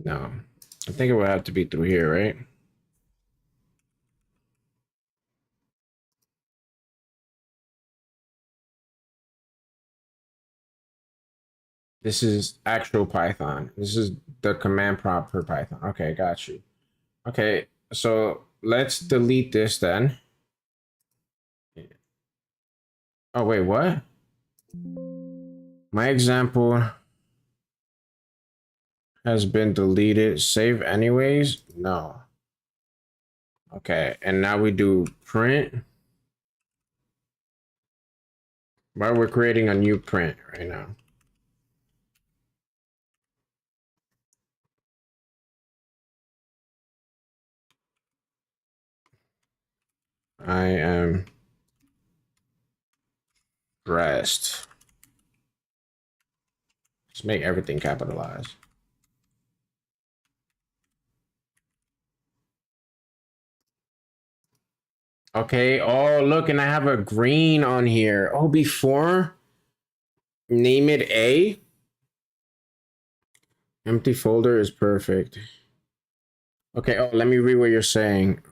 No, I think it would have to be through here, right? This is actual Python. This is the command prompt for Python. Okay, got you. Okay, so let's delete this then. Oh, wait, what? My example has been deleted. Save anyways? No. Okay, and now we do print. Well, we're creating a new print right now. I am dressed. Just make everything capitalized. Okay. Oh, look, and I have a green on here. Oh, before name it A. Empty folder is perfect. Okay. Oh, let me read what you're saying.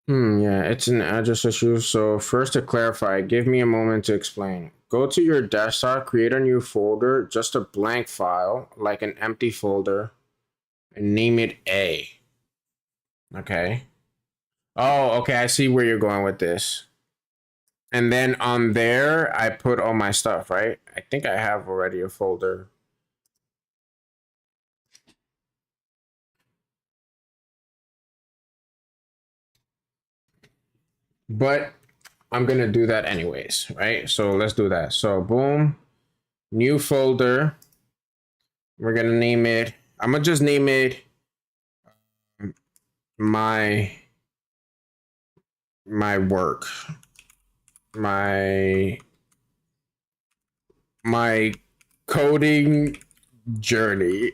Yeah, it's an address issue. So first to clarify, give me a moment to explain. Go to your desktop, create a new folder, just a blank file, like an empty folder, and name it A. Okay. Oh, okay. I see where you're going with this. And then on there, I put all my stuff, right? I think I have already a folder. But I'm going to do that anyways, right? So let's do that. So boom, new folder. We're going to name it. I'm going to just name it my work. My coding journey.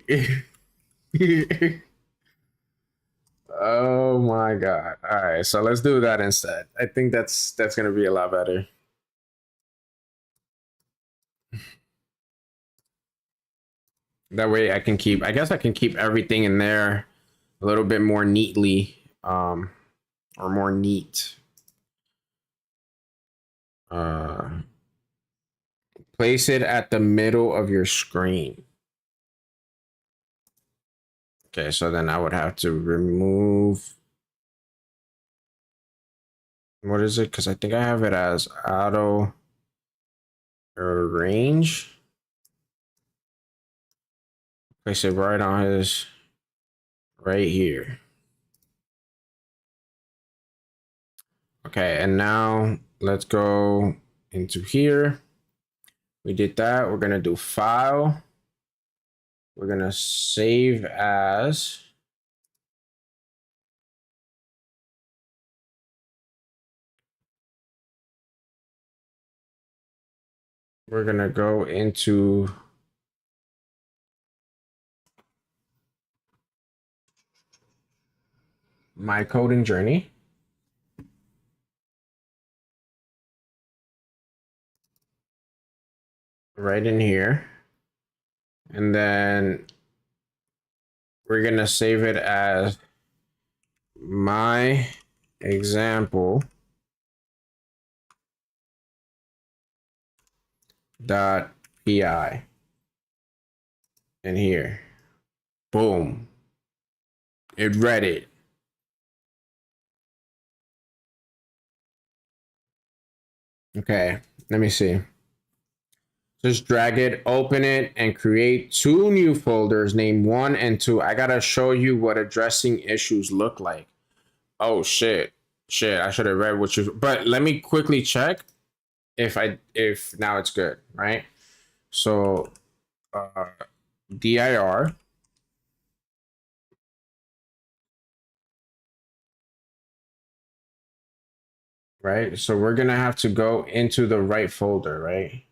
Oh my god. All right, so let's do that instead. I think that's going to be a lot better. That way I guess I can keep everything in there a little bit more neatly, or more neat. Place it at the middle of your screen. Okay, so then I would have to remove, what is it? Because I think I have it as auto arrange. Place it right on his, right here. Okay, and now let's go into here. We did that. We're gonna do file. We're gonna save as. We're gonna go into my coding journey. Right in here. And then we're going to save it as my example dot pi in here. Boom. It read it. Okay, let me see. Just drag it, open it, and create two new folders named 1 and 2. I gotta show you what addressing issues look like. Oh shit. Shit, I should have read what you, but let me quickly check if now it's good, right? So dir, right? So we're gonna have to go into the right folder, right?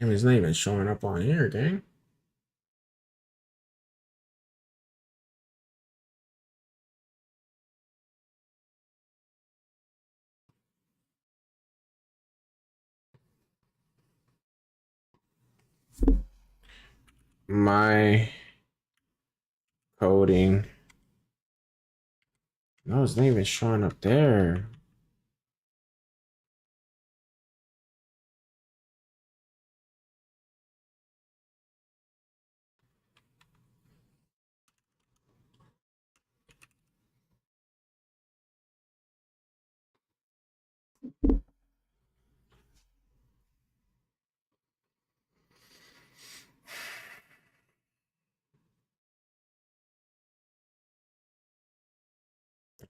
I mean, it's not even showing up on here, gang. My coding. No, it's not even showing up there.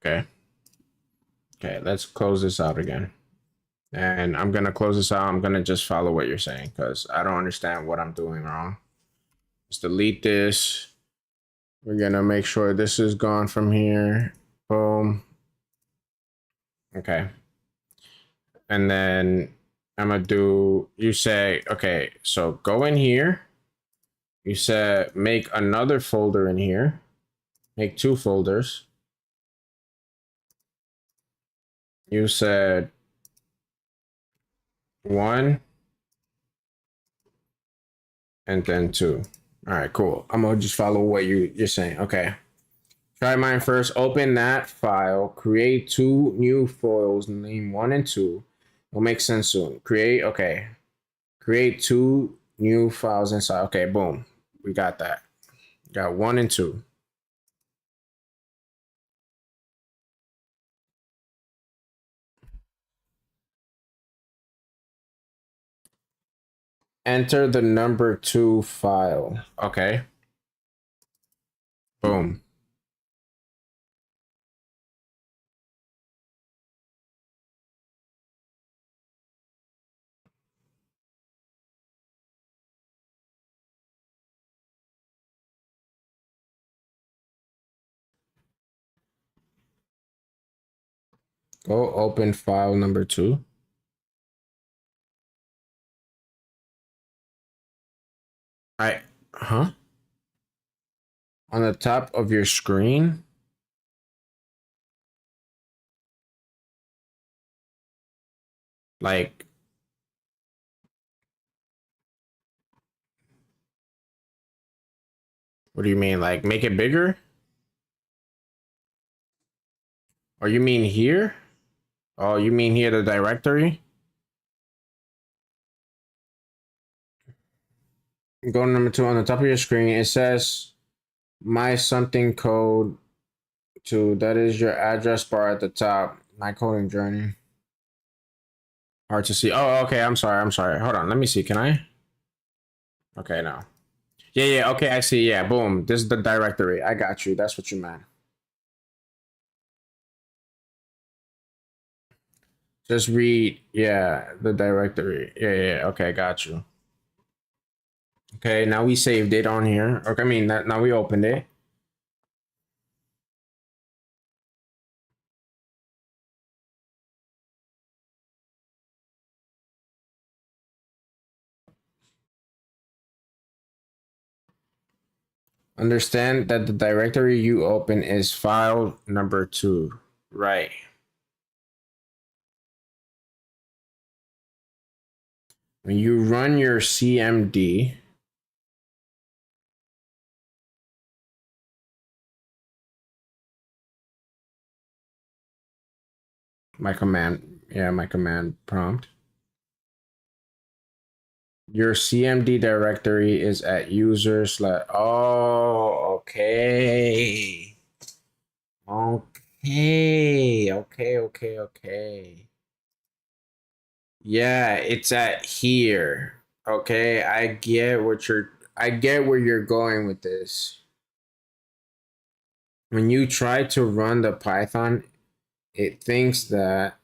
Okay. Okay, let's close this out again. And I'm going to close this out. I'm going to just follow what you're saying because I don't understand what I'm doing wrong. Let's delete this. We're going to make sure this is gone from here. Boom. Okay. And then I'm going to do, you say, okay, so go in here. You said make another folder in here. Make 2 folders. You said 1 and then 2. All right, cool. I'm gonna just follow what you're saying. Okay. Try mine first. Open that file. Create 2 new files. Name 1 and 2. It'll make sense soon. Create. Okay. Create 2 new files inside. Okay. Boom. We got that. Got 1 and 2. Enter the number 2 file. Okay. Boom. Go open file number 2. Huh? On the top of your screen? Like, what do you mean? Like, make it bigger? Or you mean here? Oh, you mean here the directory? Go to number 2 on the top of your screen. It says my something code 2. That is your address bar at the top. My coding journey. Hard to see. Oh, okay. I'm sorry. Hold on. Let me see. Can I? Okay, no. Yeah. Okay, I see. Yeah, boom. This is the directory. I got you. That's what you meant. Just read. Yeah, the directory. Yeah. Okay, got you. Okay, now we saved it on here. Okay, I mean, now we opened it. Understand that the directory you open is file number 2. Right. When you run your CMD, my command prompt. Your CMD directory is at user slash. Oh, okay. Okay. Yeah, it's at here. Okay, I get where you're going with this. When you try to run the Python, it thinks that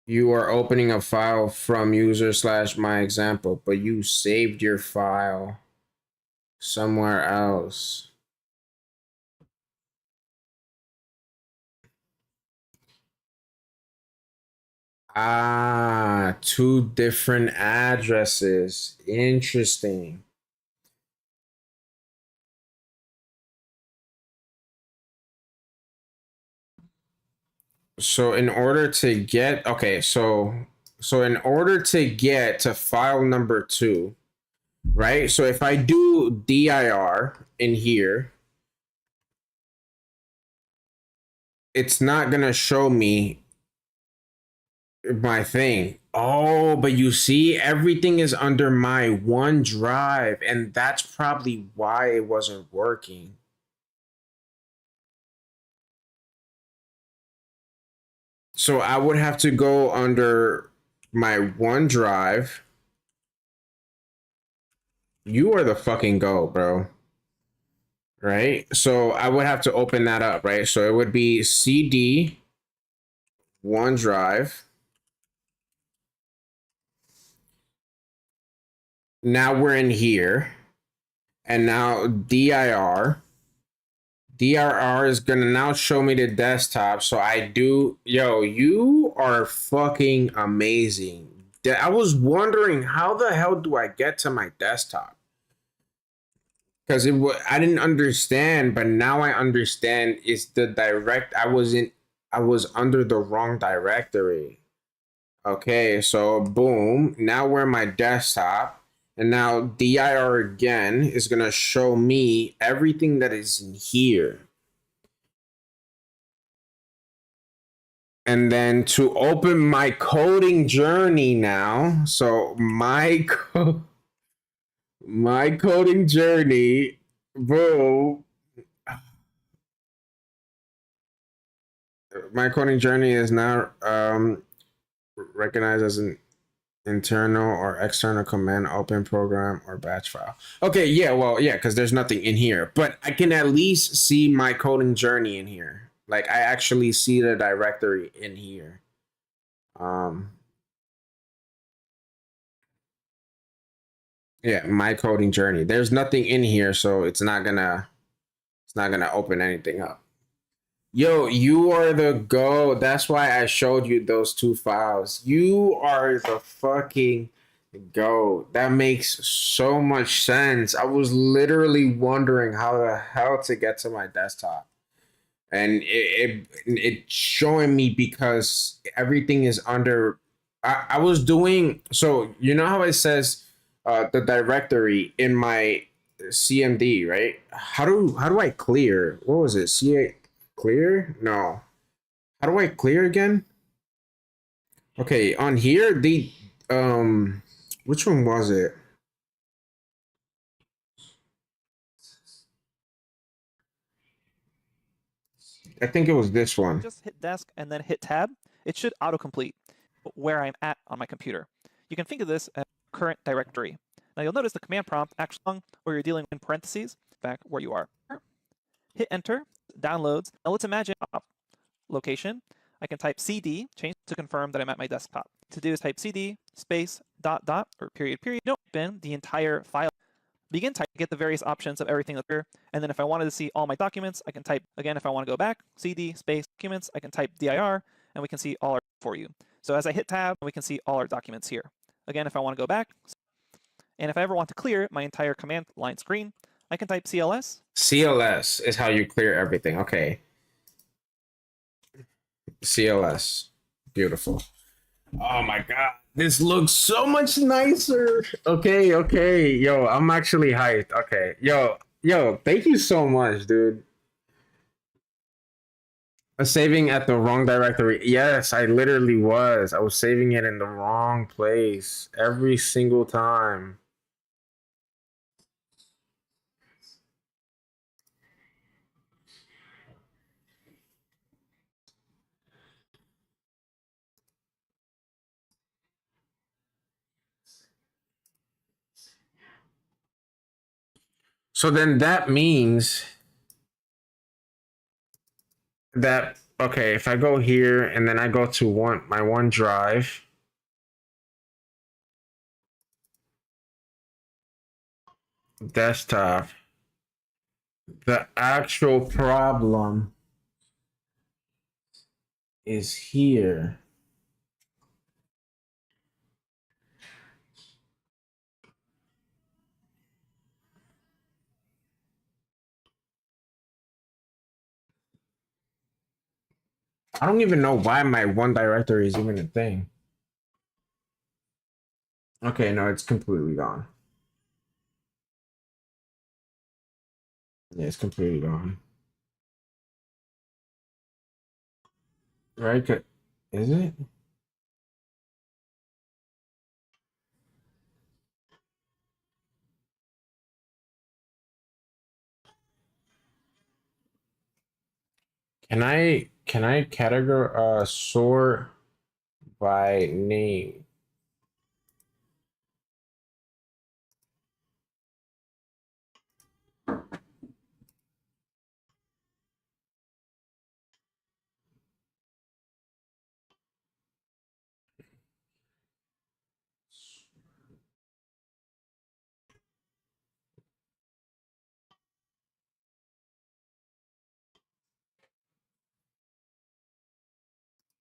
you are opening a file from user slash my example, but you saved your file somewhere else. Ah, 2 different addresses. Interesting. So in order to get, okay, so in order to get to file number 2, right? So if I do dir in here, it's not gonna show me my thing. Oh, but you see, everything is under my OneDrive, and that's probably why it wasn't working. So I would have to go under my OneDrive. You are the fucking go, bro. Right? So I would have to open that up, right? So it would be CD OneDrive. Now we're in here. And now dir. DRR is gonna now show me the desktop. So I do, yo, you are fucking amazing. I was wondering how the hell do I get to my desktop? Because I didn't understand, but now I understand. It's the direct. I was under the wrong directory. Okay, so boom. Now we're in my desktop, and now dir again is gonna show me everything that is in here. And then to open my coding journey now, so my coding journey, bro. My coding journey is now recognized as an internal or external command, open program, or batch file. Okay, yeah, well, yeah, because there's nothing in here, but I can at least see my coding journey in here. Like I actually see the directory in here. Yeah, my coding journey. There's nothing in here, so it's not gonna open anything up. Yo, you are the go. That's why I showed you those 2 files. You are the fucking go. That makes so much sense. I was literally wondering how the hell to get to my desktop. And it's showing me because everything is under. I was doing, so you know how it says the directory in my CMD, right? How do I clear? What was it? CA clear? No. How do I clear again? Okay, on here the which one was it? I think it was this one. Just hit desk and then hit tab. It should autocomplete where I'm at on my computer. You can think of this as current directory. Now you'll notice the command prompt actually, or you're dealing in parentheses, back where you are. Hit enter, downloads. Now let's imagine location. I can type CD, change to confirm that I'm at my desktop. To do is type CD space dot dot or period period. Don't open the entire file. Begin type, get the various options of everything that's here. And then if I wanted to see all my documents, I can type again. If I want to go back, CD space documents, I can type dir and we can see all our for you. So as I hit tab, we can see all our documents here. Again, if I want to go back, and if I ever want to clear my entire command line screen, I can type CLS. CLS is how you clear everything. Okay. CLS. Beautiful. Oh my god. This looks so much nicer. Okay, okay. Yo, I'm actually hyped. Okay. Yo, thank you so much, dude. Saving at the wrong directory. Yes, I literally was. I was saving it in the wrong place every single time. So then that means that, okay, if I go here and then I go to my OneDrive, desktop, the actual problem is here. I don't even know why my one directory is even a thing. Okay, no, it's completely gone. Yeah, it's completely gone. Right? Is it? Can I categorize sort by name?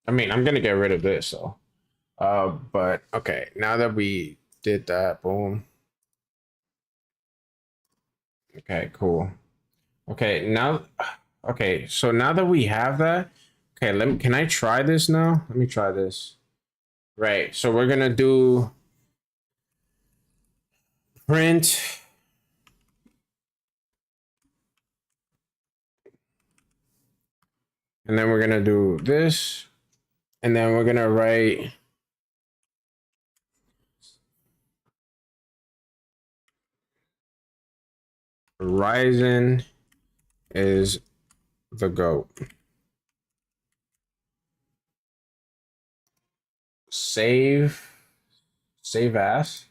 I mean, I'm gonna get rid of this, so. But okay, now that we did that, boom. Okay, cool. Okay, now, okay, so now that we have that, okay, can I try this now? Let me try this. Right, so we're gonna do print. And then we're gonna do this. And then we're gonna write Ryzen is the GOAT. Save as.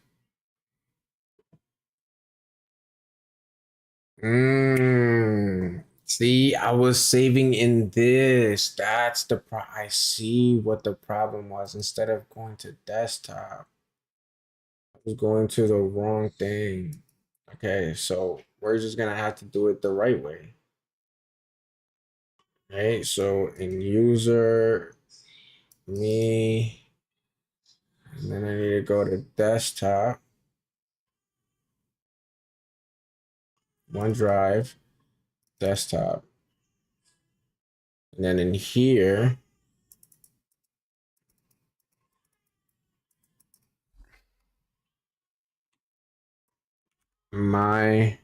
See, I was saving in this. That's the I see what the problem was. Instead of going to desktop, I was going to the wrong thing. Okay, so we're just gonna have to do it the right way. Right, so in user, me, and then I need to go to desktop, OneDrive, desktop. And then in here, my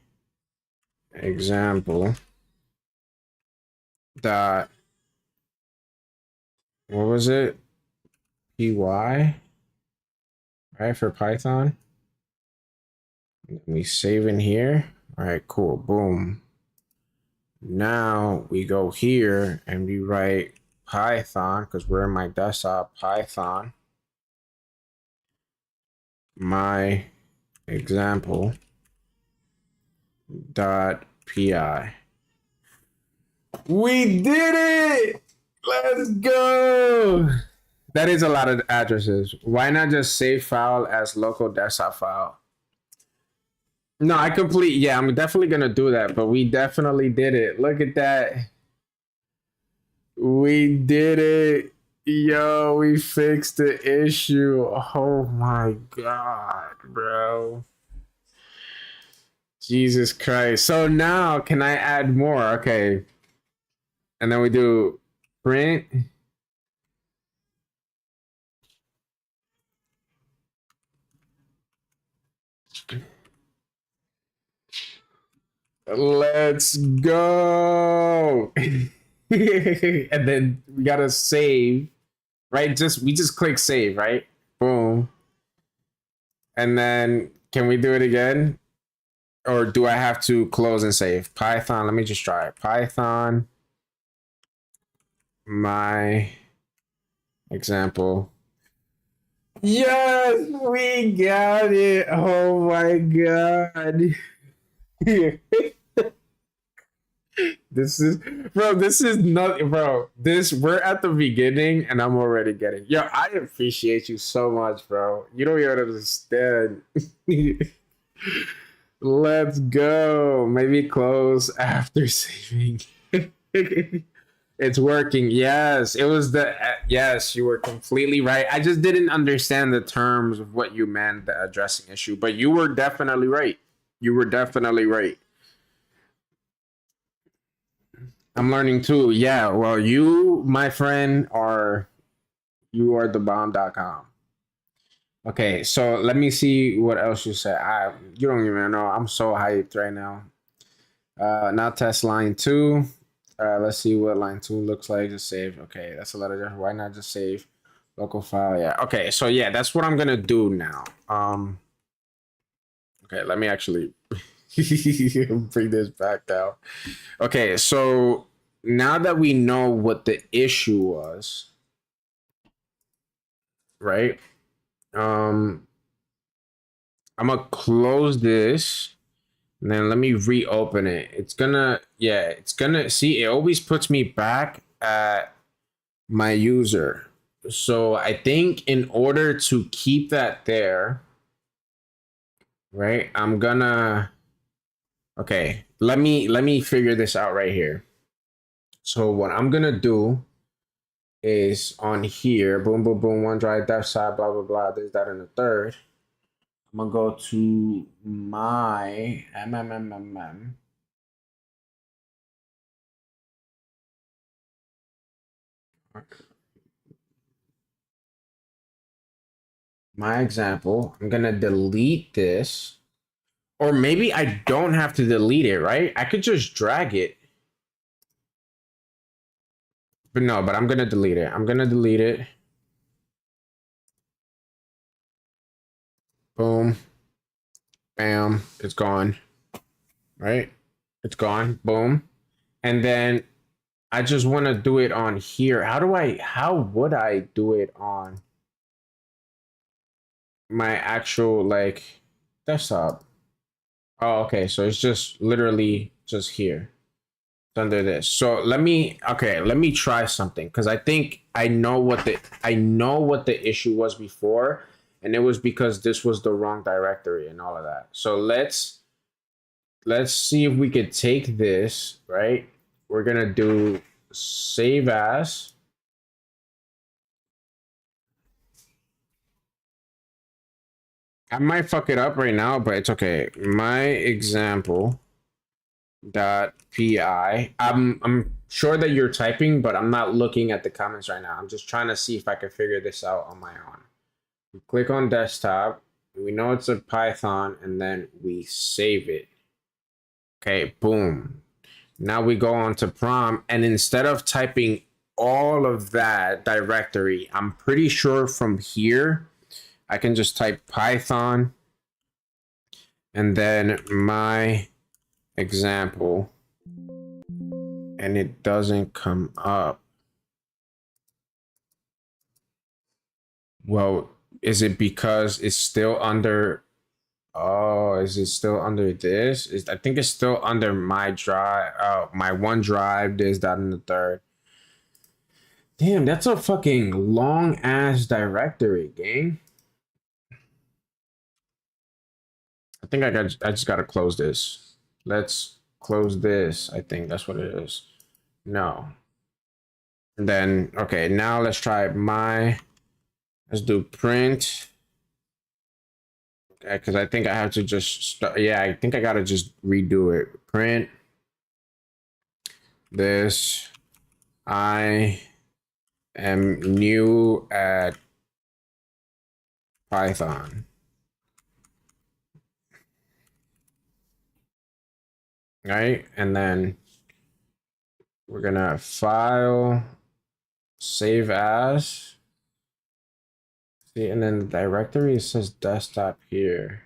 example dot, what was it? py, right, for Python. Let me save in here. All right, cool, boom. Now we go here and we write Python, because we're in my desktop, Python, my example dot py. We did it! Let's go! That is a lot of addresses. Why not just save file as local desktop file? No, yeah, I'm definitely gonna do that, but we definitely did it. Look at that. We did it. Yo, we fixed the issue. Oh my god, bro. Jesus Christ. So now can I add more? Okay. And then we do print. Let's go. And then we gotta save, right? We just click save, right? Boom. And then can we do it again? Or do I have to close and save? Python, let me just try it. Python, my example. Yes, we got it. Oh my god. This is nothing, bro. We're at the beginning and I'm already getting. Yo, I appreciate you so much, bro. You don't even understand. Let's go. Maybe close after saving. It's working. Yes, it was yes, you were completely right. I just didn't understand the terms of what you meant, the addressing issue, but you were definitely right. You were definitely right. I'm learning too. Yeah, well, you, my friend, you are the bomb.com. Okay, so let me see what else you said. You don't even know. I'm so hyped right now. Now test line 2. Let's see what line 2 looks like. Just save. Okay, that's a letter. Why not just save local file? Yeah. Okay, so yeah, that's what I'm gonna do now. Okay, let me actually bring this back down. Okay, so now that we know what the issue was, right? I'm gonna close this and then let me reopen it. It's gonna see, it always puts me back at my user. So I think in order to keep that there, right, I'm gonna, okay, let me figure this out right here. So what I'm gonna do is on here, boom, boom, boom, OneDrive, left side, blah, blah, blah, this, that, and the third. I'm gonna go to my my example. I'm gonna delete this, or maybe I don't have to delete it, right? I could just drag it. But no, but I'm gonna delete it. I'm gonna delete it. Boom. Bam. It's gone. Right? It's gone. Boom. And then I just want to do it on here. How would I do it on my actual like desktop? Oh, okay. So it's just literally just here. It's under this. So let me try something, because I think I know what the issue was before, and it was because this was the wrong directory and all of that. So let's see if we could take this, right? We're gonna do save as. I might fuck it up right now, but it's okay. My example dot pi. I'm sure that you're typing, but I'm not looking at the comments right now. I'm just trying to see if I can figure this out on my own. We click on desktop. We know it's a Python, and then we save it. Okay, boom. Now we go on to prompt, and instead of typing all of that directory, I'm pretty sure from here I can just type Python and then my example, and it doesn't come up. Well, is it because it's still under? Oh, is it still under this? I think it's still under my drive. Oh, my OneDrive, this, that, and the third. Damn, that's a fucking long ass directory, gang. I think I just gotta close this. Let's close this. I think that's what it is. No. And then, okay, now let's try let's do print. Okay, because I think I have to just start. Yeah, I think I gotta just redo it. Print this. I am new at Python. Right? And then we're gonna file, save as. See, and then the directory, it says desktop here.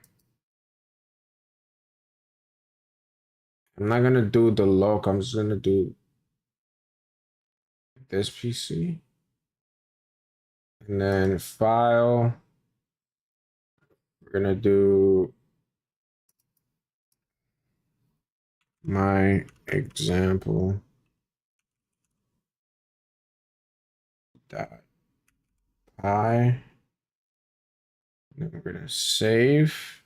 I'm not gonna do the local, I'm just gonna do this PC. And then file, we're gonna do my example dot py. Then we're gonna save.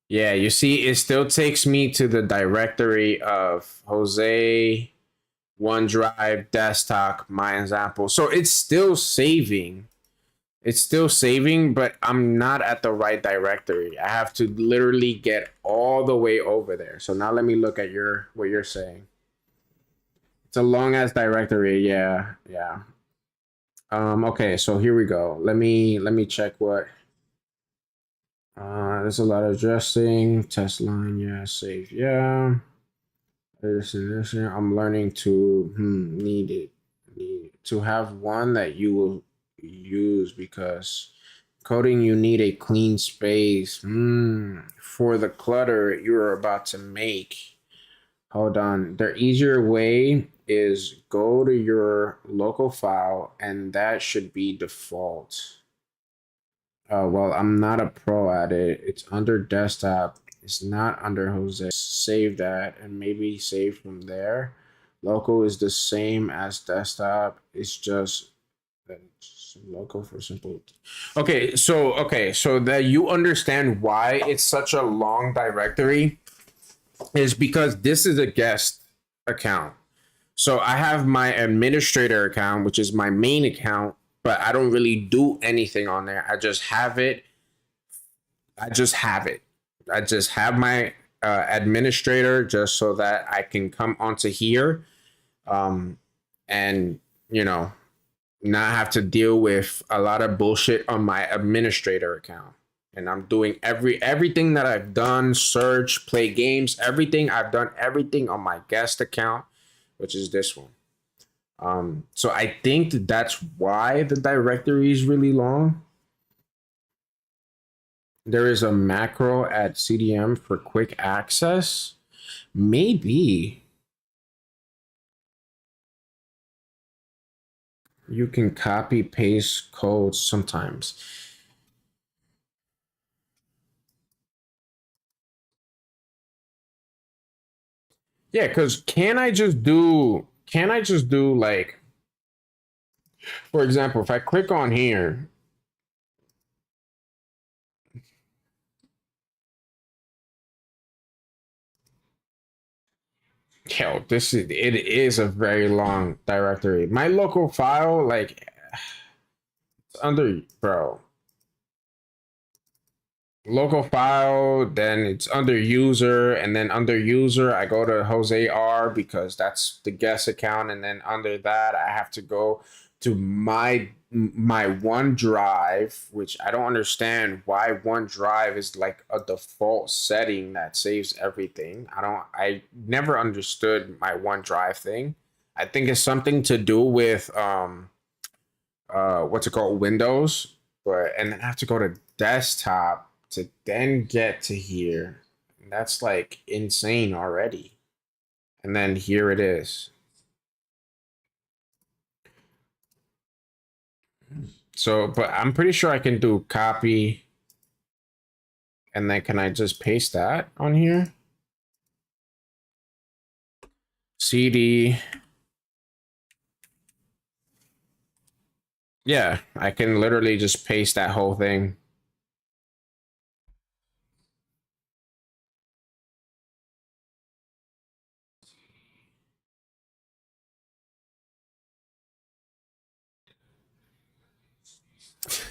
Yeah, you see, it still takes me to the directory of Jose, OneDrive, desktop, my example. So it's still saving. It's still saving, but I'm not at the right directory. I have to literally get all the way over there. So now let me look at what you're saying. It's a long ass directory. Yeah, yeah. Okay, so here we go. Let me check what. There's a lot of addressing. Test line, yeah. Save, yeah. This and this. I'm learning to need to have one that you will use because coding you need a clean space for the clutter you're about to make. Hold on. The easier way is go to your local file and that should be default. Well, I'm not a pro at it. It's under desktop. It's not under Jose. Save that and maybe save from there. Local is the same as desktop. It's just local for simple. Okay, so that you understand why it's such a long directory is because this is a guest account. So I have my administrator account, which is my main account, but I don't really do anything on there. I just have it. I just have my administrator just so that I can come onto here and, you know, not have to deal with a lot of bullshit on my administrator account. And I'm doing everything that I've done, search, play games, everything. I've done everything on my guest account, which is this one. So I think that's why the directory is really long. There is a macro at CDM for quick access. Maybe you can copy paste codes sometimes. Yeah, because can I just do like, for example, if I click on here, yo, it is a very long directory. My local file, like, it's under, bro. Local file, then it's under user, and then under user I go to Jose R because that's the guest account, and then under that I have to go to my OneDrive, which I don't understand why OneDrive is like a default setting that saves everything. I never understood my OneDrive thing. I think it's something to do with what's it called, Windows, but and then I have to go to desktop to then get to here. And that's like insane already. And then here it is. So, but I'm pretty sure I can do copy. And then can I just paste that on here? CD. Yeah, I can literally just paste that whole thing.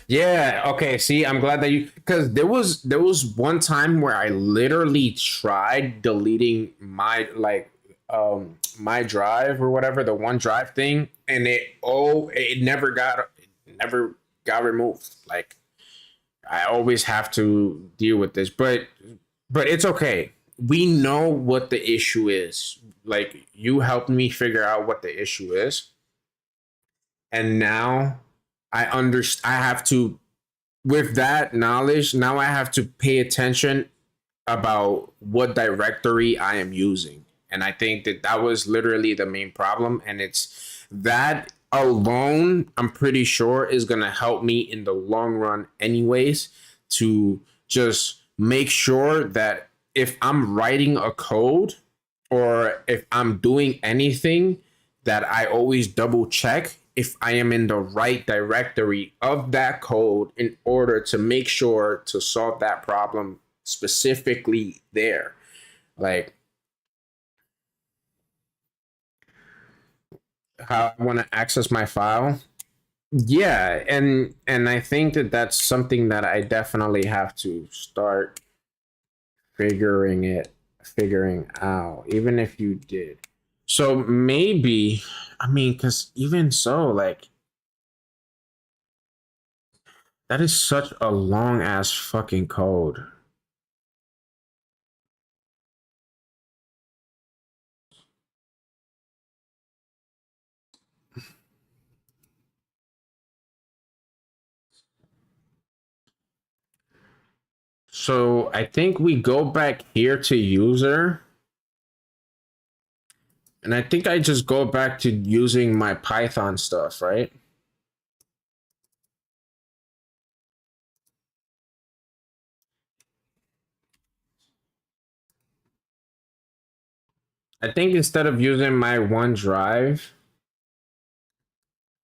Yeah, okay. See, I'm glad that you, because there was one time where I literally tried deleting my my drive or whatever, the OneDrive thing, and it never got removed. Like I always have to deal with this, but it's okay. We know what the issue is. Like you helped me figure out what the issue is, and now I have to, with that knowledge, now I have to pay attention about what directory I am using. And I think that was literally the main problem. And it's that alone, I'm pretty sure, is going to help me in the long run, anyways, to just make sure that if I'm writing a code or if I'm doing anything, that I always double check if I am in the right directory of that code in order to make sure to solve that problem specifically there. Like how I want to access my file. Yeah, and I think that that's something that I definitely have to start figuring out, even if you did. So maybe, I mean, because even so, like, that is such a long ass fucking code. So I think we go back here to user. And I think I just go back to using my Python stuff, right? I think instead of using my OneDrive,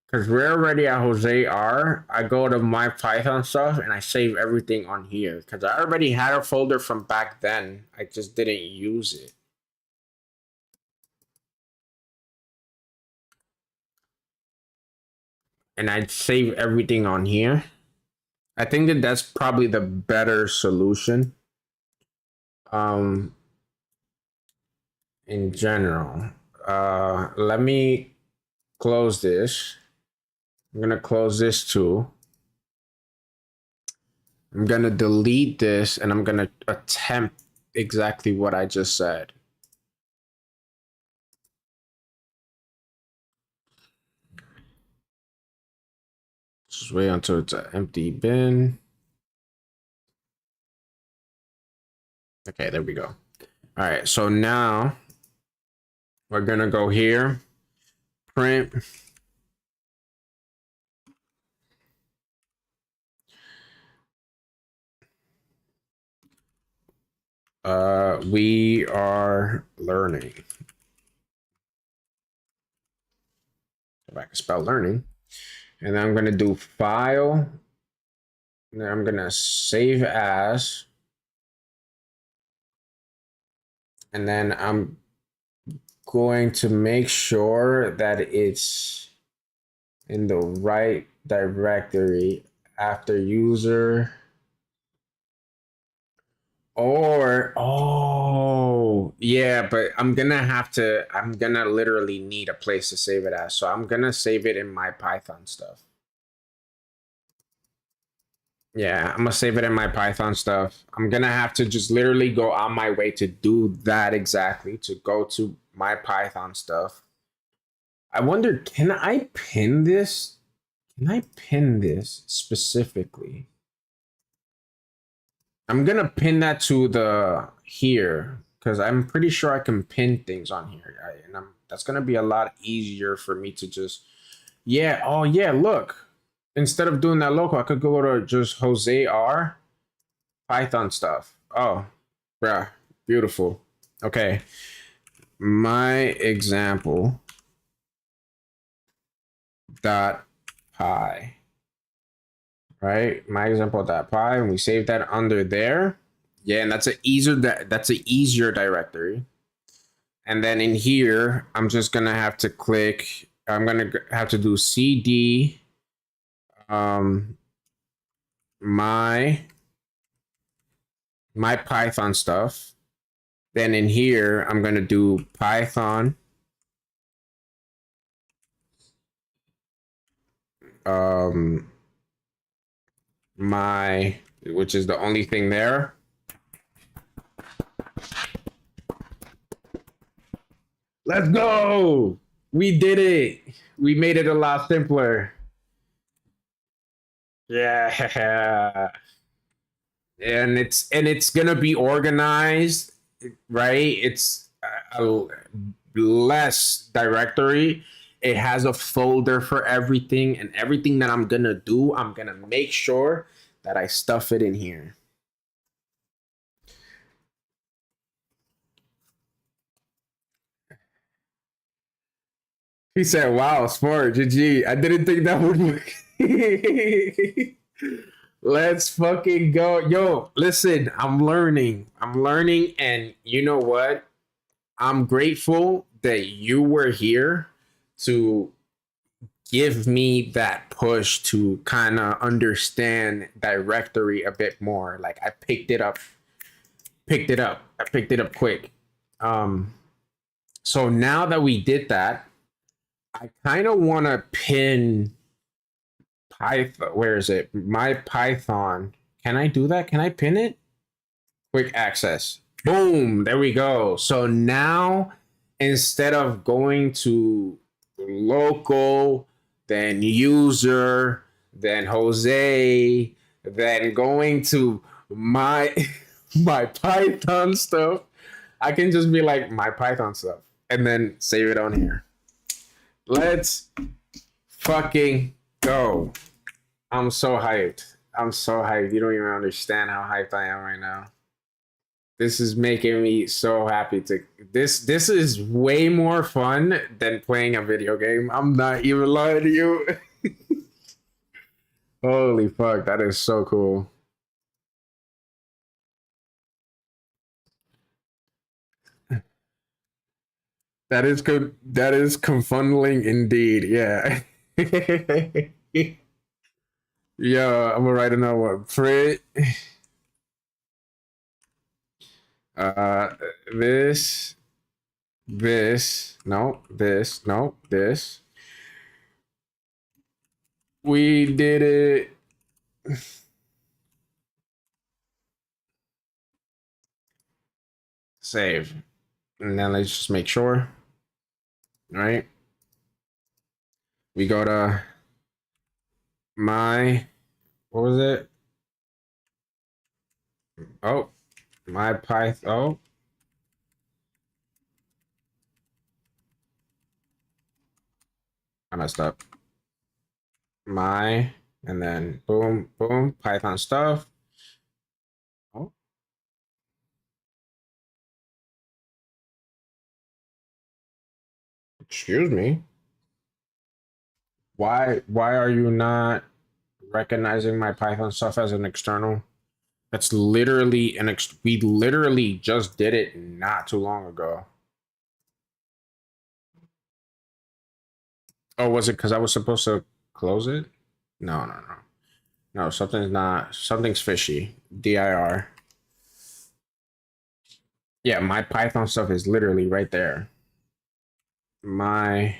because we're already at JzaloStreams, I go to my Python stuff and I save everything on here. Because I already had a folder from back then. I just didn't use it. And I'd save everything on here. I think that that's probably the better solution. In general. Let me close this. I'm gonna close this too. I'm gonna delete this and I'm gonna attempt exactly what I just said. Just wait until it's an empty bin. Okay, there we go. All right, so now we're gonna go here, print. We are learning. If I can spell learning. And then I'm gonna do file. And then I'm gonna save as. And then I'm going to make sure that it's in the right directory after user. Or, oh, yeah, but I'm gonna literally need a place to save it as. So I'm gonna save it in my Python stuff. Yeah, I'm gonna save it in my Python stuff. I'm gonna have to just literally go on my way to do that exactly, to go to my Python stuff. I wonder, can I pin this? Can I pin this specifically? I'm gonna pin that to the here because I'm pretty sure I can pin things on here. That's gonna be a lot easier for me to just, yeah. Oh yeah, look. Instead of doing that local, I could go to just JzaloStreams Python stuff. Oh, bruh, beautiful. Okay, my example dot py. Right, my example.py, and we save that under there. Yeah, and that's an easier directory. And then in here, I'm just gonna have to click. I'm gonna have to do cd my Python stuff. Then in here, I'm gonna do Python my, which is the only thing there. Let's go. We did it. We made it a lot simpler. Yeah. And it's gonna be organized, right? It's a less directory. It has a folder for everything, and everything that I'm gonna do, I'm gonna make sure that I stuff it in here. He said, "Wow, smart, GG. I didn't think that would work." Let's fucking go. Yo, listen, I'm learning. And you know what? I'm grateful that you were here to give me that push to kind of understand directory a bit more. Like I picked it up quick. So now that we did that, I kind of want to pin Python. Where is it? My Python. Can I do that? Can I pin it? Quick access. Boom. There we go. So now instead of going to local, then user, then Jose, then going to my my Python stuff, I can just be like my Python stuff and then save it on here. Let's fucking go. I'm so hyped. I'm so hyped. You don't even understand how hyped I am right now. This is making me so happy to this is way more fun than playing a video game. I'm not even lying to you. Holy fuck, that is so cool. That is good. That is confunneling indeed. Yeah. Yeah, I'm gonna write another one. Frit. This, no, this. We did it. Save. And then let's just make sure. Right? We go to my, what was it? Oh, my Python. Oh. I messed up. My, and then boom, boom, Python stuff. Oh. Excuse me. Why are you not recognizing my Python stuff as an external? That's literally we literally just did it not too long ago. Oh, was it because I was supposed to close it? No. No, something's fishy. dir. Yeah, my Python stuff is literally right there. My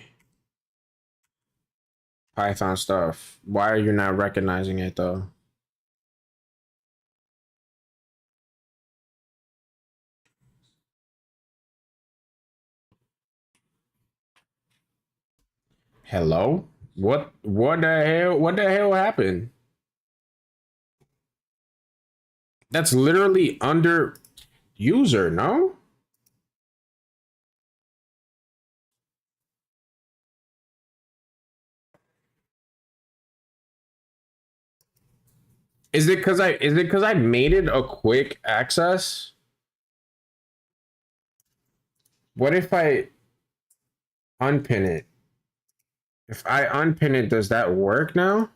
Python stuff. Why are you not recognizing it though? Hello? What the hell happened? That's literally under user, no? Is it because I made it a quick access? What if I unpin it? If I unpin it, does that work now?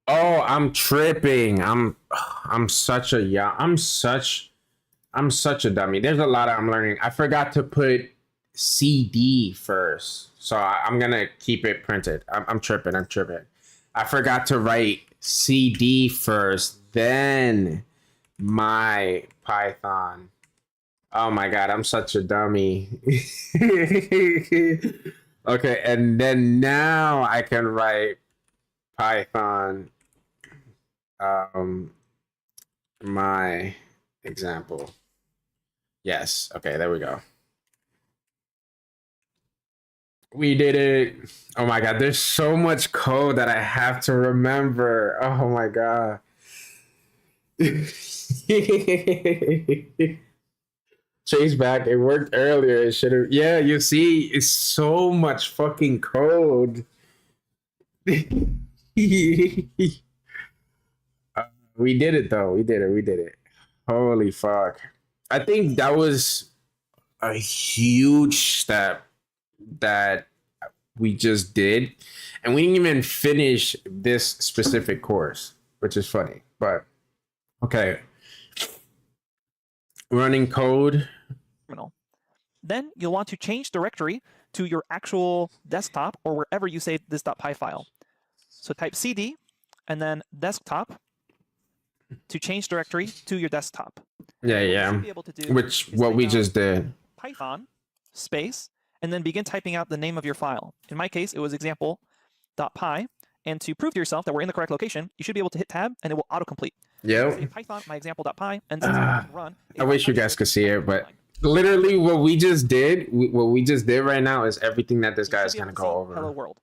Oh, I'm tripping. I'm such a I'm such a dummy. There's a lot I'm learning. I forgot to put CD first. So I'm gonna keep it printed. I'm tripping. I forgot to write CD first, then my Python. Oh my god, I'm such a dummy. Okay, and then now I can write Python my example. Yes, okay, there we go. We did it. Oh my god, there's so much code that I have to remember. Oh my god. Chase back, it worked earlier. It should have. Yeah, you see, it's so much fucking code. We did it though. We did it. Holy fuck. I think that was a huge step that we just did. And we didn't even finish this specific course, which is funny. But okay. Running code. Then you'll want to change directory to your actual desktop or wherever you saved this .py file. So type cd and then desktop to change directory to your desktop. Yeah, What you yeah. should be able to do Which is what type we out just did. Python space, and then begin typing out the name of your file. In my case, it was example.py. And to prove to yourself that we're in the correct location, you should be able to hit tab, and it will autocomplete. Yep. Say Python my example.py, and this is how you can run. I wish you guys could see it, but literally what we just did, right now is everything that this guy is going to go over. Hello world.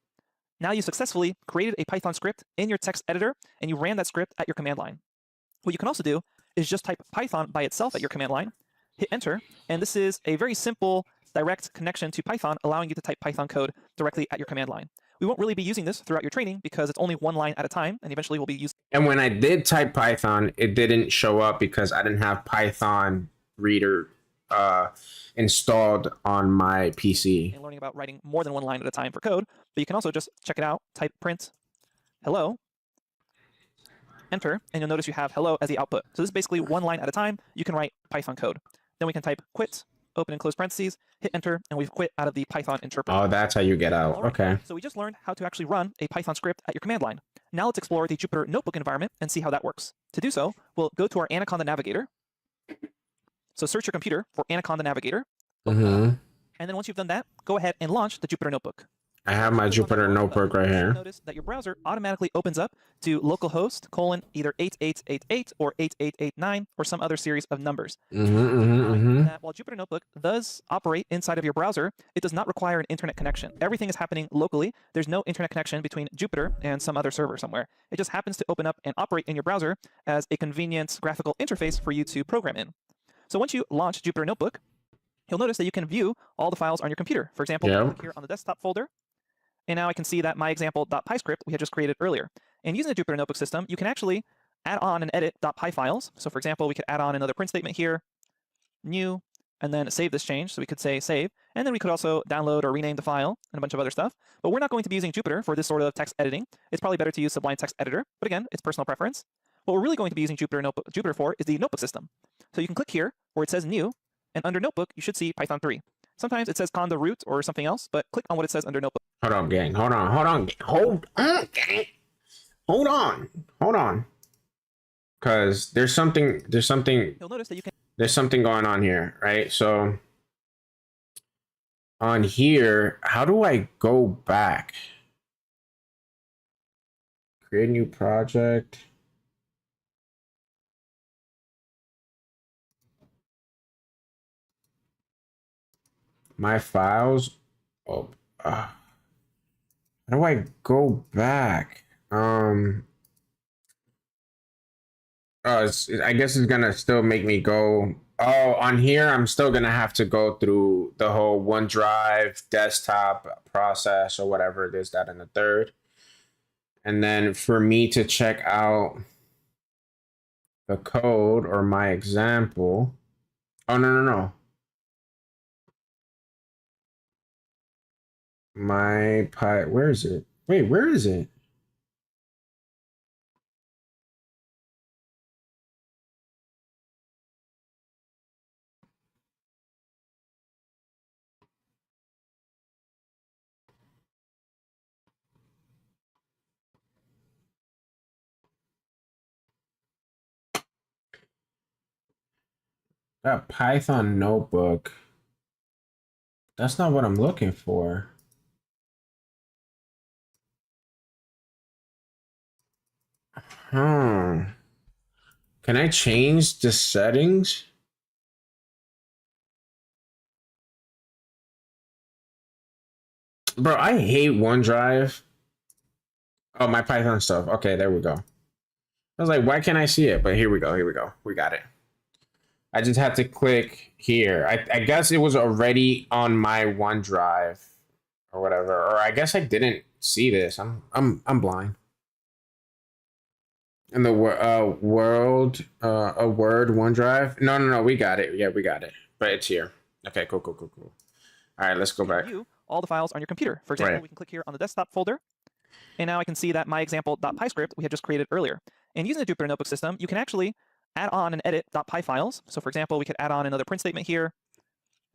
Now you successfully created a Python script in your text editor, and you ran that script at your command line. What you can also do is just type Python by itself at your command line, hit enter, and this is a very simple direct connection to Python, allowing you to type Python code directly at your command line. We won't really be using this throughout your training because it's only one line at a time, and eventually we'll be using. And when I did type Python, it didn't show up because I didn't have Python reader installed on my PC. And learning about writing more than one line at a time for code, but you can also just check it out, type print hello, enter, and you'll notice you have hello as the output. So this is basically one line at a time. You can write Python code. Then we can type quit, open and close parentheses, hit enter, and we've quit out of the Python interpreter. Oh, that's how you get out. All right, okay. So we just learned how to actually run a Python script at your command line. Now let's explore the Jupyter Notebook environment and see how that works. To do so, we'll go to our Anaconda Navigator. So search your computer for Anaconda Navigator. Mm-hmm. And then once you've done that, go ahead and launch the Jupyter Notebook. I have my Jupyter Notebook right here. Notice that your browser automatically opens up to localhost : either 8888 or 8889 or some other series of numbers. That while Jupyter Notebook does operate inside of your browser, it does not require an internet connection. Everything is happening locally. There's no internet connection between Jupyter and some other server somewhere. It just happens to open up and operate in your browser as a convenient graphical interface for you to program in. So once you launch Jupyter Notebook, you'll notice that you can view all the files on your computer. For example, click here on the desktop folder. And now I can see that my example.py script we had just created earlier. And using the Jupyter Notebook system, you can actually add on and edit .py files. So for example, we could add on another print statement here, new, and then save this change. So we could say save. And then we could also download or rename the file and a bunch of other stuff. But we're not going to be using Jupyter for this sort of text editing. It's probably better to use Sublime Text Editor. But again, it's personal preference. What we're really going to be using Jupyter for is the notebook system. So you can click here where it says new, and under notebook, you should see Python 3. Sometimes it says conda root or something else, but click on what it says under notebook. Hold on, gang. Hold on, gang. Hold on. Because there's something You'll notice that you can. There's something going on here, right? So on here, how do I go back? Create a new project. My files. Oh, how do I go back? I guess it's gonna still make me go. Oh, on here, I'm still gonna have to go through the whole OneDrive desktop process or whatever it is, that and the third. And then for me to check out the code or my example. Oh, no. Where is it? Wait, where is it? That Python notebook. That's not what I'm looking for. Can I change the settings? Bro, I hate OneDrive. Oh, my Python stuff. Okay, there we go. I was like, why can't I see it? But here we go. We got it. I just had to click here. I guess it was already on my OneDrive or whatever. Or I guess I didn't see this. I'm blind. And the Word OneDrive. No, we got it. Yeah, we got it. But it's here. Okay, cool. All right, let's go back. View all the files on your computer. For example, we can click here on the desktop folder. And now I can see that my example.py script we had just created earlier. And using the Jupyter Notebook system, you can actually add on and edit .py files. So for example, we could add on another print statement here,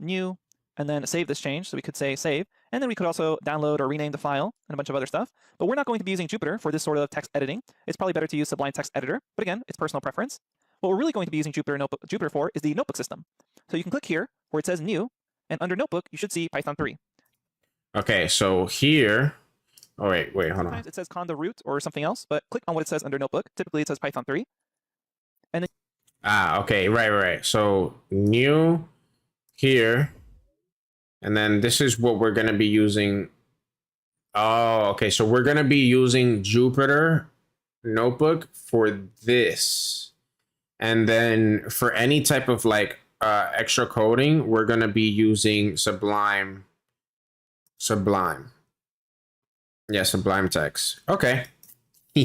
new, and then save this change. So we could say save, and then we could also download or rename the file and a bunch of other stuff. But we're not going to be using Jupyter for this sort of text editing. It's probably better to use Sublime Text Editor, but again, it's personal preference. What we're really going to be using Jupyter for is the notebook system. So you can click here where it says new, and under notebook, you should see Python 3. Okay, so here, oh wait, hold on. Sometimes it says conda root or something else, but click on what it says under notebook. Typically it says Python 3. And then okay, right. So new here, and then this is what we're gonna be using. Oh, okay, so we're gonna be using Jupyter Notebook for this, and then for any type of like extra coding, we're gonna be using Sublime. Yeah, Sublime Text. Okay. Yeah.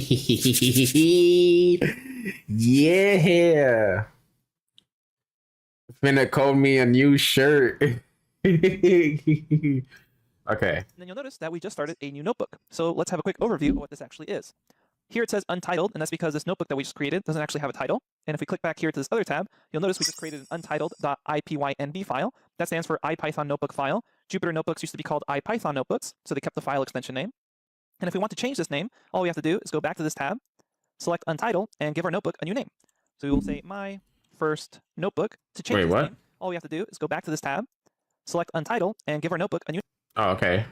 Finna code me a new shirt. Okay. And then you'll notice that we just started a new notebook. So let's have a quick overview of what this actually is. Here it says untitled, and that's because this notebook that we just created doesn't actually have a title. And if we click back here to this other tab, you'll notice we just created an untitled.ipynb file. That stands for IPython notebook file. Jupyter Notebooks used to be called IPython notebooks, so they kept the file extension name. And if we want to change this name, all we have to do is go back to this tab, select untitled, and give our notebook a new name. So we will say my first notebook. To change this name, all we have to do is go back to this tab, select untitled, and give our notebook a new name. Oh, okay.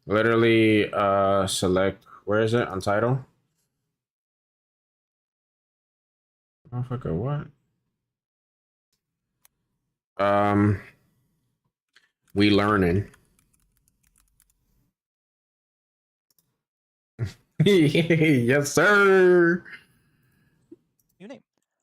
Literally select, where is it? Untitled? Motherfucker, what? We learning. Yes, sir. New name.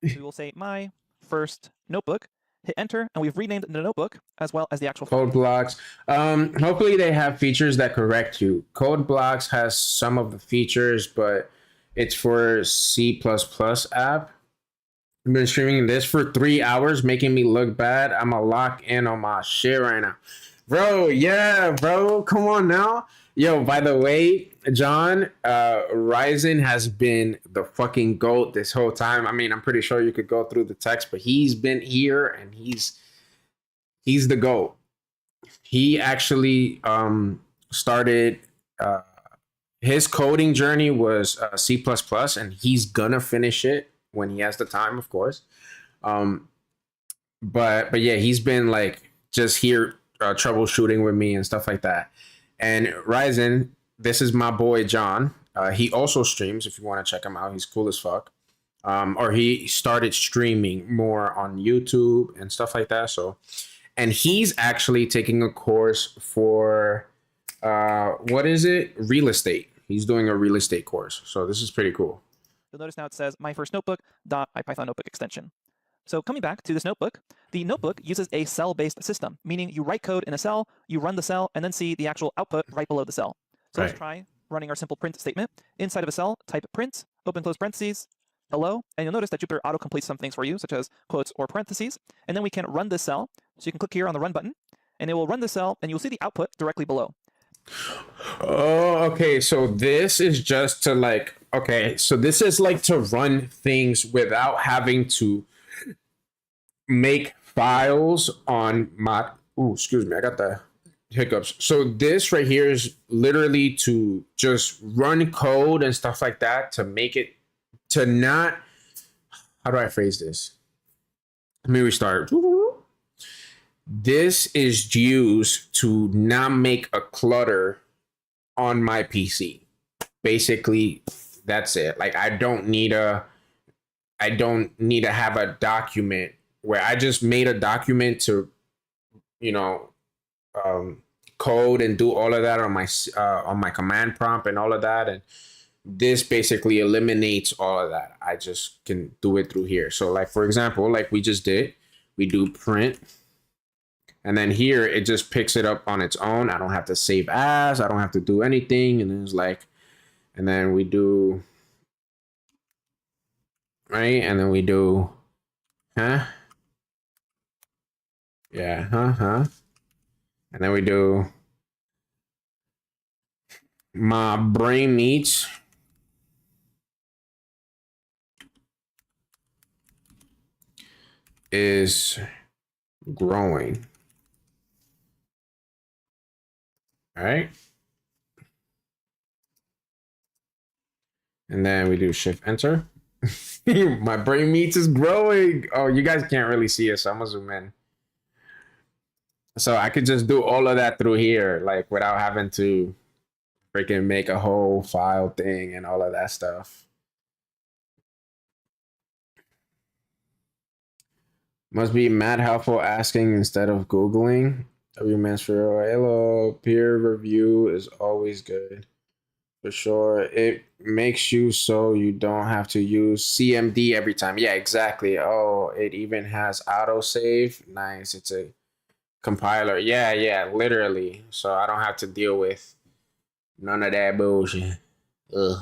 So we will say my first notebook, hit enter, and we've renamed the notebook as well as the actual Code blocks. Hopefully they have features that correct you. Code blocks has some of the features, but it's for C++ app. I've been streaming this for 3 hours, making me look bad. I'm a lock in on my shit right now. Bro, yeah, bro. Come on now. Yo, by the way, John, Ryzen has been the fucking GOAT this whole time. I mean, I'm pretty sure you could go through the text, but he's been here and he's the GOAT. He actually started his coding journey was C++, and he's gonna finish it when he has the time, of course. But yeah, he's been like just here troubleshooting with me and stuff like that. And Ryzen, this is my boy John. He also streams if you want to check him out. He's cool as fuck. Or he started streaming more on YouTube and stuff like that. So, and he's actually taking a course for what is it? Real estate. He's doing a real estate course. So this is pretty cool. You'll notice now it says my first notebook.ipython notebook extension. So coming back to this notebook, the notebook uses a cell-based system, meaning you write code in a cell, you run the cell, and then see the actual output right below the cell. So let's try running our simple print statement. Inside of a cell, type print, open close parentheses, hello, and you'll notice that Jupyter auto-completes some things for you, such as quotes or parentheses, and then we can run this cell. So you can click here on the run button, and it will run the cell, and you'll see the output directly below. Oh, okay. So this is just to like, okay, so this is like to run things without having to make files on my, excuse me, I got the hiccups. So this right here is literally to just run code and stuff like that to make it, to not, how do I phrase this? Let me restart. This is used to not make a clutter on my PC. Basically, that's it. Like I don't need to have a document where I just made a document to, code and do all of that on my command prompt and all of that. And this basically eliminates all of that. I just can do it through here. So like, for example, like we just did, we do print. And then here, it just picks it up on its own. I don't have to save as. I don't have to do anything. And it's like, and then we do, right? And then we do, huh? Yeah, And then we do, my brain meats. Is growing. All right. And then we do shift enter. My brain meat is growing. Oh, you guys can't really see it, so I'm gonna zoom in. So I could just do all of that through here, like without having to freaking make a whole file thing and all of that stuff. Must be mad helpful asking instead of Googling. Hello, peer review is always good. For sure. It makes you so you don't have to use CMD every time. Yeah, exactly. Oh, it even has autosave. Nice. It's a compiler. Yeah, literally. So I don't have to deal with none of that bullshit. Ugh.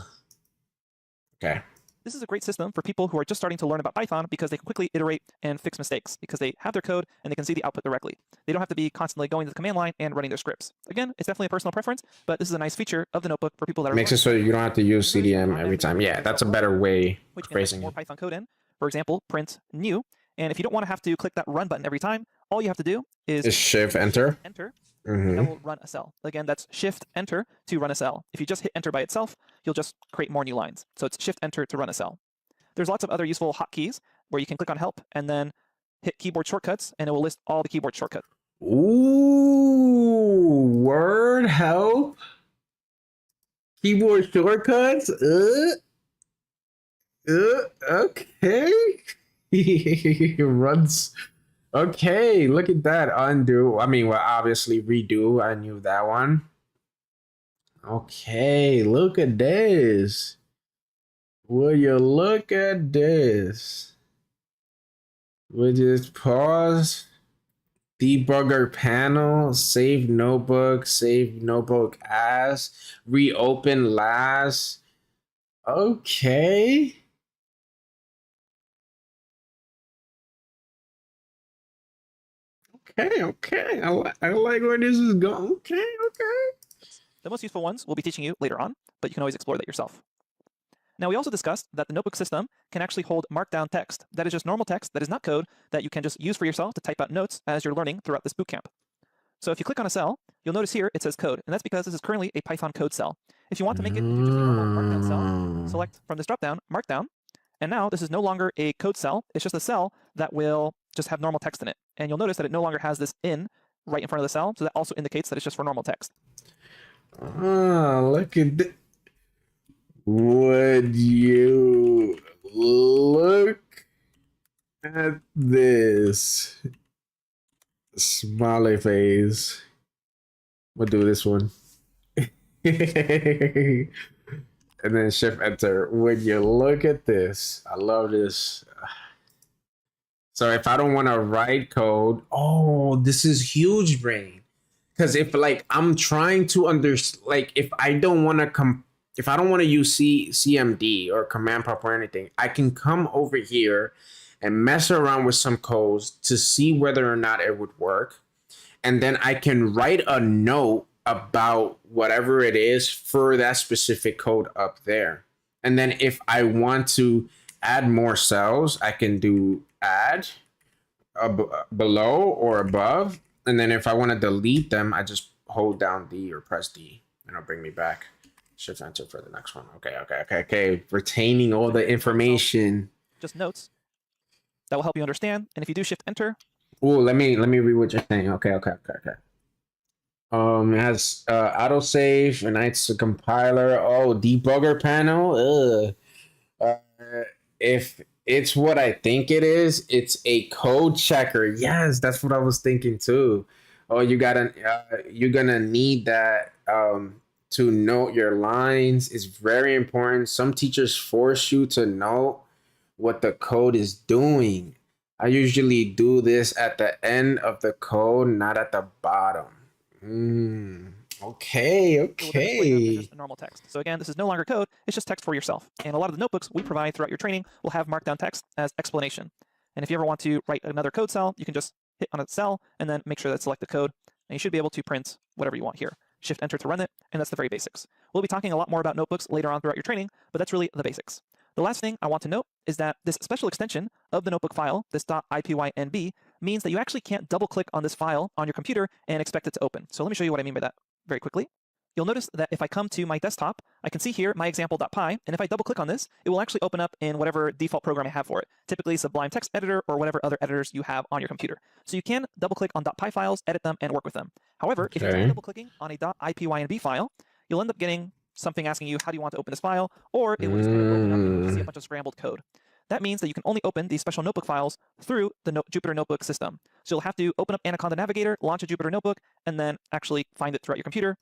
Okay. This is a great system for people who are just starting to learn about Python because they can quickly iterate and fix mistakes because they have their code and they can see the output directly. They don't have to be constantly going to the command line and running their scripts. Again, it's definitely a personal preference, but this is a nice feature of the notebook for people that are Makes it so you don't have to use CDM every time. Yeah, that's a better way of phrasing more it. Python code in. For example, print new. And if you don't want to have to click that run button every time, all you have to do is shift enter. Enter. Mm-hmm. That will run a cell. Again, that's shift enter to run a cell. If you just hit enter by itself, you'll just create more new lines. So it's shift enter to run a cell. There's lots of other useful hotkeys where you can click on help and then hit keyboard shortcuts and it will list all the keyboard shortcuts. Ooh, word help. Keyboard shortcuts. Okay. Runs. Okay, look at that. Undo. I mean, well, obviously redo. I knew that one. Okay, look at this. Will you look at this? We'll just pause. Debugger panel, save notebook as, reopen last. Okay. Okay. I like where this is going. Okay. The most useful ones we'll be teaching you later on, but you can always explore that yourself. Now, we also discussed that the notebook system can actually hold markdown text. That is just normal text that is not code that you can just use for yourself to type out notes as you're learning throughout this bootcamp. So if you click on a cell, you'll notice here it says code, and that's because this is currently a Python code cell. If you want to make it into just a normal markdown cell, select from this dropdown, markdown, and now this is no longer a code cell, it's just a cell that will just have normal text in it. And you'll notice that it no longer has this in right in front of the cell, so that also indicates that it's just for normal text. Look at this. Would you look at this? Smiley face. We'll do this one. And then shift enter. Would you look at this? I love this. So if I don't want to write code, oh, this is huge brain. Because if like I'm trying to like if I don't want to if I don't want to use CMD or command prompt or anything, I can come over here and mess around with some codes to see whether or not it would work. And then I can write a note about whatever it is for that specific code up there. And then if I want to add more cells, I can do add below or above. And then if I want to delete them, I just hold down D or press D and it'll bring me back. Shift enter for the next one. Okay. Retaining all the information. Just notes that will help you understand. And if you do shift enter. Oh, let me read what you're saying. Okay. It has autosave and it's a compiler. Oh, debugger panel. If it's what I think it is, it's a code checker. Yes, that's what I was thinking too. Oh, you're gonna need that to note your lines. Is very important. Some teachers force you to note what the code is doing. I usually do this at the end of the code, not at the bottom. Okay. Just a normal text. So again, this is no longer code, it's just text for yourself. And a lot of the notebooks we provide throughout your training will have markdown text as explanation. And if you ever want to write another code cell, you can just hit on a cell and then make sure that select the code. And you should be able to print whatever you want here. Shift enter to run it, and that's the very basics. We'll be talking a lot more about notebooks later on throughout your training, but that's really the basics. The last thing I want to note is that this special extension of the notebook file, this .ipynb, means that you actually can't double click on this file on your computer and expect it to open. So let me show you what I mean by that. very quickly, you'll notice that if I come to my desktop, I can see here my example.py, and if I double click on this, it will actually open up in whatever default program I have for it, typically Sublime Text Editor or whatever other editors you have on your computer. So you can double click on .py files, edit them, and work with them. However, if you try double clicking on a .ipynb file, you'll end up getting something asking you, how do you want to open this file? Or it will just kind of open up and you'll see a bunch of scrambled code. That means that you can only open these special notebook files through the Jupyter Notebook system. So you'll have to open up Anaconda Navigator, launch a Jupyter Notebook, and then actually find it throughout your computer.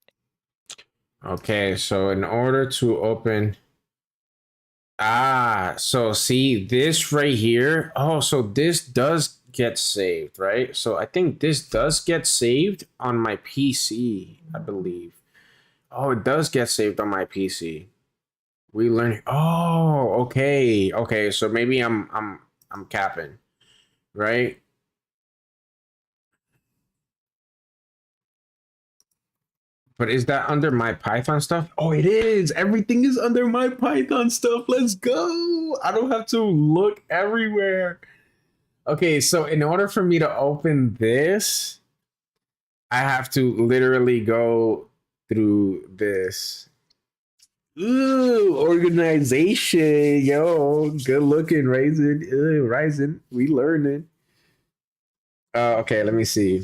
Okay, so in order to open... so see this right here. Oh, so this does get saved, right? So I think this does get saved on my PC, I believe. Oh, it does get saved on my PC. We learn. Oh, okay. Okay, so maybe I'm capping, right? But is that under my Python stuff? Oh, it is. Everything is under my Python stuff. Let's go. I don't have to look everywhere. Okay, so in order for me to open this, I have to literally go through this. Ooh, organization. Yo, good looking, Ryzen. Ryzen, we learning. Okay, let me see.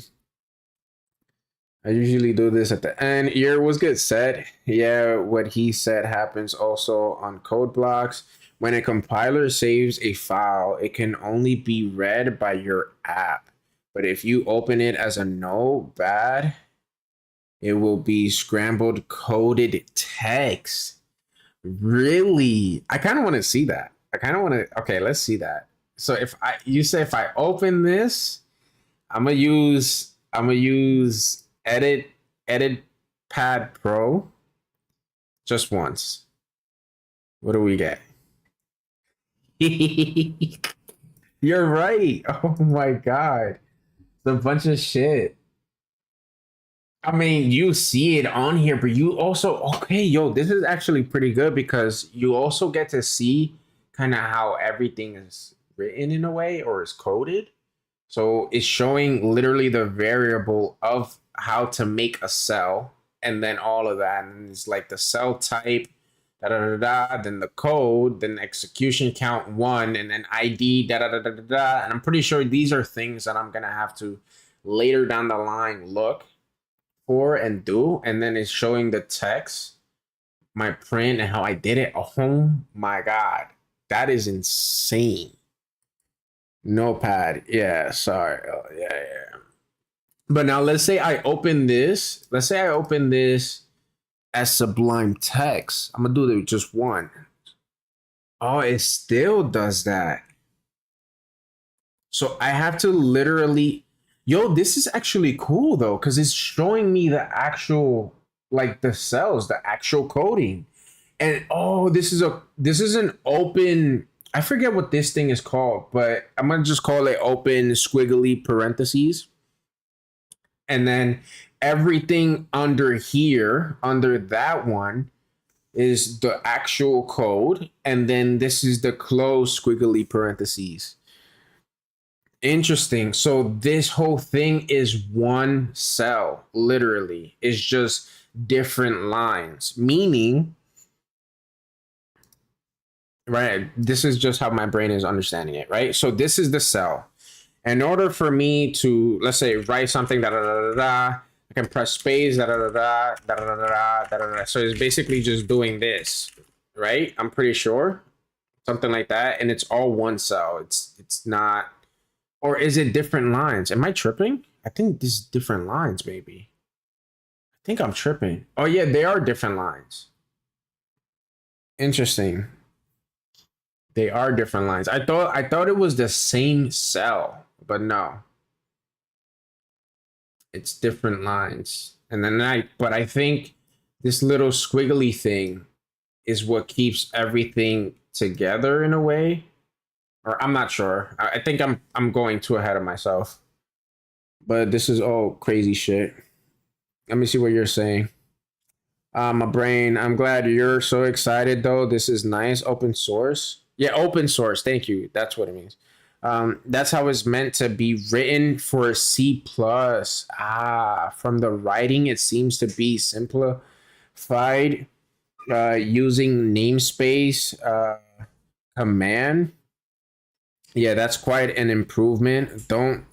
I usually do this at the end. Ear was good said. Yeah, what he said happens also on code blocks. When a compiler saves a file, it can only be read by your app. But if you open it as a notepad, it will be scrambled coded text. Really? I kind of want to see that. I kind of want to. Okay, let's see that. So if if I open this, I'm gonna use edit pad pro just once. What do we get? You're right. Oh my god. It's a bunch of shit. I mean, you see it on here, but you also, okay, yo, this is actually pretty good because you also get to see kind of how everything is written in a way or is coded. So it's showing literally the variable of how to make a cell and then all of that. And it's like the cell type, then the code, then execution count 1, and then ID, And I'm pretty sure these are things that I'm going to have to later down the line look for and do. And then it's showing the text, my print, and how I did it. Oh my God. That is insane. Notepad. Yeah, sorry. Oh, yeah. But now let's say I open this. Let's say I open this as Sublime Text. I'm going to do it just one. Oh, it still does that. So I have to literally... Yo, this is actually cool, though, because it's showing me the actual, like, the cells, the actual coding. And, oh, this is an open... I forget what this thing is called, but I'm going to just call it open squiggly parentheses. And then everything under here, under that one, is the actual code. And then this is the closed squiggly parentheses. Interesting. So this whole thing is one cell, literally. It's just different lines, meaning... Right, this is just how my brain is understanding it, right? So this is the cell. In order for me to, let's say, write something, I can press space, So it's basically just doing this, right? I'm pretty sure, something like that, and it's all one cell. It's not, or is it different lines? Am I tripping? I think this is different lines, maybe. I think I'm tripping. Oh yeah, they are different lines. Interesting. They are different lines. I thought it was the same cell, but no. It's different lines. And then I think this little squiggly thing is what keeps everything together in a way. Or I'm not sure. I think I'm going too ahead of myself. But this is all crazy shit. Let me see what you're saying. My brain, I'm glad you're so excited though. This is nice. Open source. Yeah, open source. Thank you. That's what it means. That's how it's meant to be written for C plus. From the writing, it seems to be simplified using namespace command. Yeah, that's quite an improvement. Don't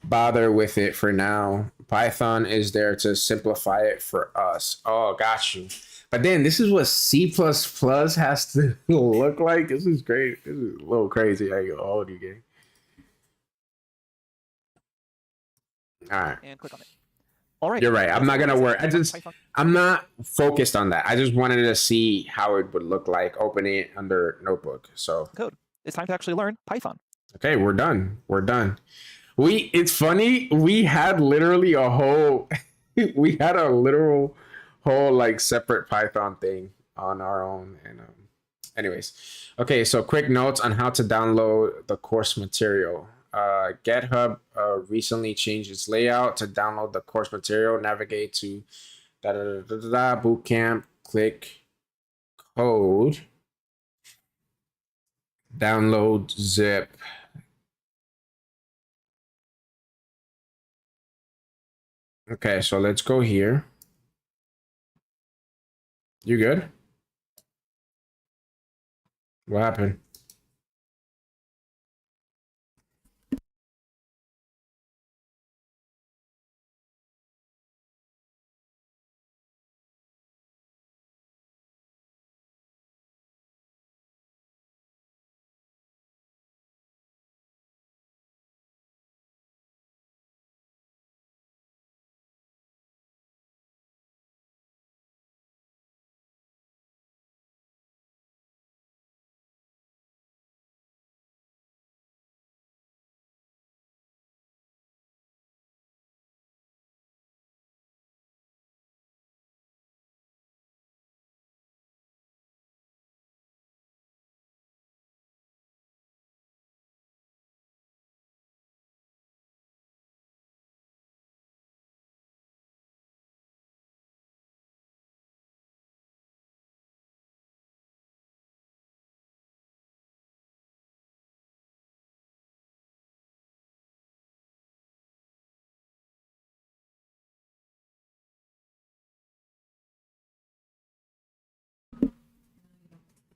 bother with it for now. Python is there to simplify it for us. Oh, got you. But then this is what C has to look like. This is great. This is a little crazy. I go, hold you, gang. All right. And click on it. All right. You're right. I'm not gonna worry. I'm not focused on that. I just wanted to see how it would look like opening it under Notebook. So code. It's time to actually learn Python. Okay, we're done. We're done. It's funny. We had literally a whole, we had a literal whole like separate Python thing on our own. And anyways, okay. So quick notes on how to download the course material. GitHub recently changed its layout to download the course material. Navigate to bootcamp. Click code. Download zip. Okay, so let's go here. You good? What happened?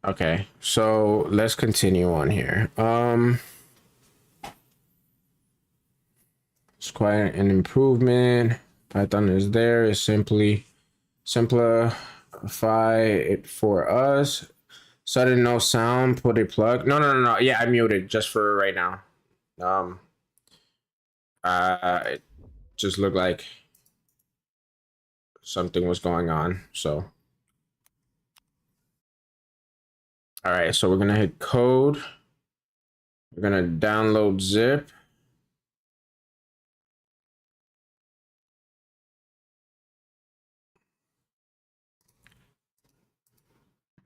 Okay, so let's continue on here. It's quite an improvement. Python is there. It's simply simplify it for us. Sudden no sound. Put a plug. No. Yeah, I muted just for right now. It just looked like something was going on. So, all right. So we're gonna hit code. We're gonna download zip.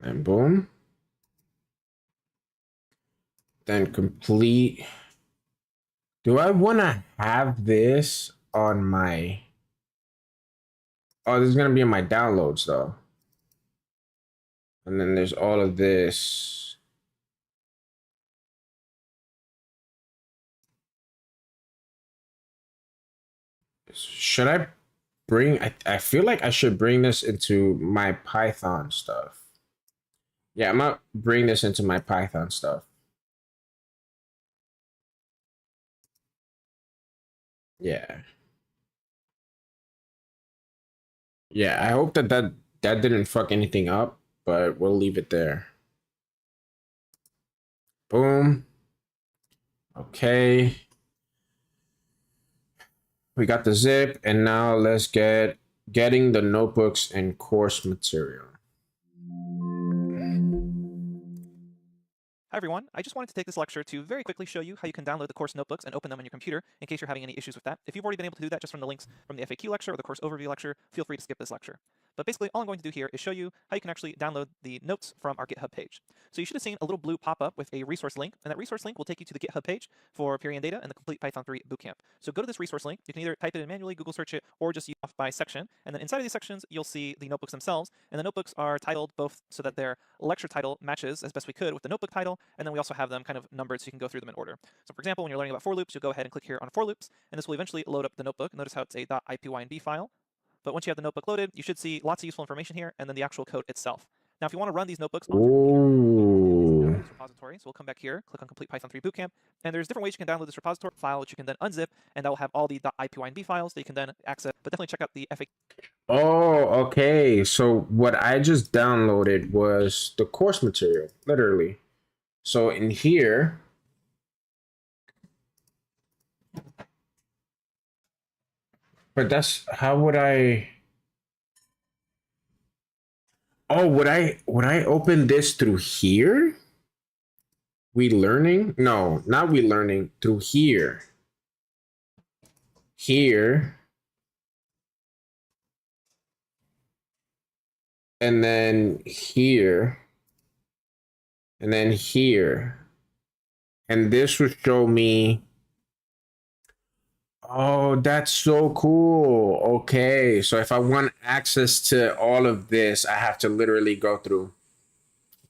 And boom. Then complete. Do I want to have this on my... Oh, this is going to be in my downloads, though. And then there's all of this. Should I bring... I feel like I should bring this into my Python stuff. Yeah, I'm going to bring this into my Python stuff. Yeah. Yeah, I hope that didn't fuck anything up, but we'll leave it there. Boom. Okay. We got the zip, and now let's getting the notebooks and course material. Hi everyone, I just wanted to take this lecture to very quickly show you how you can download the course notebooks and open them on your computer in case you're having any issues with that. If you've already been able to do that just from the links from the FAQ lecture or the course overview lecture, feel free to skip this lecture. But basically, all I'm going to do here is show you how you can actually download the notes from our GitHub page. So you should have seen a little blue pop up with a resource link, and that resource link will take you to the GitHub page for Purian Data and the Complete Python 3 Bootcamp. So go to this resource link. You can either type it in manually, Google search it, or just use it by section. And then inside of these sections, you'll see the notebooks themselves. And the notebooks are titled both so that their lecture title matches as best we could with the notebook title. And then we also have them kind of numbered so you can go through them in order. So for example, when you're learning about for loops, you'll go ahead and click here on for loops, and this will eventually load up the notebook. Notice how it's a .ipynb file. But once you have the notebook loaded, you should see lots of useful information here, and then the actual code itself. Now, if you want to run these notebooks on your repository, so we'll come back here, click on Complete Python 3 Bootcamp, and there's different ways you can download this repository file, which you can then unzip, and that will have all the .ipynb files that you can then access. But definitely check out the FAQ. Oh, okay. So what I just downloaded was the course material, literally. So in here, but that's how would I? Oh, would I open this through here? We learning? No, not we learning, through here. Here. And then here. And then here. And this would show me. Oh, that's so cool. Okay, so if I want access to all of this, I have to literally go through.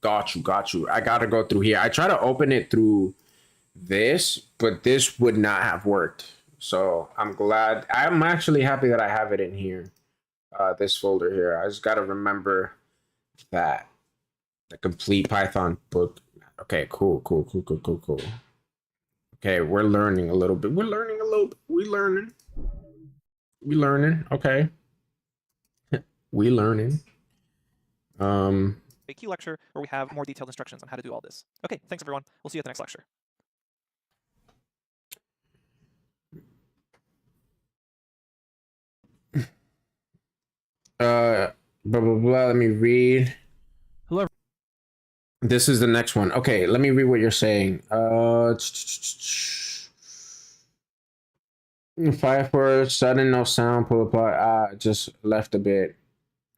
Got you. I gotta go through here. I try to open it through this, but this would not have worked. So I'm glad. I'm actually happy that I have it in here. This folder here. I just gotta remember that. The complete Python book. Okay, cool. Okay, we're learning a little bit. We learning. Okay. We learning. A key lecture where we have more detailed instructions on how to do all this. Okay, thanks everyone. We'll see you at the next lecture. Blah blah blah. Let me read. Hello. This is the next one. Okay, let me read what you're saying. 5 words, sudden, no sound, pull apart. Just left a bit.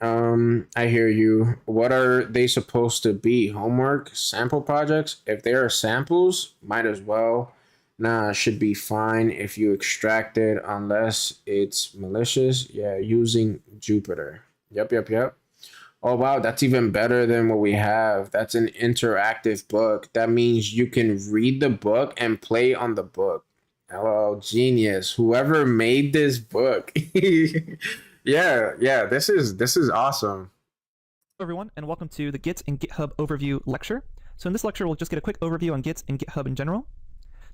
I hear you. What are they supposed to be? Homework? Sample projects? If they are samples, might as well. Nah, should be fine if you extract it, unless it's malicious. Yeah, using Jupyter. Yep. Oh, wow, that's even better than what we have. That's an interactive book. That means you can read the book and play on the book. Hello, genius. Whoever made this book. Yeah, this is awesome. Hello everyone, and welcome to the Git and GitHub overview lecture. So in this lecture, we'll just get a quick overview on Git and GitHub in general.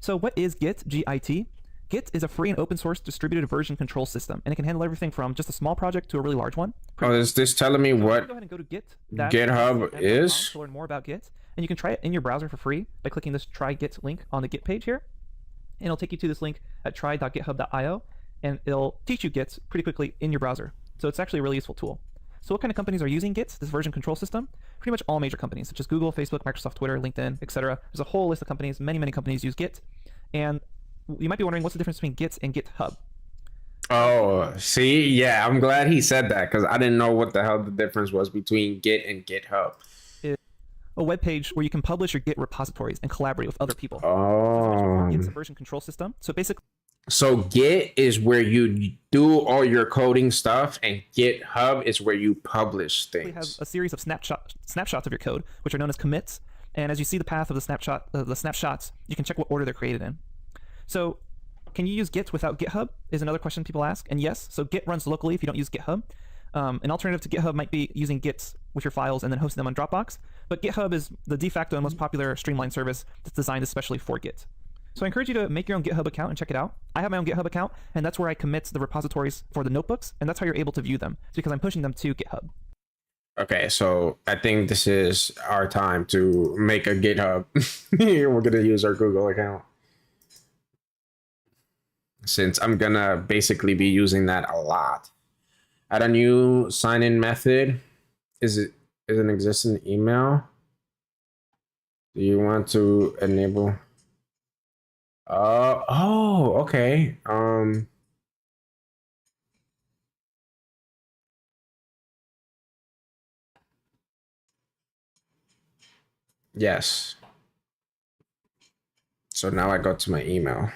So what is Git, G-I-T? Git is a free and open source distributed version control system, and it can handle everything from just a small project to a really large one. Oh, is this telling me what go ahead and go to GitHub is? To learn more about Git, and you can try it in your browser for free by clicking this try Git link on the Git page here. And it'll take you to this link at try.github.io, and it'll teach you Git pretty quickly in your browser. So it's actually a really useful tool. So what kind of companies are using Git, this version control system? Pretty much all major companies, such as Google, Facebook, Microsoft, Twitter, LinkedIn, etc. There's a whole list of companies. Many companies use Git. And you might be wondering, what's the difference between Git and GitHub? Oh, see? Yeah, I'm glad he said that, because I didn't know what the hell the difference was between Git and GitHub. A web page where you can publish your Git repositories and collaborate with other people. Oh. Git's a version control system. So basically, Git is where you do all your coding stuff, and GitHub is where you publish things. We have a series of snapshots of your code, which are known as commits. And as you see the path of the snapshots, you can check what order they're created in. So can you use Git without GitHub is another question people ask. And yes, so Git runs locally if you don't use GitHub. An alternative to GitHub might be using Git with your files and then hosting them on Dropbox. But GitHub is the de facto and most popular streamlined service that's designed especially for Git. So I encourage you to make your own GitHub account and check it out. I have my own GitHub account, and that's where I commit the repositories for the notebooks, and that's how you're able to view them. It's because I'm pushing them to GitHub. Okay, so I think this is our time to make a GitHub. We're going to use our Google account, since I'm going to basically be using that a lot. Add a new sign-in method. Is an existing email? Do you want to enable? Oh, okay. Yes. So now I go to my email.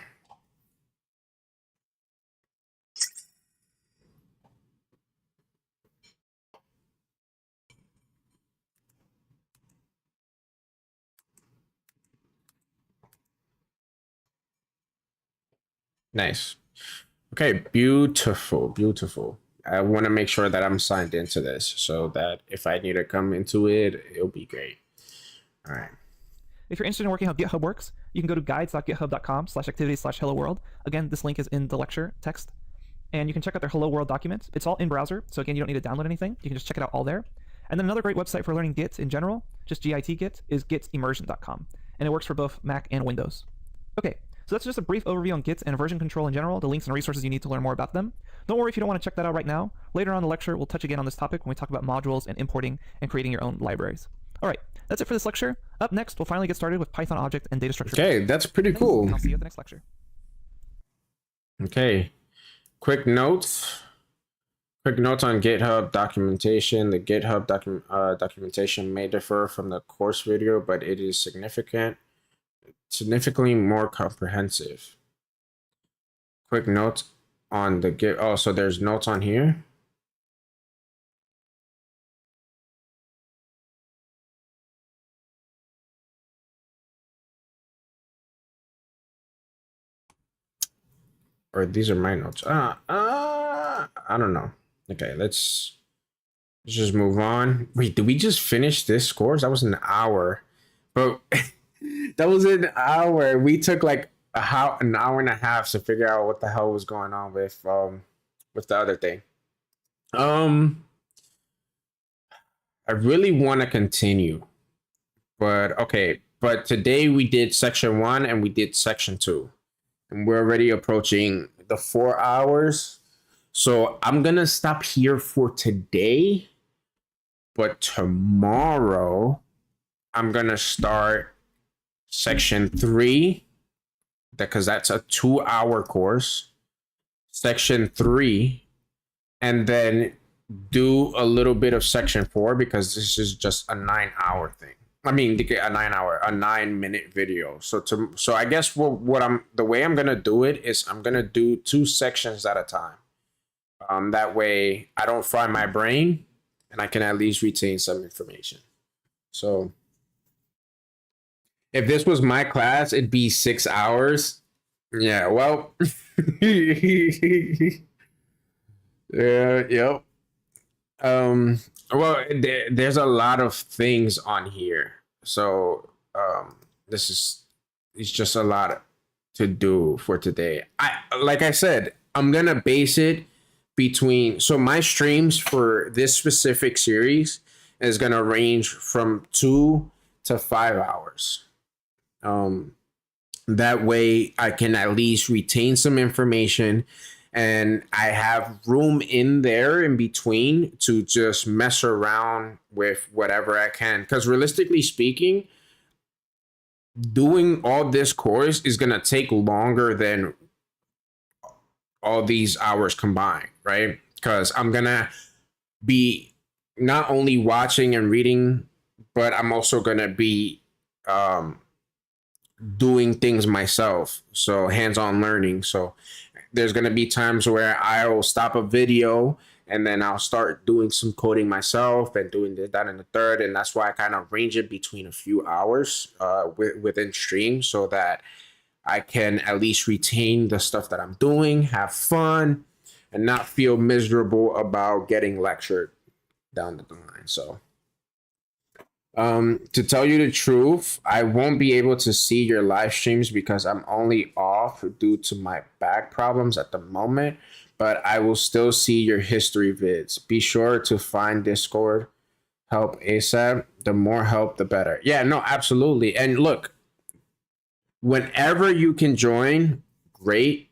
Nice. Okay, beautiful, beautiful. I want to make sure that I'm signed into this so that if I need to come into it, it'll be great. All right. If you're interested in working how GitHub works, you can go to guides.github.com/activities/hello world. Again, this link is in the lecture text. And you can check out their Hello World documents. It's all in browser, so again, you don't need to download anything. You can just check it out all there. And then another great website for learning Git in general, just GIT Git, is gitimmersion.com. And it works for both Mac and Windows. Okay, so that's just a brief overview on Git and version control in general, the links and resources you need to learn more about them. Don't worry if you don't want to check that out right now. Later on in the lecture, we'll touch again on this topic when we talk about modules and importing and creating your own libraries. All right, that's it for this lecture. Up next, we'll finally get started with Python object and data structure. Okay, that's pretty cool. And I'll see you at the next lecture. Okay, quick notes. Quick notes on GitHub documentation. The GitHub documentation may differ from the course video, but it is significantly more comprehensive. Quick notes on the Git. Oh, so there's notes on here. Or these are my notes. I don't know. Okay, let's just move on. Wait, did we just finish this course? That was an hour, but that was an hour. We took like an hour and a half to figure out what the hell was going on with the other thing. I really want to continue, but okay. But today we did section 1 and we did section 2. And we're already approaching the 4 hours. So I'm going to stop here for today. But tomorrow, I'm going to start section 3. Because that's a 2-hour course. Section 3. And then do a little bit of section 4. Because this is just a 9-hour thing. I mean, a 9-minute video. So I guess the way I'm gonna do it is I'm gonna do 2 sections at a time. That way I don't fry my brain, and I can at least retain some information. So if this was my class, it'd be 6 hours. Yeah. Well. Yep. Well, there's a lot of things on here, so it's just a lot to do for today. Like I said, I'm gonna base it between, so my streams for this specific series is gonna range from 2 to 5 hours. That way I can at least retain some information. And I have room in there in between to just mess around with whatever I can. Because realistically speaking, doing all this course is going to take longer than all these hours combined, right? Because I'm going to be not only watching and reading, but I'm also going to be doing things myself. So hands-on learning. So there's going to be times where I'll stop a video and then I'll start doing some coding myself and doing this, that, and the third. And that's why I kind of range it between a few hours within stream so that I can at least retain the stuff that I'm doing, have fun, and not feel miserable about getting lectured down the line. So to tell you the truth, I won't be able to see your live streams because I'm only off due to my back problems at the moment, but I will still see your history vids. Be sure to find Discord help ASAP. The more help, the better. Yeah, no, absolutely. And look, whenever you can join, great,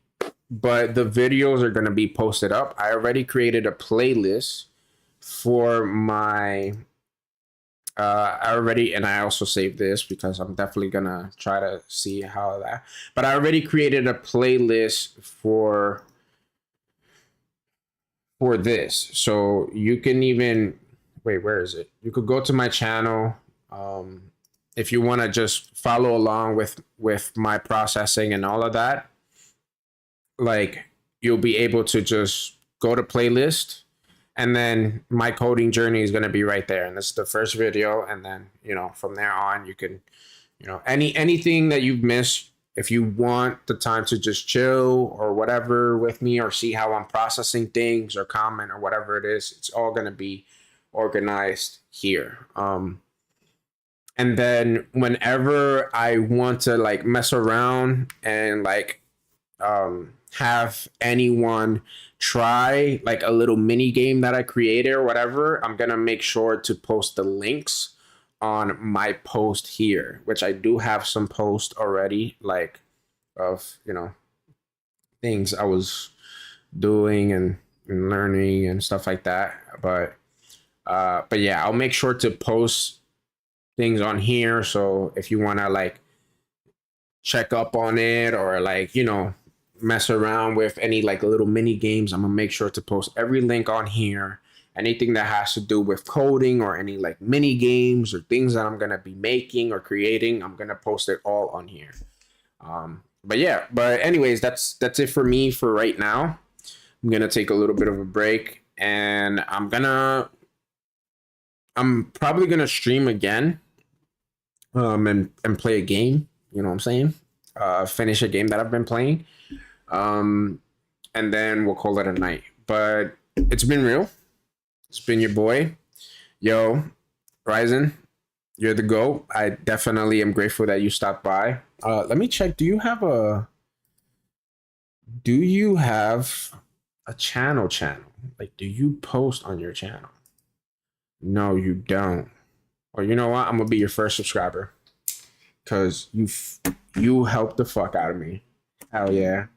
but the videos are going to be posted up. I already created a playlist for my and I also saved this because I'm definitely gonna try to see how that, but I already created a playlist for this, so you can even wait, where is it? You could go to my channel, if you want to just follow along with my processing and all of that, like you'll be able to just go to playlist, and then my coding journey is going to be right there, and this is the first video, and then from there on you can anything that you've missed, if you want the time to just chill or whatever with me, or see how I'm processing things or comment or whatever it is, it's all going to be organized here. And then whenever I want to like mess around and like have anyone try like a little mini game that I created or whatever, I'm gonna make sure to post the links on my post here, which I do have some posts already, like of things I was doing and learning and stuff like that. But yeah, I'll make sure to post things on here, so if you want to like check up on it or like mess around with any like little mini games, I'm gonna make sure to post every link on here. Anything that has to do with coding or any like mini games or things that I'm gonna be making or creating, I'm gonna post it all on here. But anyways, that's it for me for right now. I'm gonna take a little bit of a break, and I'm probably gonna stream again and play a game, you know what I'm saying? Finish a game that I've been playing. And then we'll call it a night. But it's been real. It's been your boy. Yo, Ryzen, you're the GOAT. I definitely am grateful that you stopped by. Let me check. Do you have a channel? Like, do you post on your channel? No, you don't. Or you know what? I'm gonna be your first subscriber, cause you helped the fuck out of me. Hell yeah.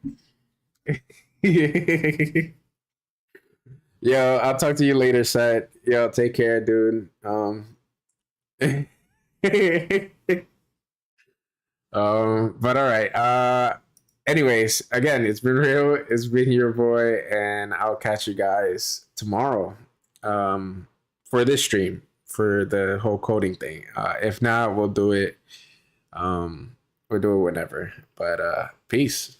Yo, I'll talk to you later, Seth. Yo, take care, dude. But all right. Anyways, again, it's been real. It's been your boy, and I'll catch you guys tomorrow. For this stream, for the whole coding thing. If not, we'll do it. We'll do it whenever. But peace.